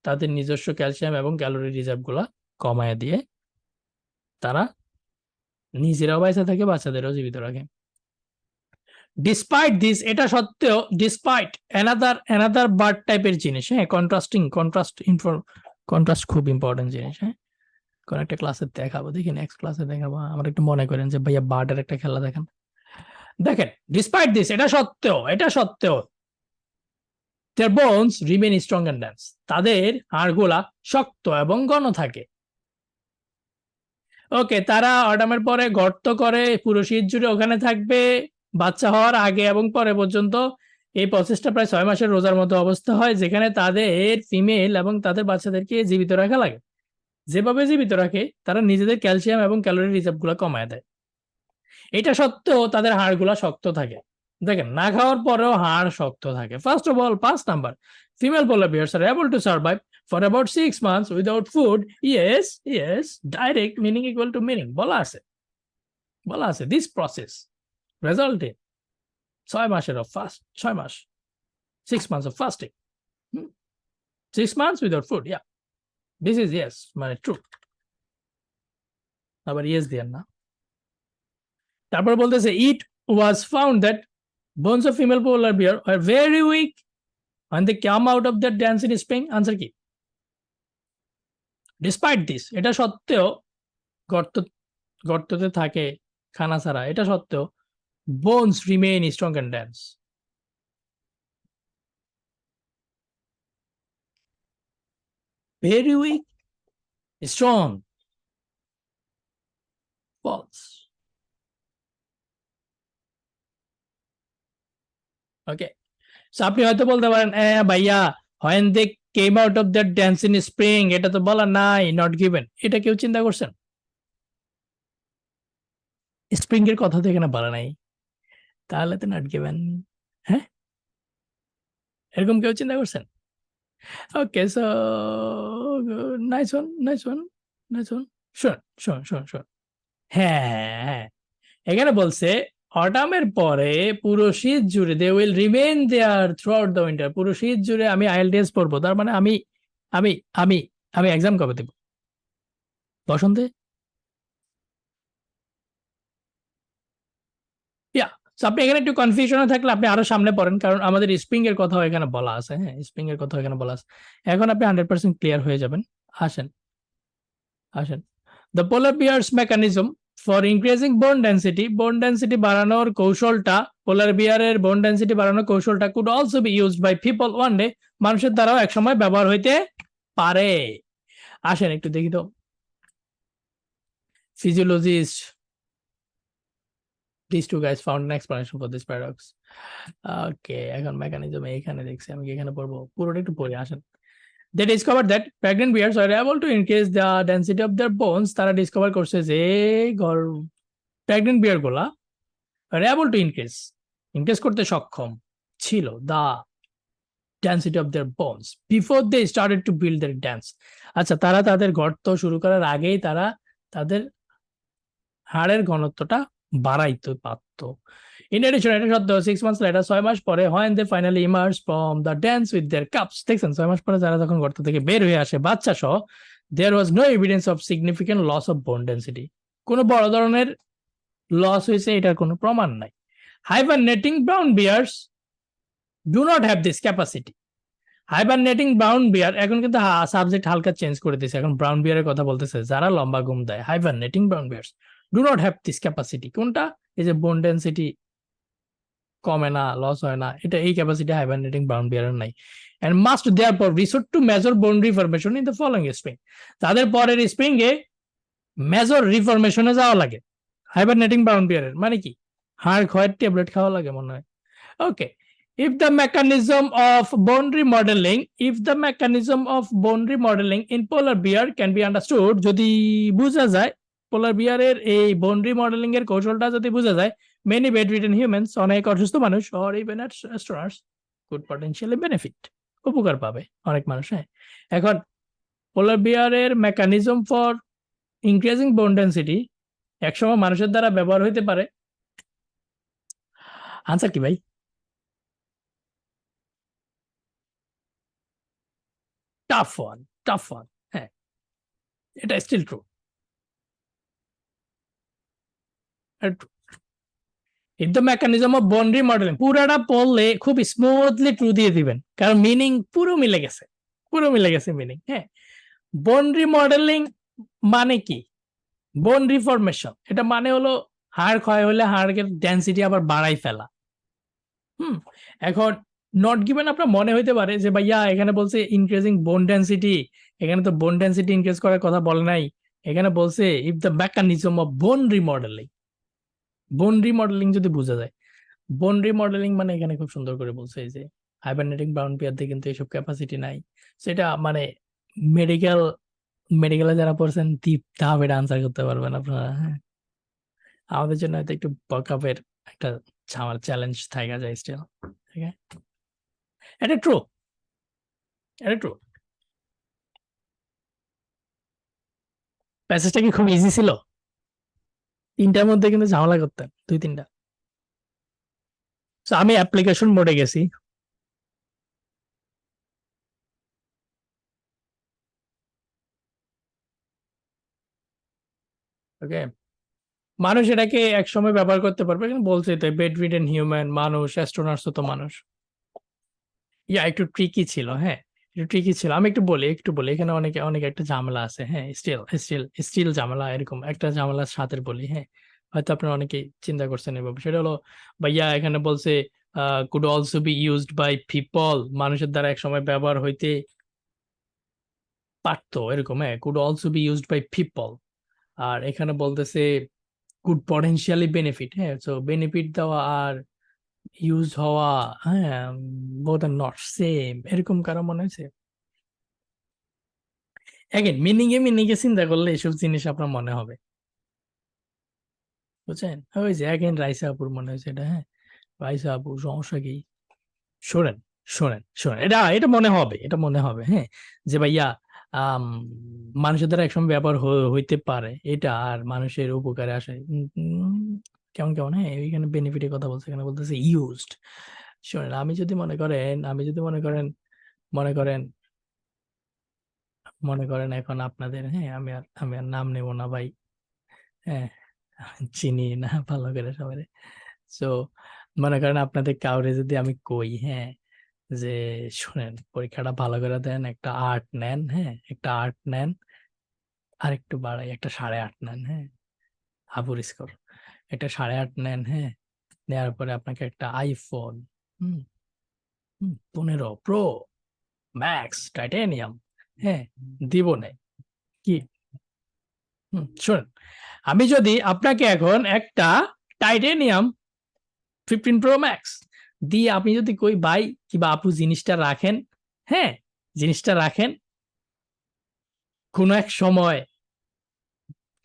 তাদের নিজস্ব ক্যালসিয়াম এবং ক্যালোরি রিজার্ভ গুলা কমায় দিয়ে তারা নিজেরাও বাইসা থাকে, বাচ্চাদেরও জীবিত রাখে। ডিসপাইট দিস, এটা সত্ত্বেও, ডিসপাইট অ্যানাদার বার্ড টাইপের জিনিস, হ্যাঁ, কন্ট্রাস্ট খুব ইম্পর্টেন্ট জিনিস, হ্যাঁ। কোন একটা ক্লাসে দেখাবো, দেখি নেক্সট ক্লাসে দেখাবো। আমার একটু মনে করেন যে ভাইয়া বার্ডের একটা খেলা দেখেন। দেখেন, ডিসপাইট দিস, এটা সত্ত্বেও their bones remain strong and dense, তাদের হাড়গুলা শক্ত এবং ঘন থাকে। ওকে, তারা অটামের পরে গর্ত করে পুরো শীত জুড়ে ওখানে থাকবে বাচ্চা হওয়ার আগে এবং পরে পর্যন্ত। এই প্রসেসটা প্রায় 6 মাসের রোজার মতো অবস্থা হয়, যেখানে তাদের ফিমেল এবং তাদের বাচ্চাদেরকে জীবিত রাখা লাগে। যেভাবে জীবিত রাখে, তারা নিজেদের ক্যালসিয়াম এবং ক্যালোরি রিজার্ভ গুলা কমায় দেয়। এটা সত্ত্বেও তাদের হাড়গুলা শক্ত থাকে। দেখেন, না খাওয়ার পরেও হাড় শক্ত থাকে। First of all, 5 number, female polar bears are able to survive for about 6 months without food. Yes, direct meaning equal to meaning বলা আছে this process result in 6 মাসের of fast, 6 mass, 6 months of fasting. 6 months without food, yeah, this is yes, মানে true। আবার yes দেন না। তারপর বলতেছে it was found that bones of female polar bear are very weak when they come out of their dance in spring. Answer কি? Despite this, এটা সত্ত্বেও, গর্ততে থাকে খানা ছাড়া, এটা সত্ত্বেও bones remain strong and dense. Very weak, strong, false. Okay, so আপনি হয়তো বলতে পারেন ভাইয়া when they came out of their dance in spring, এটা তো বলা নাই, not given। এটা কেউ চিন্তা করছেন? স্প্রিং এর কথা তো এখানে বলা নাই, তাহলে তো নট গিভেন। হ্যাঁ, এরকম কেউ চিন্তা করছেন? Okay, so nice one. শোন। হ্যাঁ, এখানে বলছে অটামের পরে পুরো শীত জুড়ে they will remain there throughout the winter. পুরো শীত জুড়ে আমি আইএলটিএস পড়বো, তার মানে আমি আমি আমি আমি এক্সাম কবে দেব? বসন্তে। ইয়া, আপনি এখানে একটু কনফিউশনে থাকলে আপনি আরো সামনে পড়েন, কারণ আমাদের স্প্রিং এর কথাও এখানে বলা আছে। হ্যাঁ, স্প্রিং এর কথাও এখানে বলা আছে। এখন আপনি 100% ক্লিয়ার হয়ে যাবেন। আসেন। The polar bears mechanism for increasing bone density বাড়ানোর কৌশলটা, পোলার বিয়ারের বোন ডেন্সিটি বাড়ানোর কৌশলটা could also be used by people one day, মানুষের দ্বারাও একসময় ব্যবহার হইতে পারে। আসেন একটু দেখি তো। Physiologist, these two guys found an explanation for this paradox. ওকে, এখন মেকানিজম এইখানে দেখছি, আমি কি এখানে পড়বো? পুরোটা একটু পড়ে আসেন। They discovered that pregnant bears are able to increase the density of their bones. তারা ডিসকভার করছে যে প্রেগনেন্ট বিয়ার গুলা are able to increase করতে সক্ষম ছিল the density of their bones before they started to build their dance. আচ্ছা, তারা তাদের গর্ত শুরু করার আগেই তারা তাদের হাড়ের ঘনত্বটা বাড়াইতে পারতো। In addition, এটা সত্ত্বেও 6 months later, 6 মাস পরে, when they finally emerge from the dance with their cubs, দেখছেন 6 মাস পরে যারা যখন গর্ত থেকে বের হয়ে আসে বাচ্চা সহ, there was no evidence of significant loss of bone density. কোনো বড় ধরনের লস হয়েছে এটার কোনো প্রমাণ নাই। Hibernating brown bears do not have this capacity. Hibernating brown bear, এখন কিন্তু সাবজেক্ট হালকা চেঞ্জ করে দিয়েছে, এখন ব্রাউন বিয়ারের কথা বলতেছে যারা লম্বা ঘুম দেয়। Hibernating brown bears do not have this capacity. কোনটা? এই যে বোন ডেন্সিটি কমে না, লস হয় না, এটা এই ক্যাপাসিটি হাইবারনেটিং ব্রাউন বিয়ারের নাই। And must therefore resort to major bone reformation in the following spring. তাদের পরের স্প্রিং এ মেজর রিফরমেশনে যাওয়া লাগে হাইবারনেটিং ব্রাউন বিয়ারের। মানে কি? হাড় ক্ষয়ের ট্যাবলেট খাওয়া লাগে মনে হয়। ওকে, if the mechanism of bone remodeling in polar bear can be understood, যদি বোঝা যায় পোলার বিয়ারের এই বোন রিমডেলিং এর কৌশলটা যদি বোঝা যায়, many bedridden humans, অনেক অসুস্থ মানুষ, or even astronauts could potentially benefit, উপকার পাবে অনেক মানুষ। হ্যাঁ, এখন পোলার বিয়ারের mechanism for increasing bone density একসময় মানুষের দ্বারা ব্যবহার হইতে পারে। আনসার কি ভাই? Tough one. হ্যাঁ, এটা still true. In the mechanism of bond remodelling পুরাটা পড়লে খুব স্মুথলি ট্রু দিয়ে দিবেন, কারণ মিনিং পুরো মিলে গেছে, পুরো মিলে গেছে মিনিং। হ্যাঁ, বন্ড রিমডেলিং মানে কি? বোন রিফরমেশন, এটা মানে হলো হাড় ক্ষয় হলে হাড়ের ডেন্সিটি আবার বাড়াই ফেলা। হুম, এখন নট গিভেন আপনার মনে হইতে পারে যে ভাইয়া এখানে বলছে ইনক্রিজিং বোন ডেন্সিটি, এখানে তো বোন ডেন্সিটি ইনক্রিজ করার কথা বলে নাই, এখানে বলছে ইফ দ্য মেকানিজম অফ বোন রিমডেলিং। বোন রিমডেলিং যদি বোঝা যায়, বোন রিমডেলিং মানে এখানে খুব সুন্দর করে বলছে এই যে হাইবারনেটিং ব্রাউন পিয়ারদের কিন্তু এইসব ক্যাপাসিটি নাই। সেটা মানে মেডিকেল, মেডিকেলে যারা পড়ছেন ধাপে আনসার করতে পারবেন আপনারা। হ্যাঁ, আমাদের জন্য হয়তো একটু বকাপের একটা চ্যালেঞ্জ থাকা যায় স্টিল। ঠিক আছে, এটা ট্রু, এটা ট্রু। প্যাসেজটা কি খুব ইজি ছিল? তিনটার মধ্যে কিন্তু ঝামেলা করতেন, দুই তিনটা। So, আমি অ্যাপ্লিকেশন মোডে গেছি। ওকে, মানুষ এটাকে একসময় ব্যবহার করতে পারবে, কিন্তু বলছে তো বেড রিডেন হিউম্যান, মানুষ অ্যাস্ট্রোনটস তো মানুষ। ইয়া একটু ট্রিকি ছিল, হ্যাঁ একটু ট্রিকি ছিল। আমি একটু বলি এখানে অনেক অনেক একটা ঝামেলা আছে। হ্যাঁ, স্টিল ঝামেলা, এরকম একটা ঝামেলার সাথে বলি। হ্যাঁ, হয়তো আপনারা অনেকেই চিন্তা করছেন এভাবে, সেটা হলো ভাইয়া এখানে বলছে could also be used by people, মানুষের দ্বারা এক সময় ব্যবহার হইতে পারতো এরকম। হ্যাঁ, could also be used by people. আর এখানে বলতেছে কুড পটেনশিয়ালি বেনিফিট। হ্যাঁ, সো বেনিফিট দেওয়া আর ইউজ হওয়া, হ্যাঁ, বোথ আর নট সেম, এরকম কারো মনে হয়েছে? এগেন মিনিং এ চিন্তা করলে এসব জিনিস আপনার মনে হবে, বুঝছেন? ওই যে এগেন রাইসা আপুর মনে হয়েছে এটা। হ্যাঁ, রাইসা আপু সমস্যা কি? শোনেন, শোনেন, এটা এটা মনে হবে, এটা মনে হবে। হ্যাঁ, যে ভাইয়া আম, মানুষের দ্বারা একসময় ব্যবহার হইতে পারে এটা আর মানুষের উপকারে আসে। কেমন কেমন, হ্যাঁ এখানে বেনিফিটের কথা বলছে, এখানে বলতেছে ইউজড। শোনেন, আমি যদি মনে করেন মনে করেন এখন আপনাদের, হ্যাঁ আমি আর নাম নেব না ভাই। হ্যাঁ, চিনি না ভালো করে সবাই। সো মনে করেন আপনাদের কাউরে যদি আমি কই, হ্যাঁ, যে শুনেন পরীক্ষাটা ভালো করে দেন, একটা আর্ট নেন, হ্যাঁ একটা আর্ট নেন, আর একটু বাড়াই একটা 8.5 নেন। হ্যাঁ, আবুর স্কোর একটা 8.5 নেন। হ্যাঁ, নেওয়ার পরে আপনাকে একটা আইফোন, হুম 15 প্রো ম্যাক্স টাইটানিয়াম, হ্যাঁ দিব না কি? শুনেন, আমি যদি আপনাকে এখন একটা টাইটানিয়াম 15 প্রো ম্যাক্স দিয়ে আপনি যদি কই ভাই কিবা আপু জিনিসটা রাখেন, হ্যাঁ জিনিসটা রাখেন, কোনো এক সময়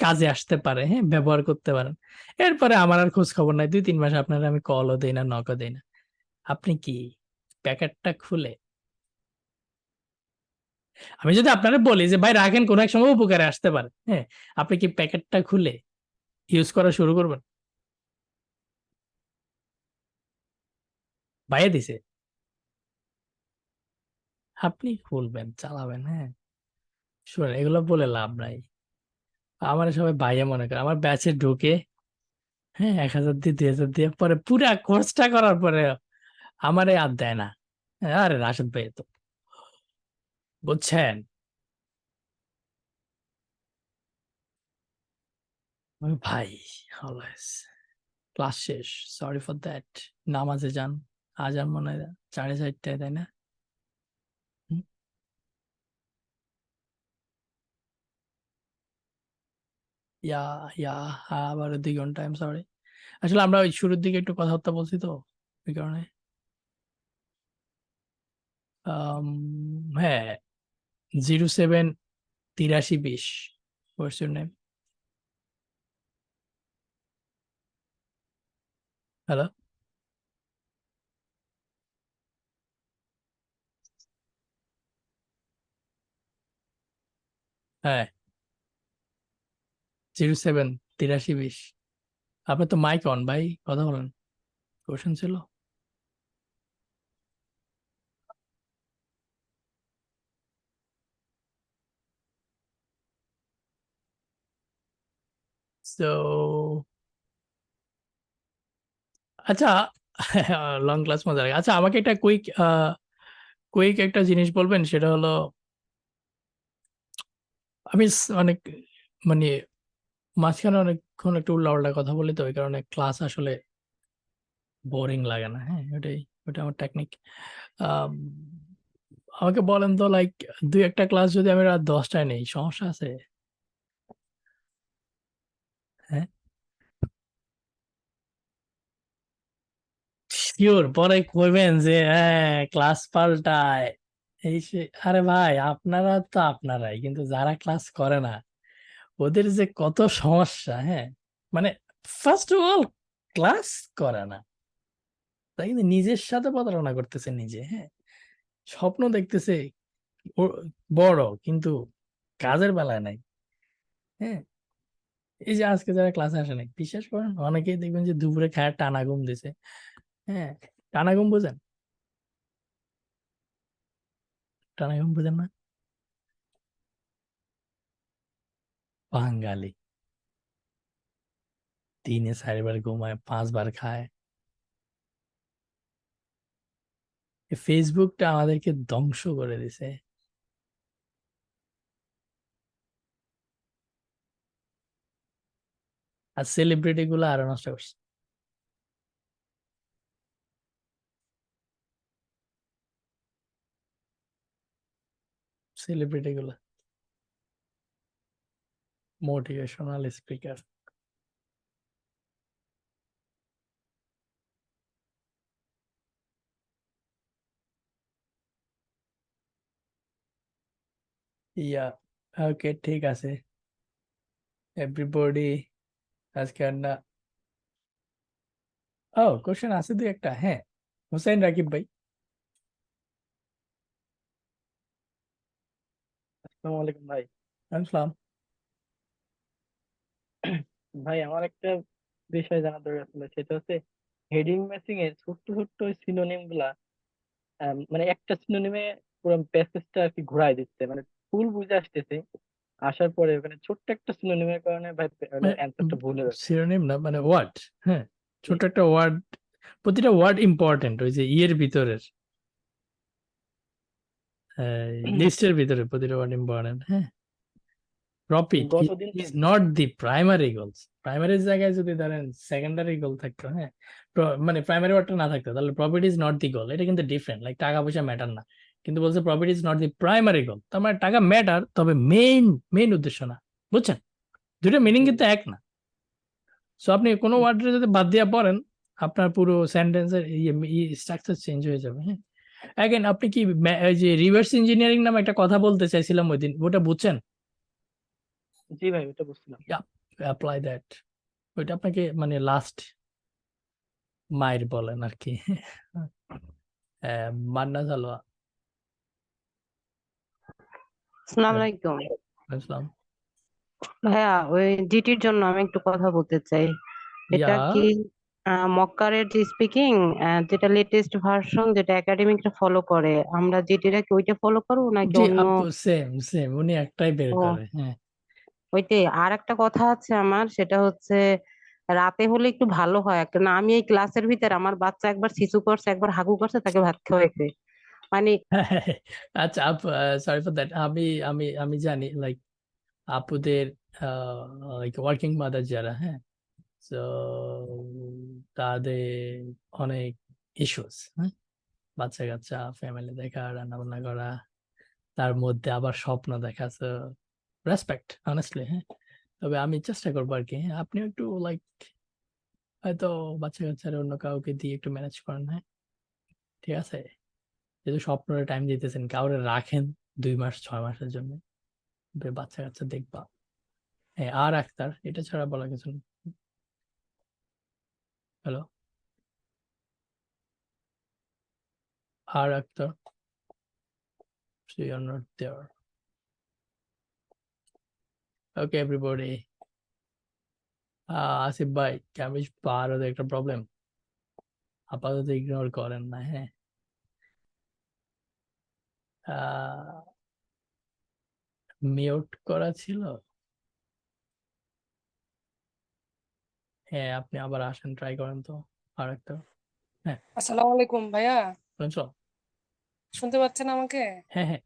কাজে আসতে পারে, হ্যাঁ ব্যবহার করতে পারেন, এরপরে আমার আর খোঁজ খবর নাই, 2-3 মাস আপনার আমি কলও দেই না, নকও দেই না, আপনি কি প্যাকেটটা খুলে, আমি যদি আপনারা বলি যে ভাই রাখেন কোনো এক সময় উপকারে আসতে পারে, হ্যাঁ আপনি কি প্যাকেটটা খুলে ইউজ করা শুরু করবেন? বাইরে দিছে, আপনি খুলবেন চালাবেন। হ্যাঁ, শুনেন এগুলো বলে লাভ নাই। আমার সবাই ভাইয়া মনে করে, আমার ব্যাচে ঢুকে, হ্যাঁ 1,000 দিয়ে 2,000 দিয়ে পরে পুরা কোর্সটা করার পরে আমারে আর দেয় না। হ্যাঁ, আরে রাশেদ ভাই তো, বুঝছেন? আমি ভাই অলওয়েজ ক্লাস শেষ, সরি ফর দ্যাট, নামাজে যান, আজান মনে হয় 4:30টায়, তাই না? হুম, ইয়া ইয়া আবার 2 ঘন্টা, আই এম সরি। আসলে আমরা ওই শুরুর দিকে একটু কথাবার্তা বলছি তো, ওই কারণে। আম, হ্যাঁ, 07-83-20, হোয়াটস ইউর নেম? হ্যালো, হ্যাঁ 07-83-20। আপনার তো মাইক অন ভাই, কথা বলেন, কোশ্চেন ছিল। সো আচ্ছা, লং ক্লাস মজা লাগে। আচ্ছা, আমাকে একটা কুইক একটা জিনিস বলবেন, সেটা হলো আমি অনেক মানে মাঝখানে অনেকক্ষণ একটু উল্টাপাল্টা কথা বলি, তো ওই কারণে ক্লাস আসলে বোরিং লাগে না। হ্যাঁ, ওটা আমার টেকনিক। আমাকে বলেন তো, লাইক দুই একটা ক্লাস যদি আমি রাত 10টায় নেই, সমস্যা আছে? হ্যাঁ, শিওর পরে কইবেন যে হ্যাঁ ক্লাস পাল্টায় এই সে। আরে ভাই, আপনারা তো আপনারাই, কিন্তু যারা ক্লাস করে না ওদের যে কত সমস্যা। হ্যাঁ, মানে ফার্স্ট অফ অল ক্লাস করে না, তাই কিন্তু নিজের সাথে প্রতারণা করতেছে নিজে। হ্যাঁ, স্বপ্ন দেখতেছে বড়, কিন্তু কাজের বেলায় নাই। হ্যাঁ, এই যে আজকে যারা ক্লাসে আসে নাই, বিশ্বাস করেন অনেকেই দেখবেন যে দুপুরে খায় টানা ঘুম দিছে। হ্যাঁ, টানা ঘুম বুঝেন? টানা ঘুম বুঝেন না? বাঙালি দিনে 4বার ঘুমায়, 5বার খায়। এই ফেসবুকটা আমাদেরকে ধ্বংস করে দিছে। আর সেলিব্রিটি গুলো আরো নষ্ট করছে। সেলিব্রিটি গুলো মোটিভেশনাল স্পিকার। ইয়া, ওকে, ঠিক আছে এভরিবডি। আজকে আর না। ও, কোশ্চেন আছে দুই একটা। হ্যাঁ, হোসেন রাকিব ভাই। আসসালামু আলাইকুম ভাই। আসসালাম। ভাই আমার একটা বিষয় জানার দরকার ছিল, সেটা হচ্ছে হেডিং ম্যাচিং এর ছোট্ট ছোট্ট সিনোনিম গুলা, মানে একটা সিনোনিমে পুরো প্যাসেজটা আর কি ঘুরাই দিচ্ছে, মানে ফুল বুঝে আসতেছে, আসার পরে ওখানে ছোট্ট একটা সিনোনিমের কারণে ভাই অ্যান্সারটা ভুল হয়ে যাচ্ছে। সিনোনিম না, মানে ওয়ার্ড। হ্যাঁ, জি ছোট একটা ওয়ার্ড, প্রতিটা ওয়ার্ড ইম্পর্টেন্ট। ওই যে ইয়ের ভিতরের লিস্টের ভিতরে প্রতিটা ওয়ার্ড ইম্পর্টেন্ট। হ্যাঁ, প্রফিট গতদিন is not the primary goals. Primary জায়গায় যদি ধরেন সেকেন্ডারি গোল থাকতো, হ্যাঁ, মানে প্রাইমারি ওয়ার্ডটা না থাকতো, তাহলে প্রফিট ইজ নট দি গোল, এটা কিন্তু ডিফারেন্ট। লাইক টাকা পয়সা ম্যাটার না, কিন্তু বলছে profit is not the primary goal, তার মানে টাকা ম্যাটার, তবে মেইন মেইন উদ্দেশ্য না। বুঝছেন? দুটো মিনিং জি কিন্তু এক না। সো আপনি কোনো ওয়ার্ডে যদি বাদ দিয়া পড়েন, আপনার পুরো সেন্টেন্সের স্ট্রাকচার চেঞ্জ হয়ে যাবে। হ্যাঁ, অ্যাগেন আপনি কি ওই যে রিভার্স ইঞ্জিনিয়ারিং নামে একটা কথা বলতে চাইছিলাম ওই দিন, ওটা বুঝছেন? জি ভাই, ওটা বুঝছিলাম। Apply that. ওইটা আপনাকে মানে লাস্ট মাইর বলেন আর কি। মান্না সালোয়া। আসসালামু আলাইকুম আসলাম। ভাইয়া। ওই জিটির জন্য আমি একটু কথা বলতে চাই। এটা ইয়া, কি মক্কারের যে স্পিকিং, যেটা লেটেস্ট ভার্সন, যেটা একাডেমিকরা ফলো করে, আমরা জিটিরা কি ওইটা ফলো করবো নাকি জি অন্য? আপু, সেম সেম, উনি একটাই বের ও, করে। হ্যাঁ, ওইটাই। আর একটা কথা আছে আমার, সেটা হচ্ছে রাতে হলে একটু ভালো হয়। কেন আমি এই ক্লাসের ভিতরে আমার বাচ্চা একবার সিসু করছে, একবার হাগু করছে, তাকে ভাত খাওয়াইছে। মানে আচ্ছা আপু, সরি ফর দ্যাট। আমি আমি আমি জানি লাইক আপুদের লাইক ওয়ার্কিং মাদার যারা, হ্যাঁ, তো তাদের অনেক ইস্যুস। হ্যাঁ, বাচ্চা কাচ্চা, ফ্যামিলি দেখা, রান্না বান্না করা, তার মধ্যে আবার স্বপ্ন দেখা। তো রেসপেক্ট অনেস্টলি। হ্যাঁ, তবে আমি চেষ্টা করবো আর কি। হ্যাঁ, আপনি একটু লাইক হয়তো বাচ্চা কাচ্চারা অন্য কাউকে দিয়ে একটু ম্যানেজ করেন। হ্যাঁ, ঠিক আছে, যেহেতু স্বপ্নরে টাইম দিতেছেন, কাউরে রাখেন 2 মাস 6 মাসের জন্য, বাচ্চা কাচ্চা দেখবা। হ্যাঁ, আর আক্তার, এটা ছাড়া বলা কিছু না। হ্যালো, আর Akhtar, so you're not there. Okay everybody, Asif ভাই, ক্যামিশ পাহাড়ে একটা প্রবলেম, আপাতত ইগনোর করেন না। হ্যাঁ, মিউট করা ছিল। হ্যাঁ, আপনি আবার আসেন, ট্রাই করেন তো। আর একটা হ্যাঁ আসসালামু আলাইকুম ভাইয়া, শুনছো? শুনতে পাচ্ছেন আমাকে? হ্যাঁ হ্যাঁ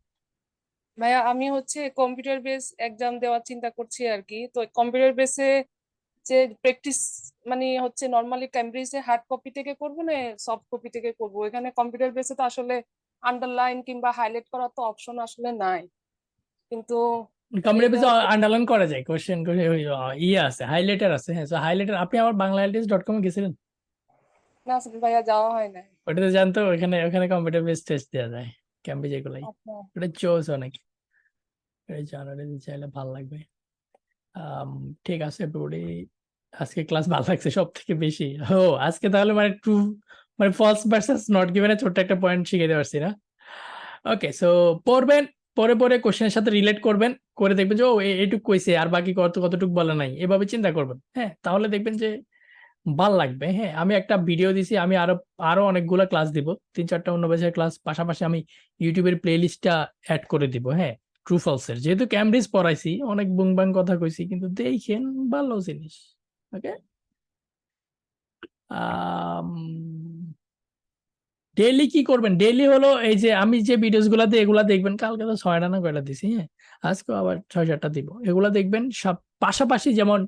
ভাইয়া আমি হচ্ছে কম্পিউটার বেস এক্সাম দেওয়ার চিন্তা করছি আর কি। তো কম্পিউটার বেসে যে প্র্যাকটিস মানে হচ্ছে নর্মালি ক্যামব্রিজে হার্ড কপি থেকে করবো না সফট কপি থেকে করবো? এখানে কম্পিউটার বেসে তো আসলে আন্ডারলাইন কিংবা হাইলাইট করার তো অপশন আসলে নাই, কিন্তু কম্পিউটার এটা বেসে হচ্ছে আন্ডারলাইন করা যায়, কোশ্চেন করে ওই ইয়ে আছে, হাইলাইটার আছে। হ্যাঁ, হাইলাইটার আপনি আমার bangladesh.com এ গেছিলেন? না ভাইয়া যাওয়া হয় নাই। ওটাতে জানতো, ওখানে ওখানে কম্পিউটার বেস টেস্ট দেওয়া যায়, ক্যাম্ব্রিজ এগুলাই। আচ্ছা ওটা চোজ অনেক, এটা জানালে চাইলে ভালো লাগবে। আম, ঠিক আছে এভরিবডি, আজকে ক্লাস ভালো লাগছে সব থেকে বেশি। ও আজকে তাহলে মানে ট্রু মানে ফলস ভার্সেস নট গিভেন ছোট্ট একটা পয়েন্ট শিখে পারছি না? ওকে, সো পড়বেন, পরে পরে কোশ্চেনের সাথে রিলেট করবেন, করে দেখবেন যে ও এইটুক কইছে আর বাকি কতটুক বলে নাই, এভাবে চিন্তা করবেন। হ্যাঁ, তাহলে দেখবেন যে ভাল লাগবে। হ্যাঁ, আমি একটা ভিডিও দিছি, আমি আরো আরো অনেকগুলো ক্লাস দিব, 3-4টা অন্য বিষয়ের ক্লাস পাশাপাশি আমি ইউটিউবের প্লে লিস্টটা অ্যাড করে দিব। হ্যাঁ, ট্রু ফলসের, যেহেতু ক্যামব্রিজ পড়াইছি, অনেক বুংবাং কথা কইছি, কিন্তু দেখেন ভালো জিনিস। ওকে, ডেইলি কি করবেন? ডেইলি হলো এই যে আমি যে ভিডিওস গুলাতে এগুলা দেখবেন, কালকে তো 6টা না কয়টা দিছি, হ্যাঁ আজকেও আবার 6-7টা দিব, এগুলা দেখবেন সব পাশাপাশি, যেমন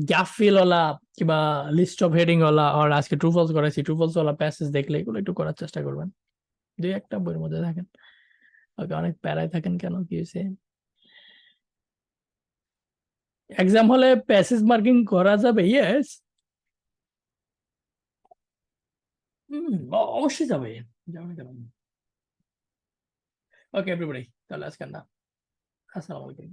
গ্যাপ ফিল ওলা কিংবা লিস্ট অফ হেডিং ওলা, আর আজকে ট্রু ফলস করাইছি, ট্রু ফলস ওলা প্যাসেজ দেখলে এগুলো একটু করার চেষ্টা করবেন। 2-1টা বইয়ের মধ্যে থাকেন। ওকে, অনেক প্যারায় থাকেন কেন, কি হয়েছে? এক্সাম হলে প্যাসেজ মার্কিং করা যাবে? ইয়েস, অবশ্যই যাবে, যাবে না কেন? ওকে এভরিবডি, তাহলে আজকে না, আসসালামু আলাইকুম।